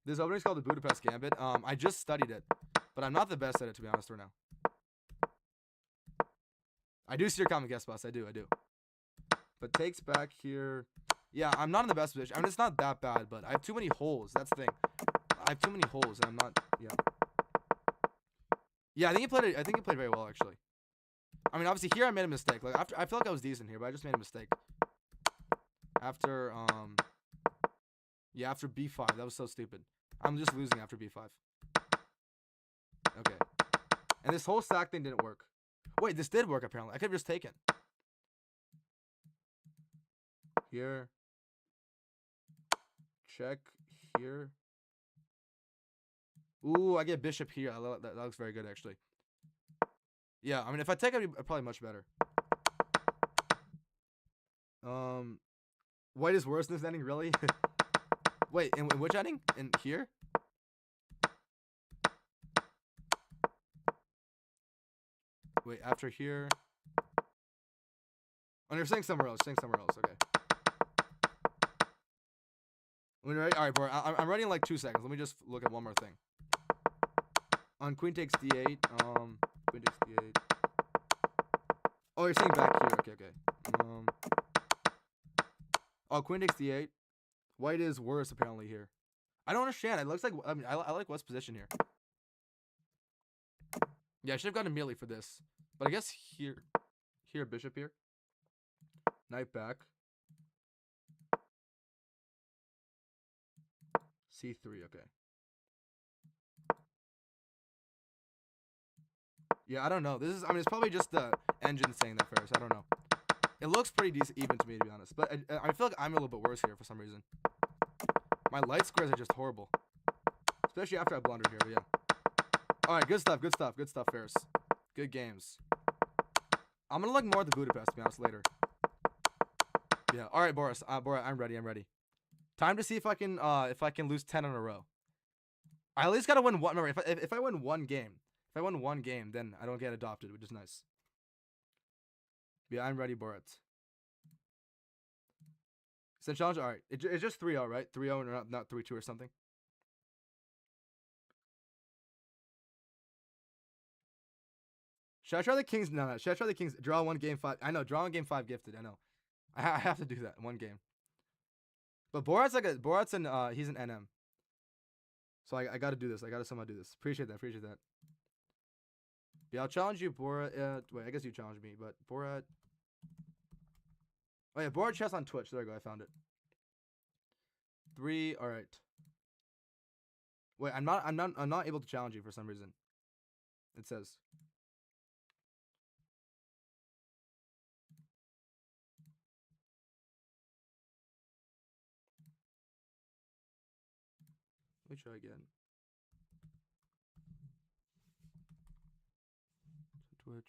this opening is called the Budapest Gambit. I just studied it, but I'm not the best at it, to be honest right now. I do see your comment, guest boss. I do. But takes back here. Yeah, I'm not in the best position. I mean, it's not that bad, but I have too many holes. That's the thing. I have too many holes, and I'm not. Yeah. Yeah, I think he played it. I think he played very well, actually. I mean, obviously here I made a mistake. Like after, I feel like I was decent here, but I just made a mistake. After after b5, that was so stupid. I'm just losing after b5. Okay. And this whole stack thing didn't work. Wait, this did work apparently. I could have just taken. Here. Check here. Ooh, I get bishop here. That looks very good actually. Yeah, I mean if I take it, probably much better. White is worse in this ending, really? Wait, in which ending? In here? Wait, after here. Oh, you're saying somewhere else. Okay. When you're ready? All right, bro. I'm ready in like 2 seconds. Let me just look at one more thing. On queen takes d8. Queen takes d8. Oh, you're saying back here. Okay. Oh, queen takes d8. White is worse apparently here. I don't understand. It looks like I like White's position here. Yeah, I should have gone immediately for this, but I guess here, bishop here. Knight back. c3. Okay. Yeah, I don't know. This is. I mean, it's probably just the engine saying that Ferris. I don't know. It looks pretty decent, even to me, to be honest. But I feel like I'm a little bit worse here for some reason. My light squares are just horrible, especially after I blundered here. But yeah. All right, good stuff, Ferris. Good games. I'm gonna look more at the Budapest, to be honest, later. Yeah. All right, Boris. Boris, I'm ready. Time to see if I can lose 10 in a row. I at least gotta win one. Remember, if I win one game, then I don't get adopted, which is nice. Yeah, I'm ready, Borat. Send challenge. All right, it's just 3-0, right? 3-0 and not 3-2 or something. Should I try the Kings? No. Should I try the Kings? Draw 1 game 5. I know. Draw 1 game 5 gifted. I know. I have to do that 1 game. But Borat's he's an NM. So I got to do this. I got to somehow do this. Appreciate that. Yeah, I'll challenge you, Borat. Wait, I guess you challenge me, but Borat. Oh yeah, Borat chess on Twitch. There we go. I found it. 3. All right. Wait, I'm not able to challenge you for some reason. It says. Let me try again. Twitch.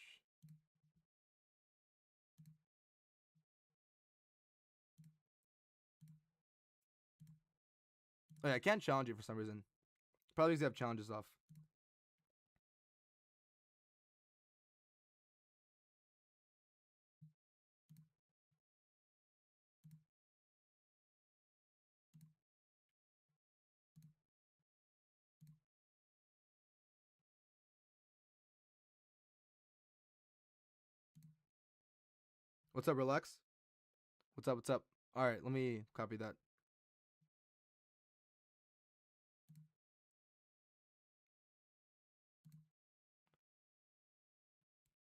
Oh yeah, I can't challenge you for some reason. Probably because they have challenges off. What's up, Relax? What's up? All right, let me copy that.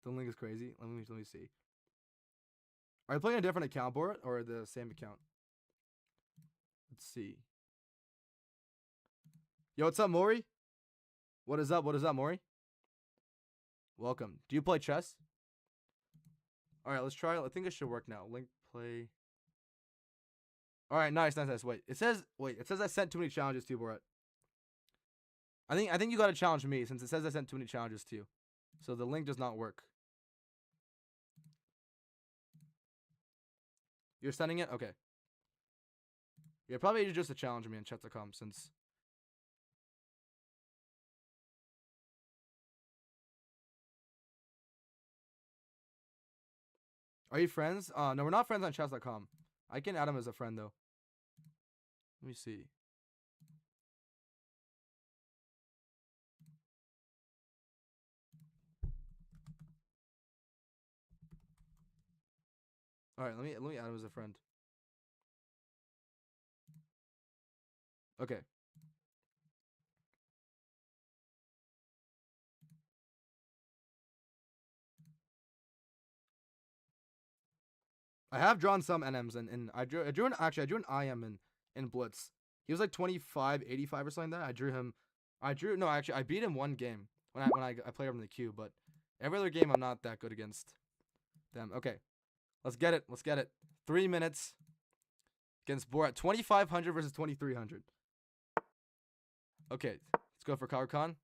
The link is crazy. Let me see. Are you playing a different account, Borat, or the same account? Let's see. Yo, what's up, Maury? What is up, Maury? Welcome. Do you play chess? All right, let's try it. I think it should work now. Link play. All right, nice. Wait, it says I sent too many challenges to you, Borat. I think you gotta challenge me since it says I sent too many challenges to you. So the link does not work. You're sending it? Okay. Yeah, probably just to challenge me in chat.com since... Are you friends? No, we're not friends on chess.com. I can add him as a friend, though. Let me see. Alright, let me add him as a friend. Okay. I have drawn some NMs and I drew an IM in Blitz. He was like 25, 85 or something like that. I beat him one game when I played him in the queue, but every other game I'm not that good against them. Okay. Let's get it. 3 minutes against Borat. 2,500 versus 2,300. Okay, let's go for Khan.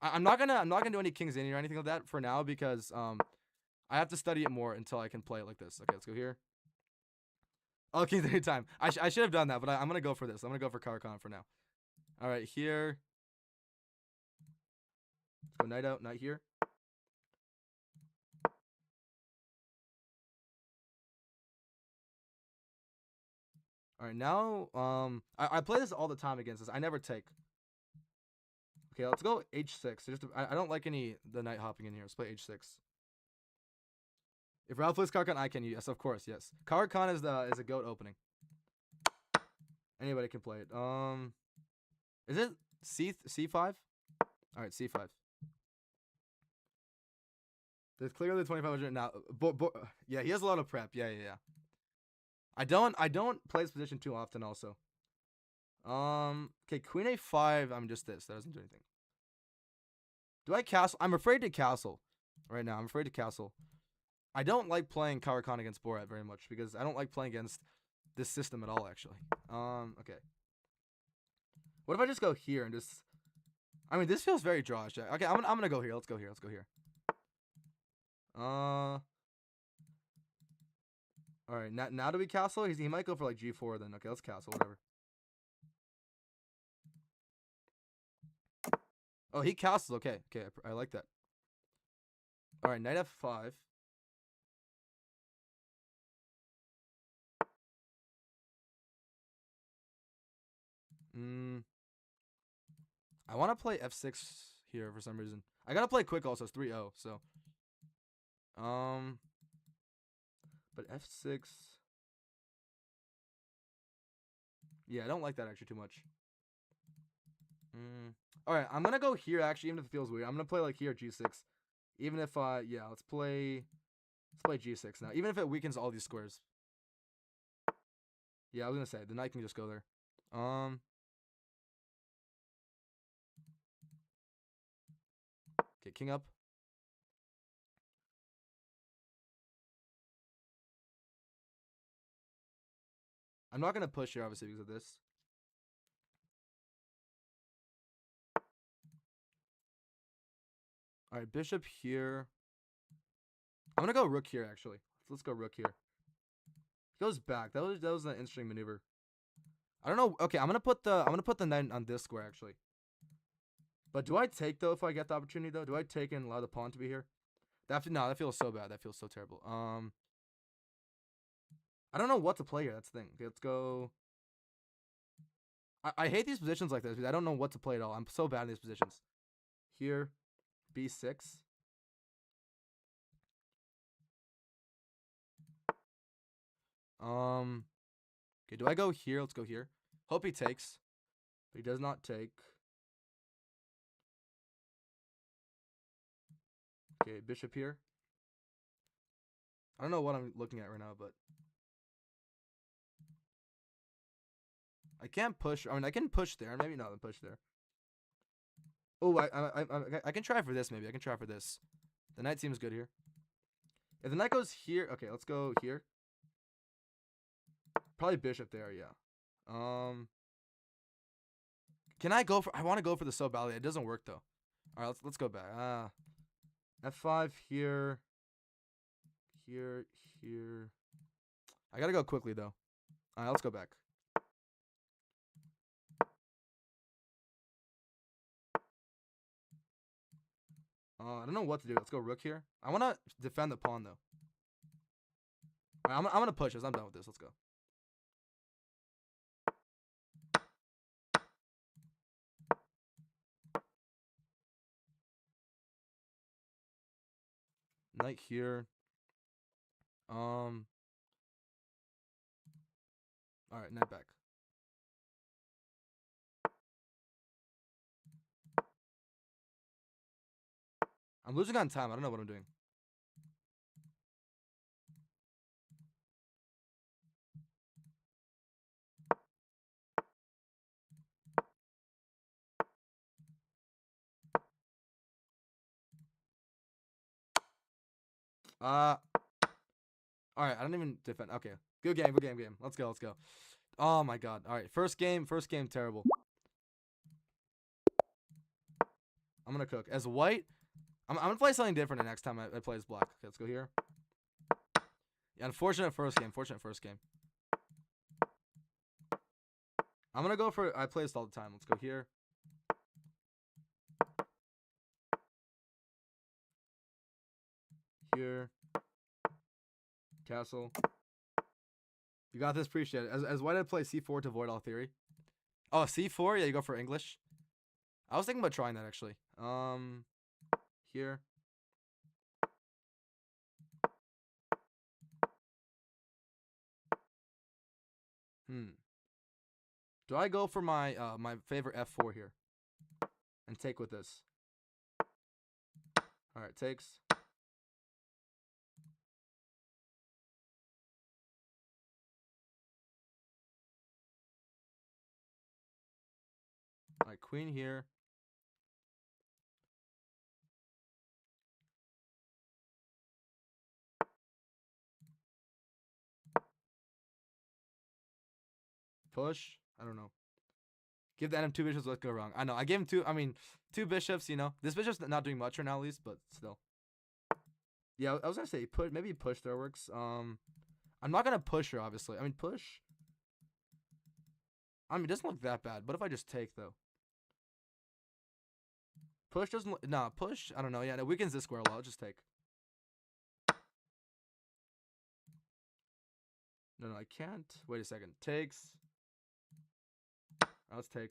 I'm not gonna do any King's Indian or anything like that for now because I have to study it more until I can play it like this. Okay, let's go here. Oh, King's Indian time. I should have done that, but I'm gonna go for this. I'm gonna go for Khan for now. All right, here. Let's go knight out, knight here. All right, now I play this all the time against this. I never take. Okay, let's go h6. I don't like the knight hopping in here. Let's play h6. If Ralph plays Khan, I can. Yes, of course. Yes, Khan is a goat opening. Anybody can play it. Is it c5? All right, c5. There's clearly 2,500 now. Yeah, he has a lot of prep. Yeah. I don't play this position too often. Also. Okay, Queen A5. I'm just this. That doesn't do anything. Do I castle? I'm afraid to castle right now. I'm afraid to castle. I don't like playing Khan against Borat very much because I don't like playing against this system at all, actually. Okay. What if I just go here and just... I mean, this feels very drawish. Okay, I'm gonna go here. Let's go here. Alright, now do we castle? He might go for like G4 then. Okay, let's castle, whatever. Oh, he castles. Okay, I like that. Alright, knight F5. I want to play F6 here for some reason. I gotta play quick also. It's 3-0, so. But F6. Yeah, I don't like that actually too much. Alright, I'm gonna go here actually, even if it feels weird. I'm gonna play like here G6. Even if yeah, let's play G6 now. Even if it weakens all these squares. Yeah, I was gonna say the knight can just go there. Okay, king up. I'm not gonna push here obviously because of this. All right, bishop here. I'm gonna go rook here actually. Let's go rook here. Goes back. That was an interesting maneuver. I don't know. Okay, I'm gonna put the knight on this square actually. But do I take though if I get the opportunity though? Do I take and allow the pawn to be here? No, that feels so bad. That feels so terrible. I don't know what to play here. That's the thing. Okay, let's go. I hate these positions like this because I don't know what to play at all. I'm so bad in these positions. Here, B6. Okay, do I go here? Let's go here. Hope he takes. But he does not take. Okay, bishop here. I don't know what I'm looking at right now, but I can't push. I mean, I can push there. Maybe not push there. Oh, I can try for this. Maybe I can try for this. The knight seems good here. If the knight goes here, okay, let's go here. Probably bishop there, yeah. Can I go for? I want to go for the so badly. It doesn't work though. All right, let's go back. F5 here. Here. I gotta go quickly though. All right, let's go back. I don't know what to do. Let's go rook here. I want to defend the pawn though. All right, I'm gonna push this. I'm done with this. Let's go. Knight here. All right, knight back. I'm losing on time. I don't know what I'm doing. All right, I don't even defend. Okay, good game. Let's go. Oh my god. All right, first game terrible. I'm gonna cook as white. I'm gonna play something different the next time I play as black. Okay, let's go here. Yeah, unfortunate first game. I'm gonna go for. I play this all the time. Let's go here. Here. Castle. You got this. Appreciate it. As white, I play c4 to avoid all theory. Oh, c4. Yeah, you go for English. I was thinking about trying that actually. Here. Do I go for my my favorite f4 here and take with this? All right, takes. All right, queen here. Push. I don't know. Give the enemy 2 bishops. Let's go wrong. I know. I gave him 2. I mean, 2 bishops. You know, this bishop's not doing much right now, at least, but still. Yeah, I was gonna say maybe push there works. I'm not gonna push her, obviously. I mean, push. I mean, it doesn't look that bad. What if I just take though? Push doesn't. Nah, push. I don't know. Yeah, it weakens this square a lot. I'll just take. No, I can't. Wait a second. Takes. Let's take.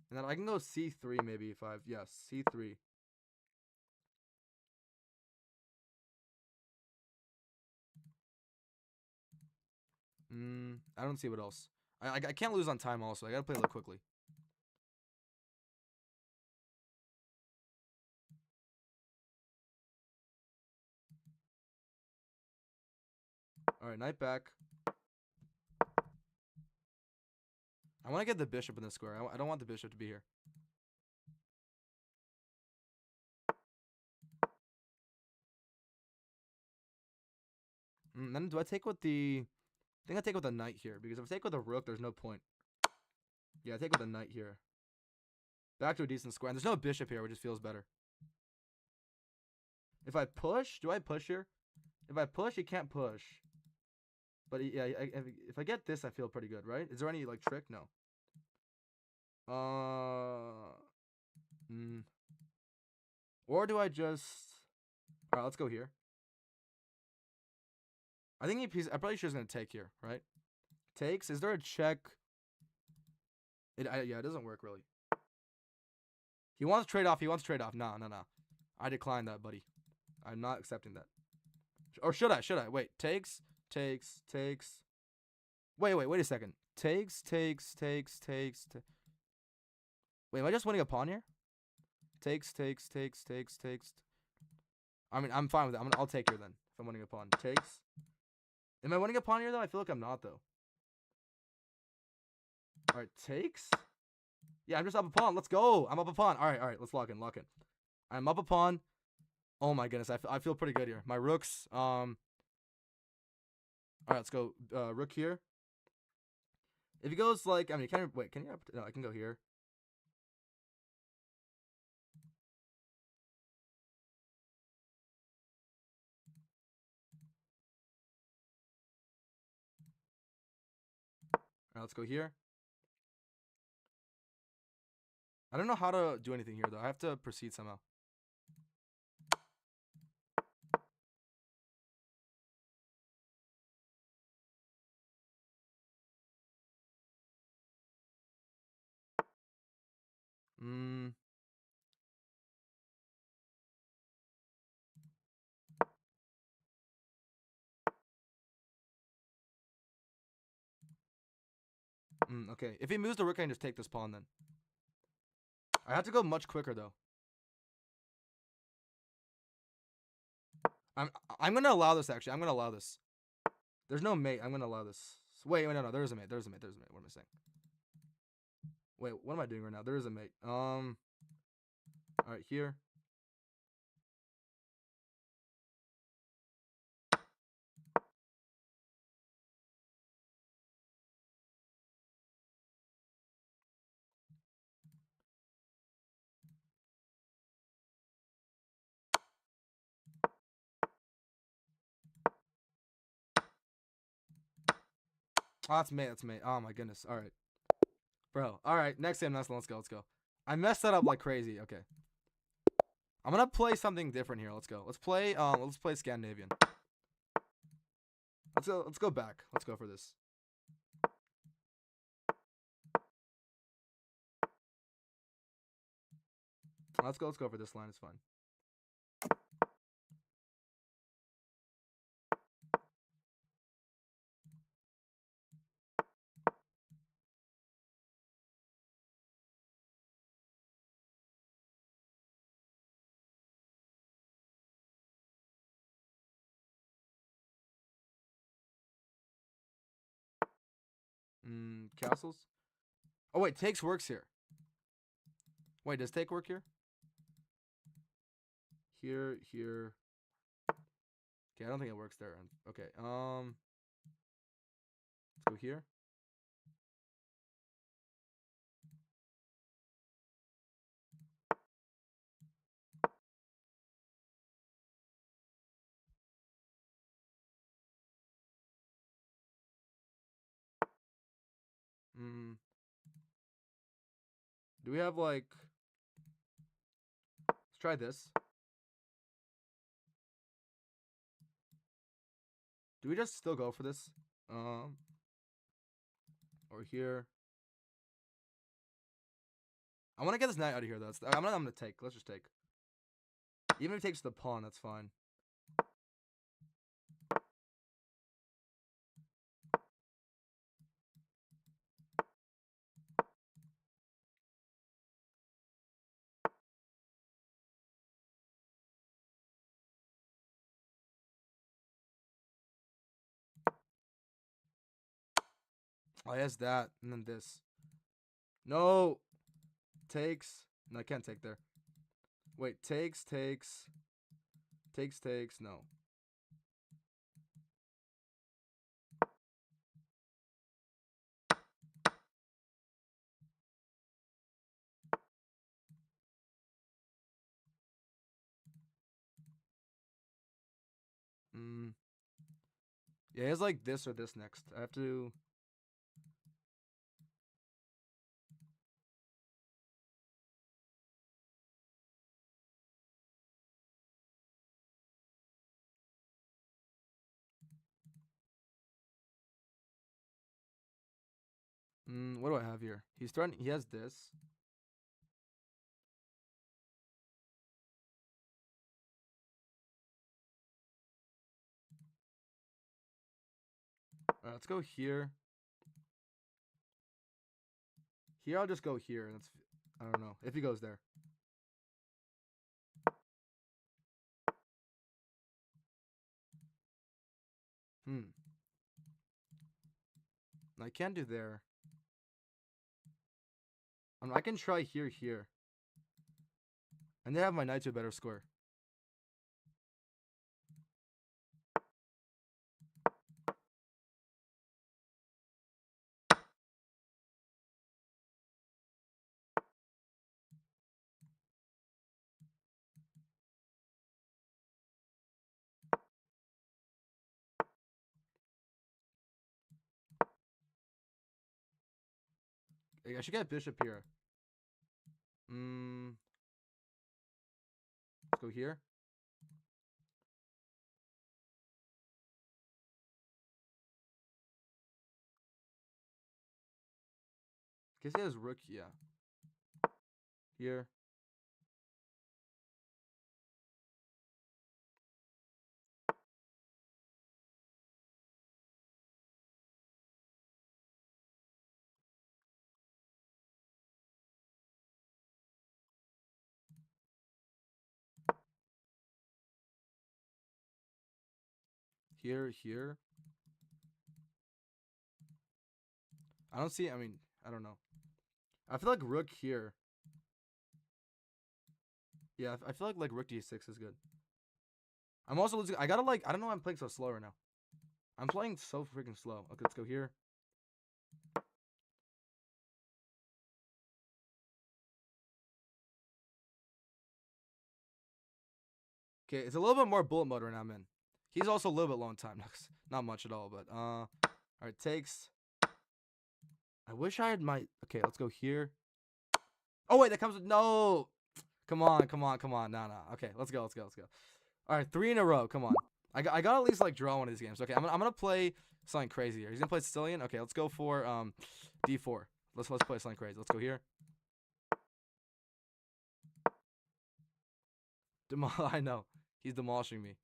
And then I can go c3 maybe if I've. Yes, c3. I don't see what else. I can't lose on time also. I gotta play a little quickly. Alright, knight back. I want to get the bishop in the square. I don't want the bishop to be here. Then do I take with the... I think I take with the knight here. Because if I take with a rook, there's no point. Yeah, I take with the knight here. Back to a decent square. And there's no bishop here, which just feels better. If I push... Do I push here? If I push, you can't push. But yeah, if I get this, I feel pretty good, right? Is there any like trick? No. Or do I just? All right, let's go here. I think I'm probably sure he's gonna take here, right? Takes. Is there a check? Yeah, it doesn't work really. He wants to trade off. No. I decline that, buddy. I'm not accepting that. Or should I? Wait, takes. Wait a second. Takes. Wait, am I just winning a pawn here? Takes. I mean, I'm fine with that. I'll take here then. If I'm winning a pawn. Takes. Am I winning a pawn here though? I feel like I'm not though. Alright, takes. Yeah, I'm just up a pawn. Let's go. I'm up a pawn. Alright, let's lock in. I'm up a pawn. Oh my goodness, I feel pretty good here. My rooks, alright, let's go rook here. If he goes like, I mean, can you? No, I can go here. Alright, let's go here. I don't know how to do anything here though. I have to proceed somehow. Hmm. Okay. If he moves the rook, I can just take this pawn then. I have to go much quicker though. I'm gonna allow this actually. I'm gonna allow this. There's no mate. I'm gonna allow this. Wait, no, there is a mate. There's a mate. There's a mate. What am I saying? Wait, what am I doing right now? There is a mate. All right, here. Oh, that's mate. That's mate. Oh my goodness. All right, bro. All right, next game. Let's go. Let's go. I messed that up like crazy. Okay. I'm gonna play something different here. Let's go. Let's play Scandinavian. Let's go back. Let's go for this. Let's go for this line. It's fine. Castles. Oh wait, takes works here. Wait, does take work here? Here. Okay, I don't think it works there. Okay, let's go here. Do we have like? Let's try this. Do we just still go for this? Or here. I want to get this knight out of here though. I'm gonna take. Let's just take. Even if it takes the pawn, that's fine. Oh, yes, that. And then this. No. Takes. No, I can't take there. Wait, takes. No. Yeah, it's like this or this next. I have to. What do I have here? He's threatening. He has this. Alright, let's go here. Here, I'll just go here. That's. I don't know if he goes there. I can't do there. I can try here. And then have my knight to a better square. I should get bishop here. Let's go here. Guess he has rook. Yeah. Here. Here. I don't see. I mean, I don't know. I feel like rook here. Yeah, I feel like rook d6 is good. I'm also losing. I gotta like. I don't know why I'm playing so slow right now. I'm playing so freaking slow. Okay, let's go here. Okay, it's a little bit more bullet mode right now, man. He's also a little bit low on time. Not much at all, but all right, takes. I wish I had my. Okay, let's go here. Oh wait, that comes with no. Come on. No. Okay, let's go. All right, 3 in a row. Come on. I gotta at least like draw one of these games. Okay, I'm gonna play something crazy here. He's gonna play Sicilian. Okay, let's go for d4. Let's play something crazy. Let's go here. I know. He's demolishing me.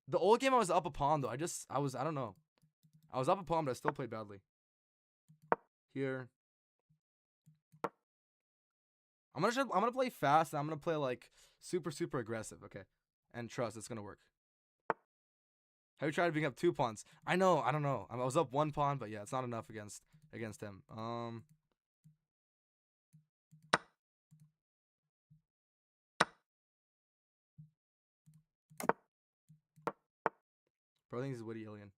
The old game I was up a pawn though. I don't know. I was up a pawn, but I still played badly. Here. I'm gonna play fast and I'm gonna play like super aggressive, okay? And trust it's gonna work. Have you tried to bring up 2 pawns? I know, I don't know. I was up 1 pawn, but yeah, it's not enough against him. Bro, I think he's a witty alien.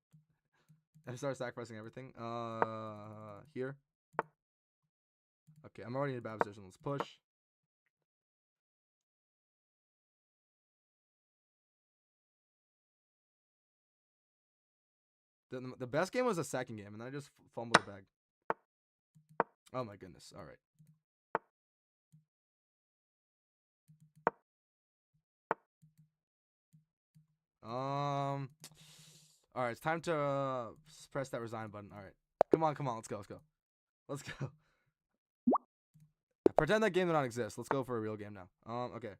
I start sacrificing everything. Here. Okay, I'm already in a bad position. Let's push. The best game was the second game, and then I just fumbled the bag. Oh my goodness. All right. All right, it's time to press that resign button. All right. Come on. Let's go. Pretend that game did not exist. Let's go for a real game now. Okay.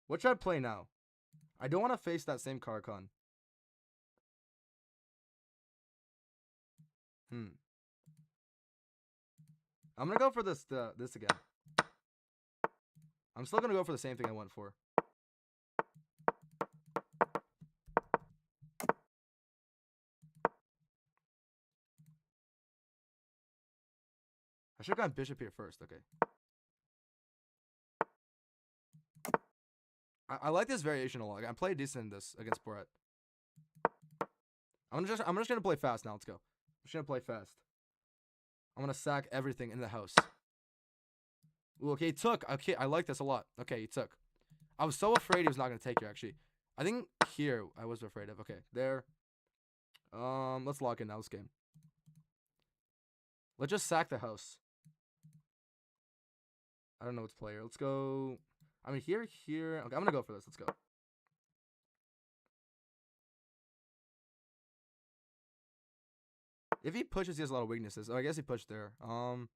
What should I play now? I don't want to face that same Carcon. I'm gonna go for this again. I'm still gonna go for the same thing I went for. I should have gone bishop here first. Okay. I like this variation a lot. I played decent in this against Borat. I'm just gonna play fast now. Let's go. I'm just gonna play fast. I'm gonna sack everything in the house. Ooh, okay, he took. Okay, I like this a lot. Okay, he took. I was so afraid he was not gonna take here. Actually, I think here I was afraid of. Okay, there. Let's lock in now this game. Let's just sack the house. I don't know what's player. Let's go. I mean, here. Okay, I'm gonna go for this. Let's go. If he pushes, he has a lot of weaknesses. Oh, I guess he pushed there. Alright,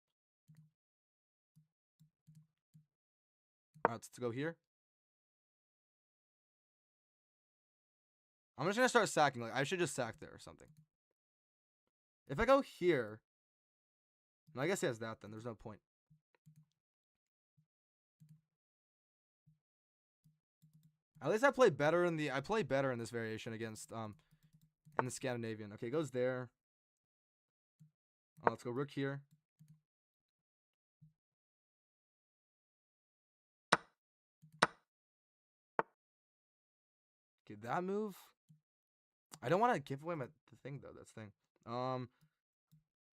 let's go here. I'm just gonna start sacking. Like, I should just sack there or something. If I go here, no, I guess he has that. Then there's no point. At least I play better in this variation against in the Scandinavian. Okay, it goes there. Let's go rook here. Okay, that move. I don't want to give away the thing though. That's the thing.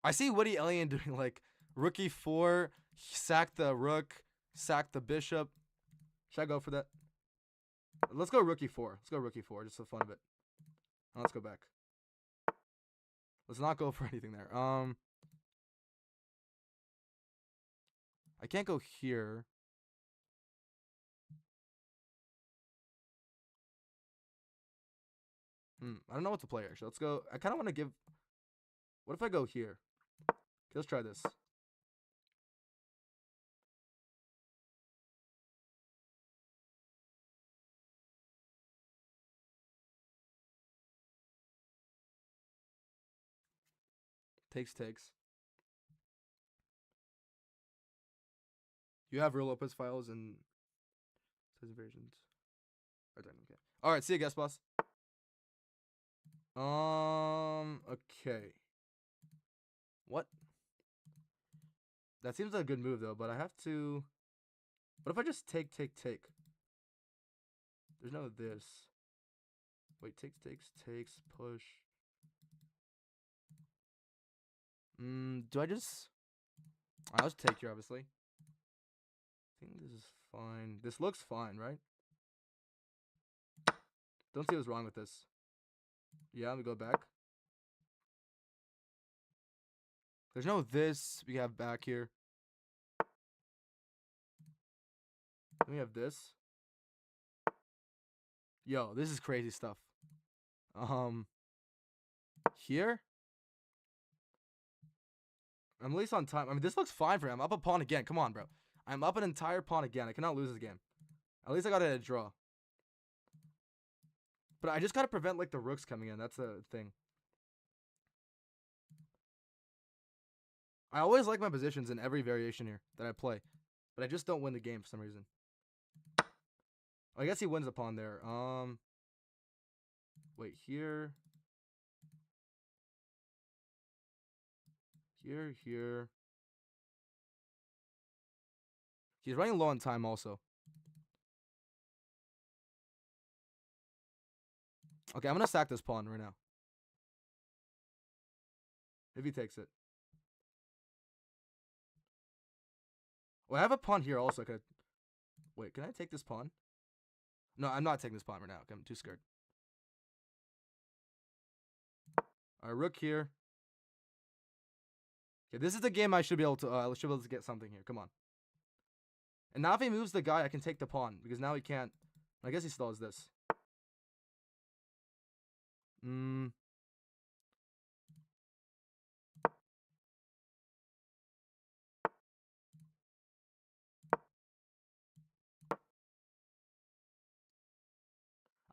I see Woody Alien doing like rook e4, sack the rook, sack the bishop. Should I go for that? Let's go rook e4. Let's go rook e4 just for the fun of it. Let's go back. Let's not go for anything there. I can't go here. I don't know what to play actually. Let's go. I kind of want to give. What if I go here? Okay, let's try this. Takes. You have real Lopez files and says versions. Okay. All right. See you, guest boss. Okay. What? That seems like a good move though, but I have to. What if I just take? There's no this. Wait, takes, push. Do I just? I'll just take here, obviously. I think this is fine. This looks fine, right? Don't see what's wrong with this. Yeah, let me go back. There's no this we have back here. Then we have this. Yo, this is crazy stuff. Here? I'm at least on time. I mean, this looks fine for him. I'm up a pawn again. Come on, bro. I'm up an entire pawn again. I cannot lose this game. At least I got it at a draw. But I just gotta prevent like the rooks coming in. That's the thing. I always like my positions in every variation here that I play, but I just don't win the game for some reason. I guess he wins a pawn there. Wait, here. Here. He's running low on time also. Okay, I'm gonna sack this pawn right now. If he takes it. Well, I have a pawn here also. Wait, can I take this pawn? No, I'm not taking this pawn right now. Okay, I'm too scared. Alright, rook here. Okay, this is the game I should be able to get something here. Come on. And now if he moves the guy, I can take the pawn because now he can't. I guess he still has this. I'm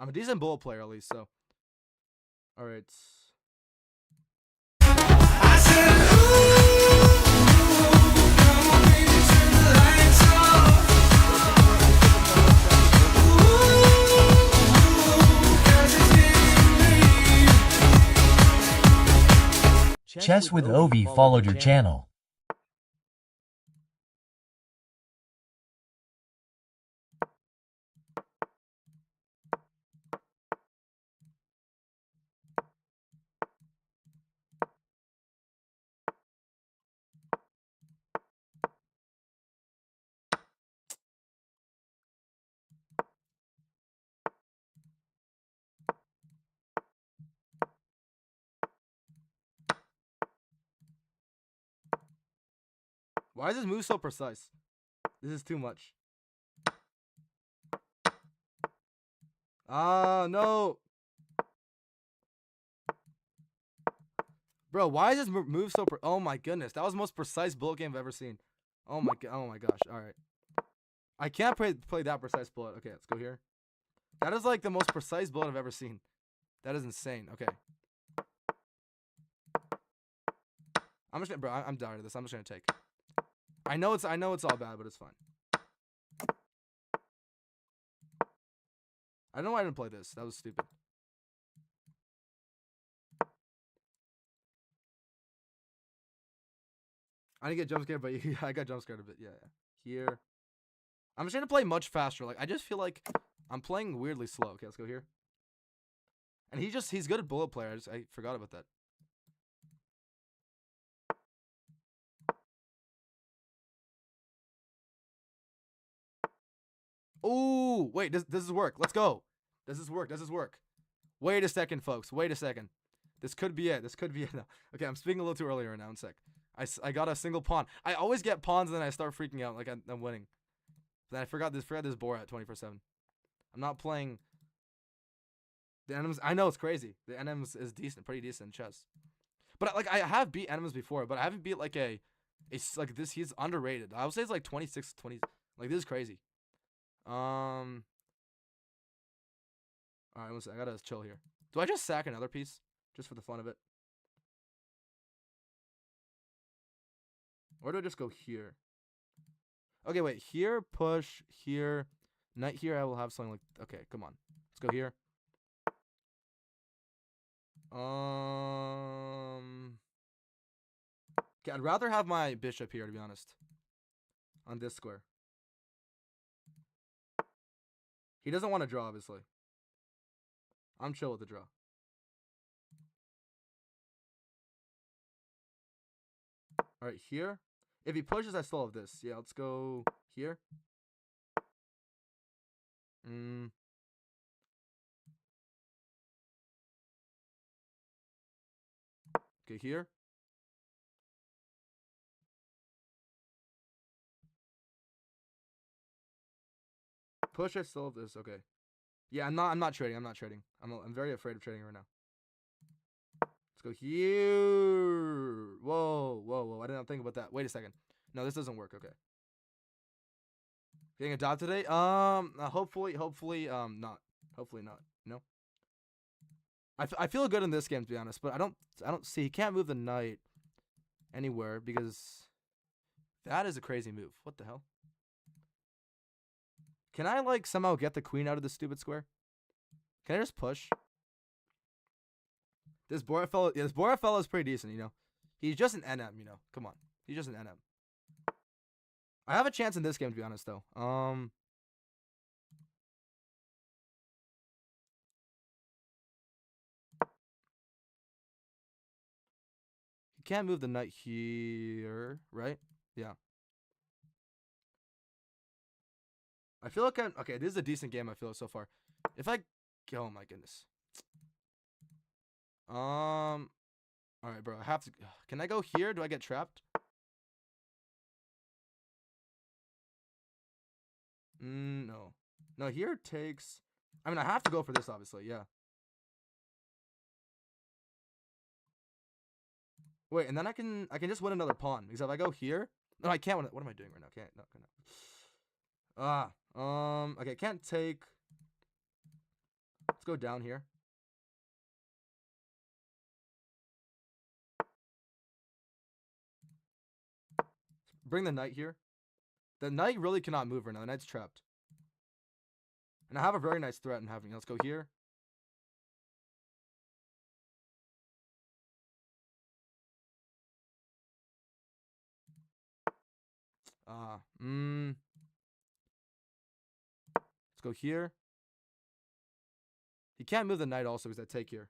a decent bullet player at least, so. Alright. Chess with Ovi followed your channel. Why is this move so precise? This is too much. No. Bro, why is this move so oh my goodness. That was the most precise bullet game I've ever seen. Oh my gosh. All right. I can't play that precise bullet. Okay, let's go here. That is like the most precise bullet I've ever seen. That is insane. Okay. I'm just gonna, bro, I'm tired of this. I'm just gonna take. I know it's all bad, but it's fine. I don't know why I didn't play this. That was stupid. I didn't get jump scared, but I got jump scared a bit. Yeah. Here. I'm just trying to play much faster. Like I just feel like I'm playing weirdly slow. Okay, let's go here. And he's good at bullet player. I forgot about that. Ooh, wait, does this work? Let's go. Does this work? Wait a second, folks. Wait a second. This could be it. No. Okay, I'm speaking a little too early right now. One sec. I got a single pawn. I always get pawns and then I start freaking out like I'm winning. Then I forgot this board at 24/7. I'm not playing. The Enems, I know it's crazy. The Enems is decent, pretty decent in chess. But like I have beat Enems before, but I haven't beat like like this. He's underrated. I would say it's like 26, 20. Like this is crazy. All right, listen, I gotta chill here. Do I just sack another piece just for the fun of it, or do I just go here? Okay, wait. Here, push. Here, knight. Here, I will have something like. Okay, come on. Let's go here. Okay, I'd rather have my bishop here, to be honest. On this square. He doesn't want to draw, obviously. I'm chill with the draw. Alright, here. If he pushes, I still have this. Yeah, let's go here. Okay, here. Push, I still have this. Okay. Yeah, I'm not trading. I'm very afraid of trading right now. Let's go here. Whoa. I did not think about that. Wait a second. No, this doesn't work. Okay. Getting a dot today? Hopefully not. Hopefully not. No. I feel good in this game, to be honest, but I don't see. He can't move the knight anywhere because that is a crazy move. What the hell? Can I like somehow get the queen out of this stupid square? Can I just push? This Borat fellow is pretty decent, you know. He's just an NM, you know. Come on. He's just an NM. I have a chance in this game, to be honest, though. He can't move the knight here, right? Yeah. I feel like okay, this is a decent game, I feel so far. If I... Oh, my goodness. Alright, bro. I have to... Can I go here? Do I get trapped? No. No, here takes... I mean, I have to go for this, obviously. Yeah. Wait, and then I can just win another pawn. Because if I go here... No, I can't win it. What am I doing right now? Can't... No. Okay, can't take... Let's go down here. Bring the knight here. The knight really cannot move right now. The knight's trapped. And I have a very nice threat in having. Let's go here. Let's go here. He can't move the knight also because I take here.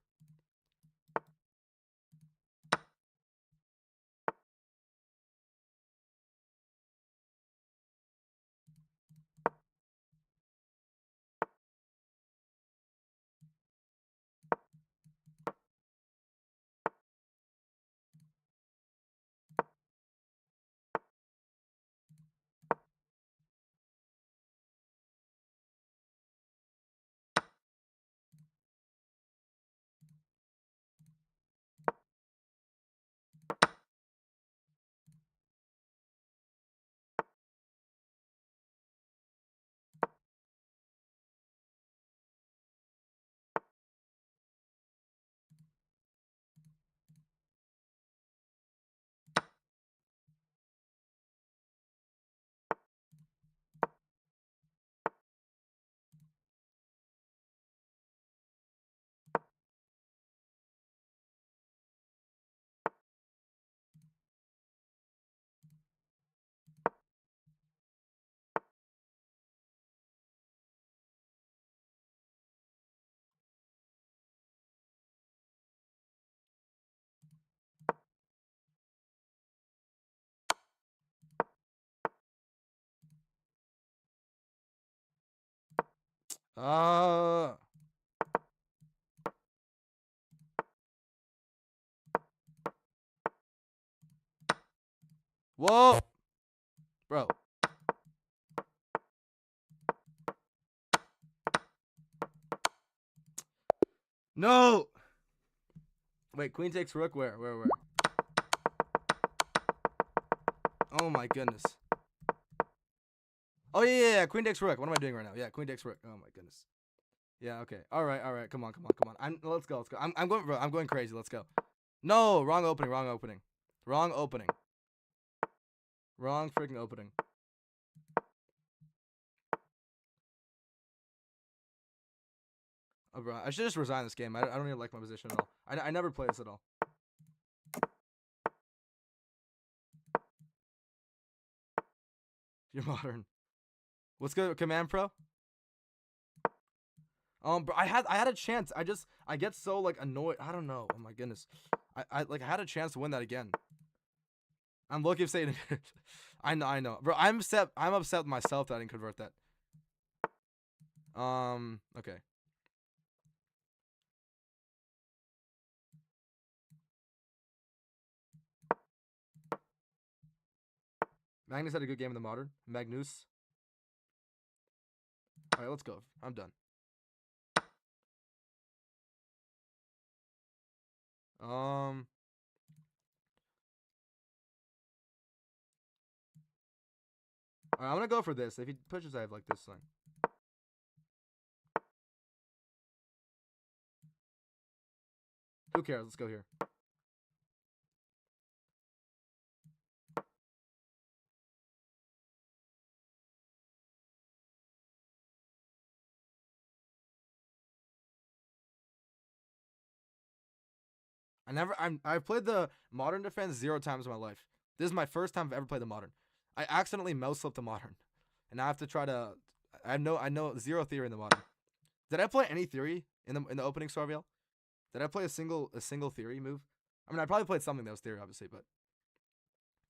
Whoa! Bro. No! Wait, queen takes rook. Where? Oh my goodness. Oh yeah. Queen takes rook. What am I doing right now? Yeah, queen takes rook. Oh my goodness. Yeah. Okay. All right. Come on. Let's go. I'm going. Bro, I'm going crazy. Let's go. No, wrong opening. Wrong freaking opening. Oh, bro, I should just resign this game. I don't even like my position at all. I never play this at all. You're modern. Let's go command pro. Bro, I had a chance. I get so like annoyed. I don't know. Oh my goodness. I had a chance to win that again. I'm lucky if saying it. I know. Bro, I'm upset with myself that I didn't convert that. Okay. Magnus had a good game in the modern. Magnus. Alright, let's go. I'm done. Alright, I'm gonna go for this. If he pushes, I have like this thing. Who cares? Let's go here. I've played the modern defense 0 times in my life. This is my first time I've ever played the modern. I accidentally mouse flipped the modern, and I have to try to. I know zero theory in the modern. Did I play any theory in the opening Sarviel? Did I play a single theory move? I mean, I probably played something that was theory, obviously, but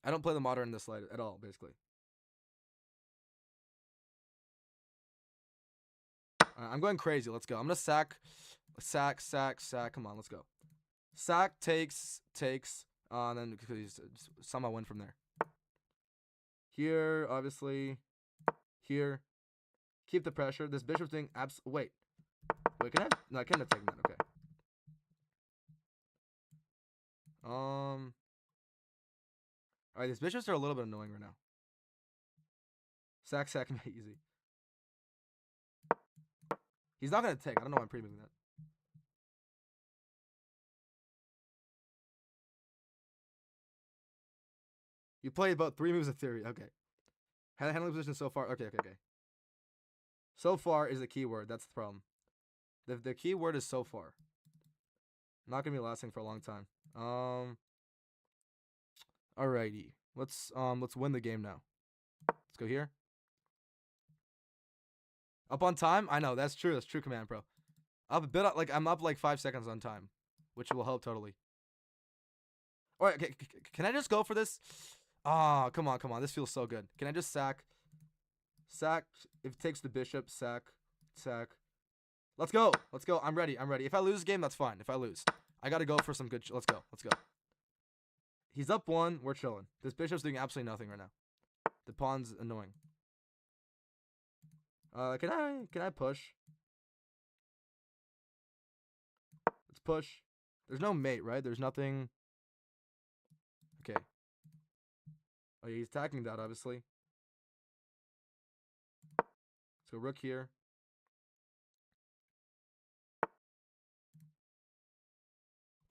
I don't play the modern in this slide at all, basically. I'm going crazy. Let's go. I'm gonna sack. Come on, let's go. Sack takes. And then somehow win from there. Here, obviously. Here. Keep the pressure. This bishop's doing wait, can I? No, I can't attack that. Okay. Alright, these bishops are a little bit annoying right now. Sack, easy. He's not gonna take. I don't know why I'm previewing that. You played about 3 moves of theory. Okay. Handling position so far. Okay. So far is the key word. That's the problem. The key word is so far. Not gonna be lasting for a long time. Alrighty. Let's win the game now. Let's go here. Up on time? I know, that's true. That's true, Command Pro. Up a bit, I'm up like 5 seconds on time, which will help totally. Alright, okay, can I just go for this? Ah, come on. This feels so good. Can I just sack? Sack. If it takes the bishop, sack. Let's go. I'm ready. If I lose this game, that's fine. If I lose, I gotta go for some good. Let's go. He's up 1. We're chilling. This bishop's doing absolutely nothing right now. The pawn's annoying. Can I push? Let's push. There's no mate, right? There's nothing. Okay. Oh, yeah, he's attacking that, obviously. So rook here.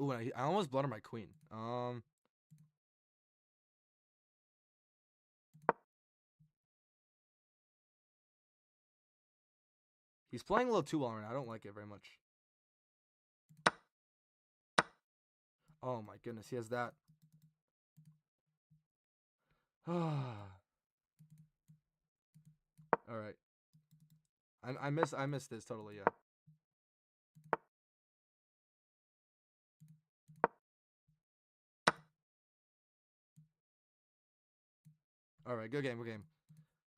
Ooh, I almost blundered my queen. He's playing a little too well right now. I don't like it very much. Oh my goodness, he has that. All right. I miss this totally, yeah. All right, good game.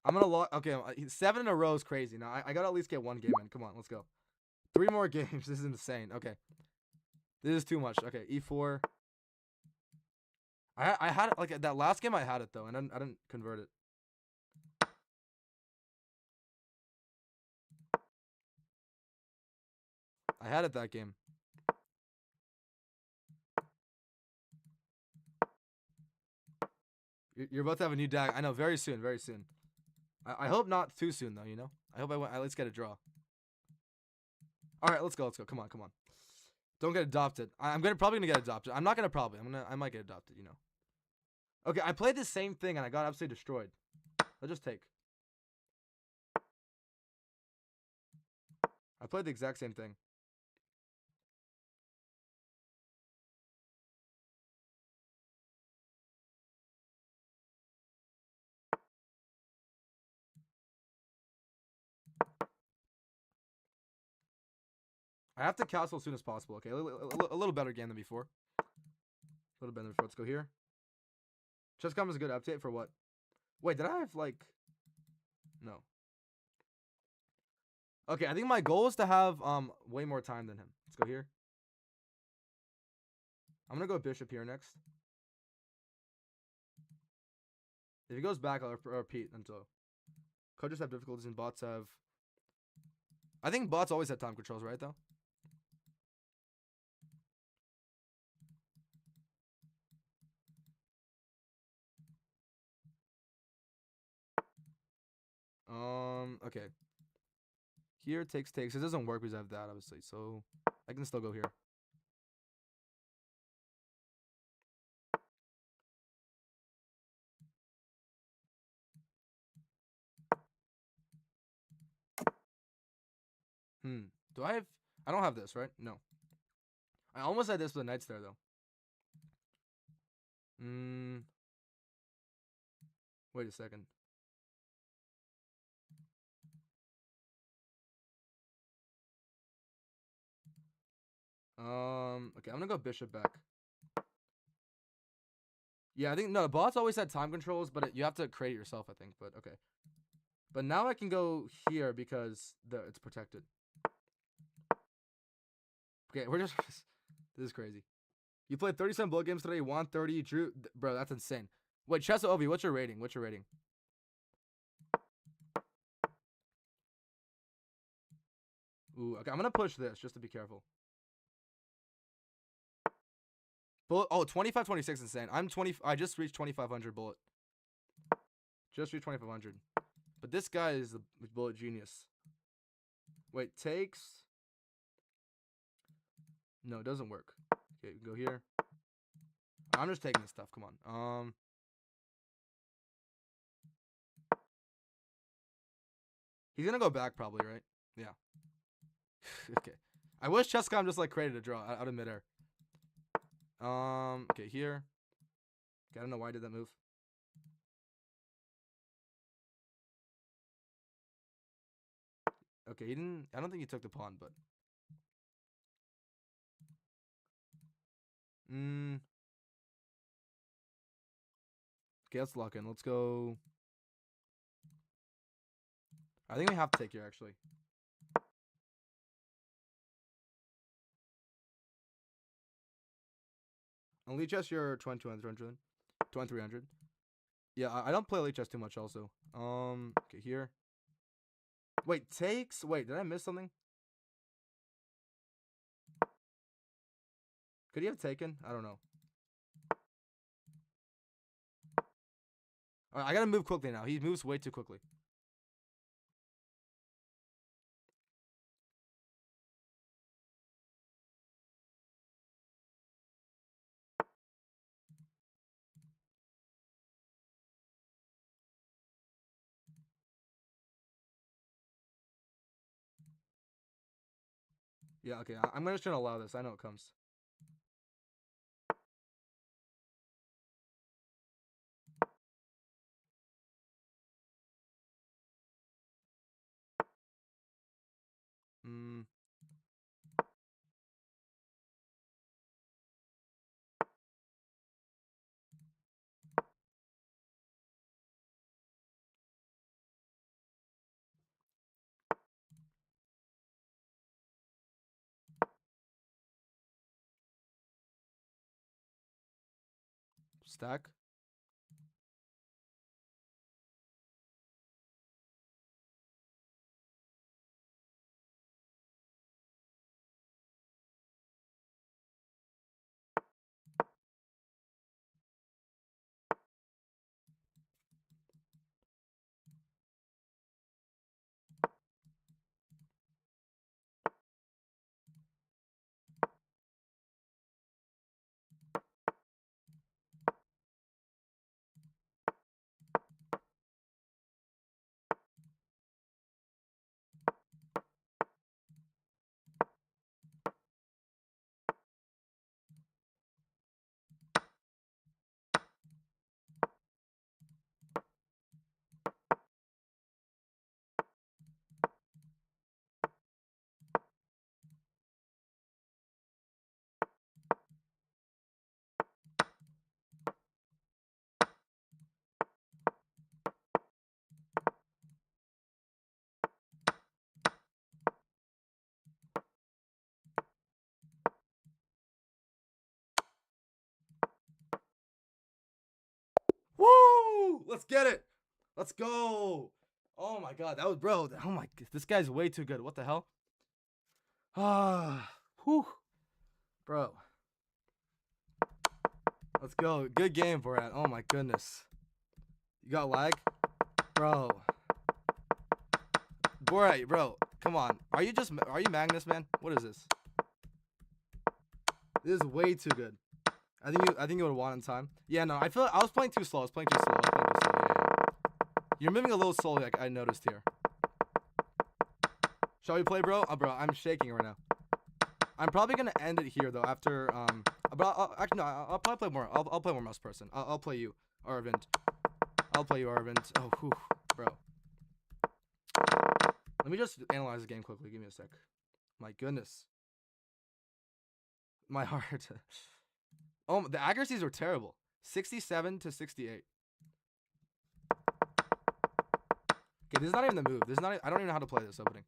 I'm gonna log. Okay, 7 in a row is crazy. Now I gotta at least get 1 game in. Come on, let's go. 3 more games. This is insane. Okay, this is too much. Okay, e4. I had it like that last game. I had it though, and I didn't convert it. I had it that game. You're about to have a new deck. I know, very soon, very soon. I hope not too soon though. You know, I hope I at least get a draw. All right, let's go. Let's go. Come on, come on. Don't get adopted. I'm probably gonna get adopted. I'm not gonna probably. I might get adopted. You know. Okay, I played the same thing and I got absolutely destroyed. Let's just take. I played the exact same thing. I have to castle as soon as possible. Okay, a little better game than before. A little better than before. Let's go here. Chesscom is a good update for what? Wait, did I have like... No. Okay, I think my goal is to have way more time than him. Let's go here. I'm gonna go bishop here next. If he goes back, I'll repeat until... Coaches have difficulties and bots have... I think bots always have time controls, right though? Okay. Here takes. It doesn't work because I have that, obviously. So I can still go here. Do I have... I don't have this, right? No. I almost had this with the knights there, though. Wait a second. Okay, I'm gonna go bishop back. Yeah, I think... No, bots always had time controls, but you have to create it yourself, I think. But, okay. But now I can go here because it's protected. Okay, we're just... This is crazy. You played 37 bullet games today, you won 30, you drew... Bro, that's insane. Wait, Chessa Ovi, what's your rating? What's your rating? Ooh, okay, I'm gonna push this just to be careful. Bullet... Oh, 25, 26 insane. I just reached 2,500 bullet. Just reached 2,500. But this guy is the bullet genius. Wait, takes... No, it doesn't work. Okay, go here. I'm just taking this stuff. Come on. He's gonna go back probably, right? Yeah. Okay. I wish Chesscom just like created a draw out of midair. Okay, here. Okay, I don't know why I did that move. Okay, he didn't... I don't think he took the pawn, but... Okay, let's lock in. Let's go... I think we have to take here, actually. On Lead Chess, you're 2,300. Yeah, I don't play Lead Chess too much, also. Okay, here. Wait, takes... Wait, did I miss something? Could he have taken? I don't know. Alright, I gotta move quickly now. He moves way too quickly. Yeah, okay. I'm just gonna allow this. I know it comes. Stack. Woo! Let's get it. Let's go. Oh my god, that was bro. Oh my, this guy's way too good. What the hell? Ah, whew, bro. Let's go. Good game, Borat. Oh my goodness. You got lag, bro. Borat, bro. Come on. Are you Magnus, man? What is this? This is way too good. I think you would have won in time. Yeah, no, I was playing too slow. Yeah. You're moving a little slowly, like I noticed here. Shall we play, bro? Bro, I'm shaking right now. I'm probably gonna end it here though. After actually no, I'll probably play more. I'll play more mouse person. I'll play you, Arvin. I'll play you, Arvin. Oh, whew, bro. Let me just analyze the game quickly. Give me a sec. My goodness. My heart. Oh, the accuracies were terrible. 67 to 68. Okay, this is not even the move. This is not. I don't even know how to play this opening.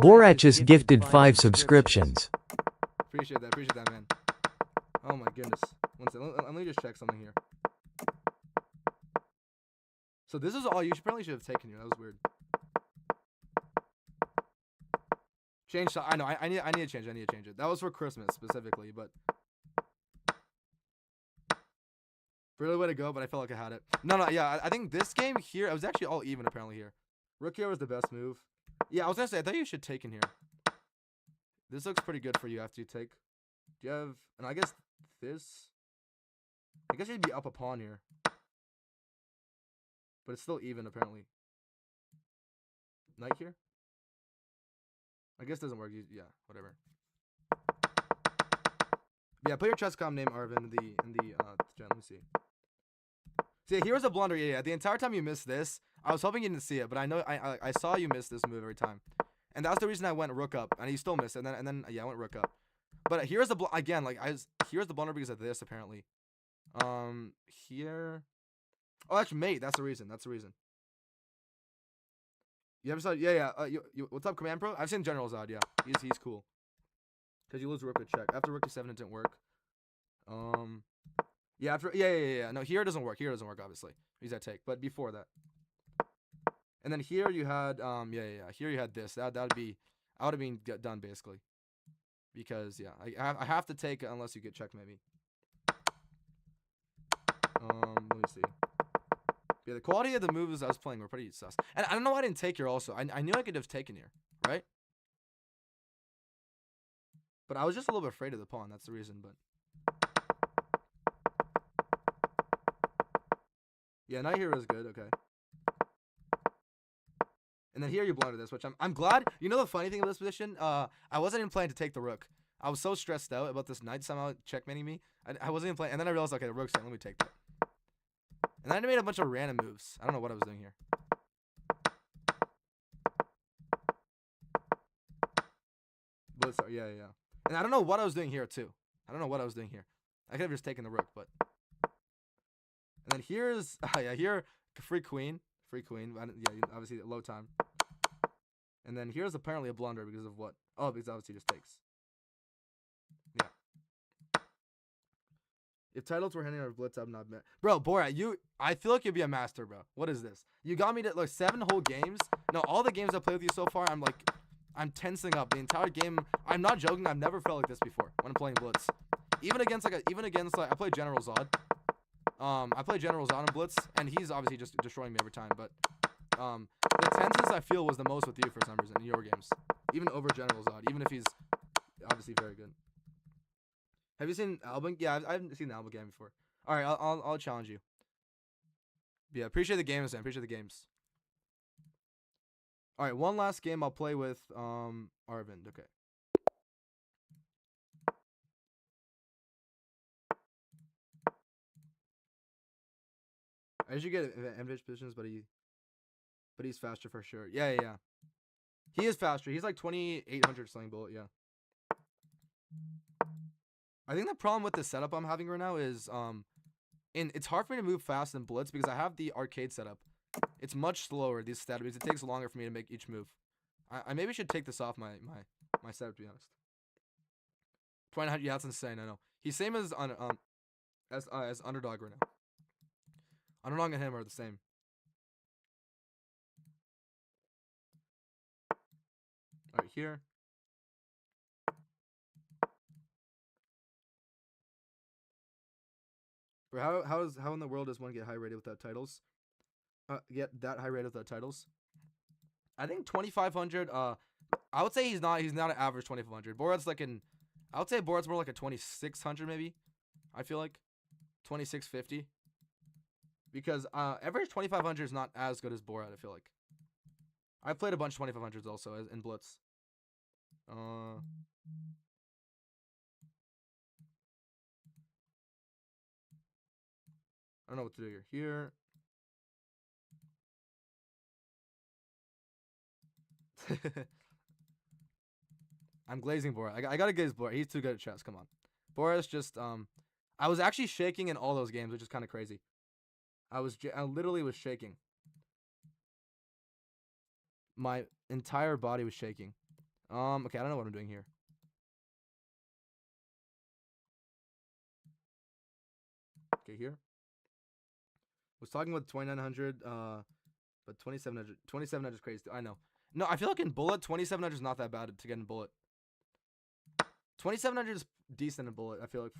Borat just gifted 5 subscriptions. Appreciate that, man. Oh my goodness. One second. Let me just check something here. So this is all you probably should have taken here. That was weird. Change. I know. I need to change. I need to change it. That was for Christmas specifically, but really way to go. But I felt like I had it. No. Yeah. I think this game here, I was actually all even apparently here. Rook here was the best move. Yeah, I was gonna say I thought you should take in here. This looks pretty good for you after you take. Do you have? And I guess this. I guess you'd be up a pawn here. But it's still even apparently. Knight here. I guess it doesn't work. Yeah, whatever. Yeah, put your chess com name Arvin in the gen. Let me see. See, here's a blunder. Yeah. The entire time you missed this, I was hoping you didn't see it, but I know I saw you miss this move every time, and that's the reason I went rook up, and you still missed it. And then yeah, I went rook up. But here's the again, like here's the blunder because of this apparently. Here. Oh, actually, mate. That's the reason. You ever saw? Yeah. What's up, Command Pro? I've seen General Zod. Yeah, he's cool. Cause you lose rook to check after rook to 7, it didn't work. Yeah. After yeah. No, here it doesn't work. Obviously, he's at take. But before that, and then here you had Here you had this. I would have been done basically. Because yeah, I have to take it unless you get checked maybe. Let me see. Yeah, the quality of the moves I was playing were pretty sus. And I don't know why I didn't take here also. I knew I could have taken here, right? But I was just a little bit afraid of the pawn. That's the reason, but. Yeah, knight here was good. Okay. And then here you blundered this, which I'm glad. You know the funny thing about this position? I wasn't even planning to take the rook. I was so stressed out about this knight somehow checkmating me. I wasn't even playing. And then I realized, okay, the rook's in. Let me take that. And then I made a bunch of random moves. I don't know what I was doing here. But sorry, yeah. And I don't know what I was doing here too. I don't know what I was doing here. I could have just taken the rook, but. And then here's yeah, here free queen. Yeah, obviously low time. And then here's apparently a blunder because of what? Oh, because obviously just takes. Yeah. If titles were handing out blitz, I'm not mad. Bro, Borat, I feel like you'd be a master, bro. What is this? You got me to like 7 whole games. No, all the games I played with you so far, I'm tensing up the entire game. I'm not joking. I've never felt like this before when I'm playing blitz. Even against I play General Zod. I play General Zod in blitz, and he's obviously just destroying me every time. But the tenses I feel was the most with you for some reason in your games, even over General Zod, even if he's obviously very good. Have you seen Alban? Yeah, I haven't seen the Alban game before. All right, I'll challenge you. Yeah, appreciate the games, man. Appreciate the games. All right, one last game I'll play with Arvin. Okay. I usually get advantage positions, but he's faster for sure. Yeah. He is faster. He's like 2800 sling bullet. Yeah. I think the problem with the setup I'm having right now is it's hard for me to move fast in blitz because I have the arcade setup. It's much slower, these stat because it takes longer for me to make each move. I maybe should take this off my setup, to be honest. 2900, yeah, that's insane. I know. He's same as underdog right now. Underdog and him are the same. All right, here. Bro, how in the world does one get high rated without titles? Get that high rated without titles? I think 2500. I would say he's not an average 2500. Borat's I would say Borat's more like a 2600 maybe. I feel like 2650. Because average 2500 is not as good as Borat. I feel like. I've played a bunch of 2500s also in blitz. I don't know what to do here. Here. I'm glazing Borat. I gotta glaze Borat. He's too good at chess. Come on. Borat's just I was actually shaking in all those games, which is kind of crazy. I literally was shaking. My entire body was shaking. Okay, I don't know what I'm doing here. Okay, here. Was talking with 2900, but 2700 is crazy. I know. No, I feel like in bullet, 2700 is not that bad to get in bullet. 2700 is decent in bullet. I feel like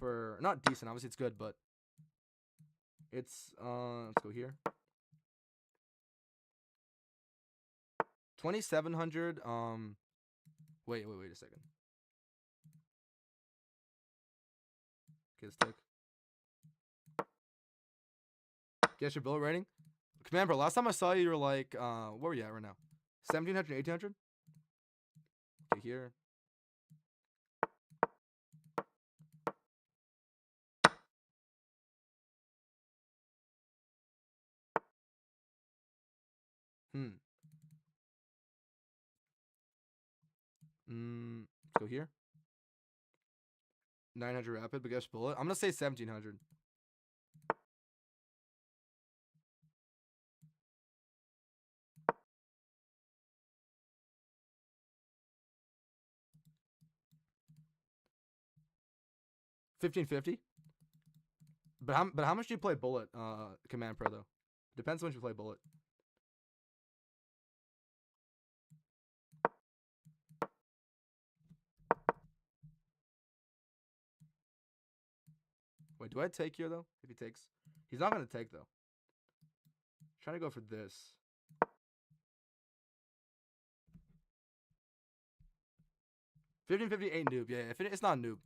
not decent. Obviously, it's good, but it's let's go here. 2700. Wait a second. Okay, let's take. Guess your bullet rating? Command, bro, last time I saw you, you were like, where were you at right now? 1700, 1800? Okay, here. Let's go here. 900 rapid, but guess bullet. I'm gonna say 1700. $1550. But how much do you play bullet, Command Pro though? Depends on when you play bullet. Wait, do I take here though? If he takes, he's not gonna take though. Trying to go for this. $1550 ain't noob. Yeah, if it's not noob,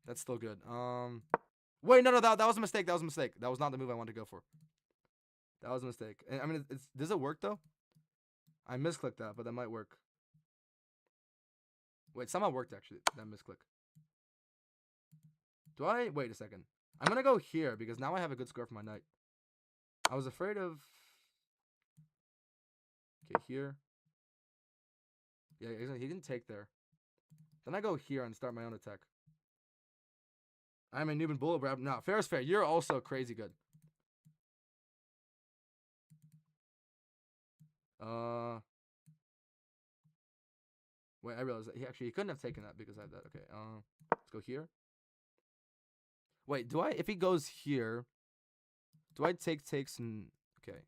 that's still good. Wait, no, that was a mistake. That was a mistake. That was not the move I wanted to go for. That was a mistake. And, I mean, does it work though? I misclicked that, but that might work. Wait, somehow worked actually. That misclick. Do I? Wait a second. I'm gonna go here because now I have a good score for my knight. I was afraid of. Okay, here. Yeah, he didn't take there. Then I go here and start my own attack. I'm a noob and bullet grab. No, fair is fair. You're also crazy good. Wait, I realized that he couldn't have taken that because I had that. Okay, let's go here. Wait, do I, if he goes here, do I takes and, okay.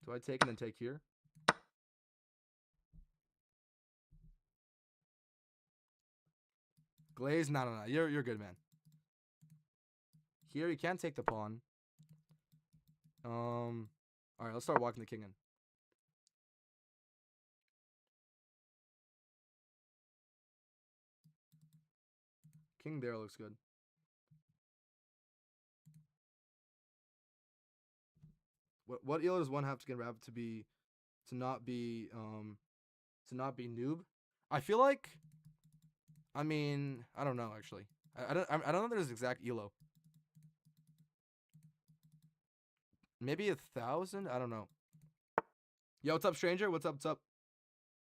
Do I take and then take here? Glaze? No. You're good, man. Here, you can't take the pawn. Alright, let's start walking the king in. King there looks good. What elo does one have to get rabbit to not be noob? I feel like, I mean, I don't know actually. I don't know there's exact elo. Maybe 1,000? I don't know. Yo, what's up, stranger? What's up? What's up?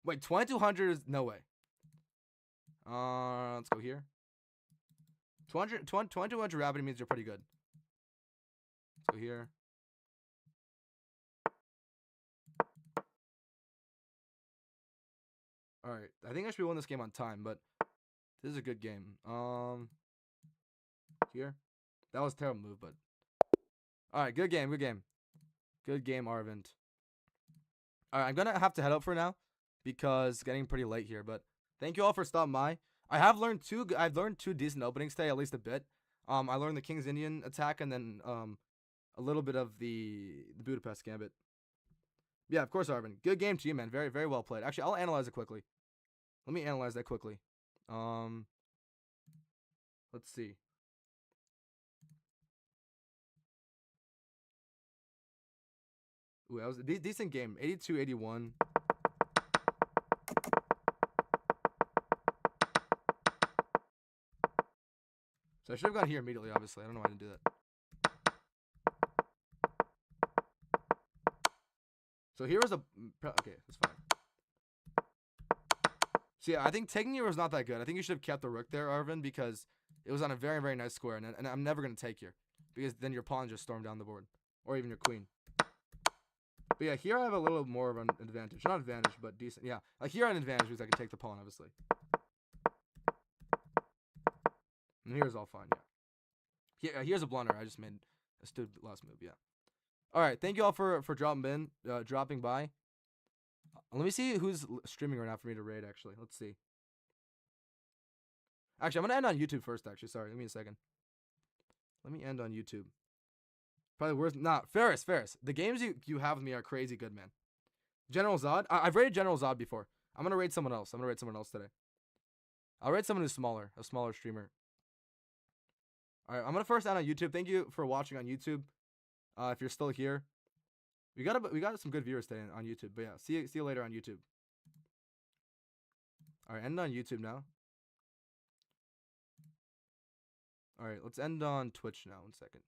Wait, 2,200 is no way. Let's go here. 2,200 rabbit means you're pretty good. Let's go here. All right, I think I should win this game on time, but this is a good game. Here, that was a terrible move, but all right, good game, Arvin. All right, I'm gonna have to head out for now because it's getting pretty late here. But thank you all for stopping by. I've learned two decent openings today, at least a bit. I learned the King's Indian attack and then a little bit of the Budapest Gambit. Yeah, of course, Arvin. Good game to you, man. Very, very well played. Actually, I'll analyze it quickly. Let me analyze that quickly. Let's see. Ooh, that was a decent game. 82-81. So I should have gone here immediately, obviously. I don't know why I didn't do that. So here was a... Okay, that's fine. So yeah, I think taking here was not that good. I think you should have kept the rook there, Arvin, because it was on a very, very nice square. And I'm never going to take here, because then your pawn just stormed down the board. Or even your queen. But yeah, here I have a little more of an advantage. Not advantage, but decent. Yeah, like here I have an advantage because I can take the pawn, obviously. And here's all fine, yeah. Here's a blunder. I just made a stupid last move, yeah. All right, thank you all for dropping by. Let me see who's streaming right now for me to raid, actually. Let's see. Actually, I'm going to end on YouTube first, actually. Sorry, give me a second. Let me end on YouTube. Probably worth... Nah, Ferris. The games you have with me are crazy good, man. General Zod. I've raided General Zod before. I'm going to raid someone else. Today. I'll raid someone who's smaller. A smaller streamer. Alright, I'm going to first end on YouTube. Thank you for watching on YouTube. If you're still here. We got some good viewers today on YouTube. But yeah, see you later on YouTube. Alright, end on YouTube now. Alright, let's end on Twitch now. 1 second.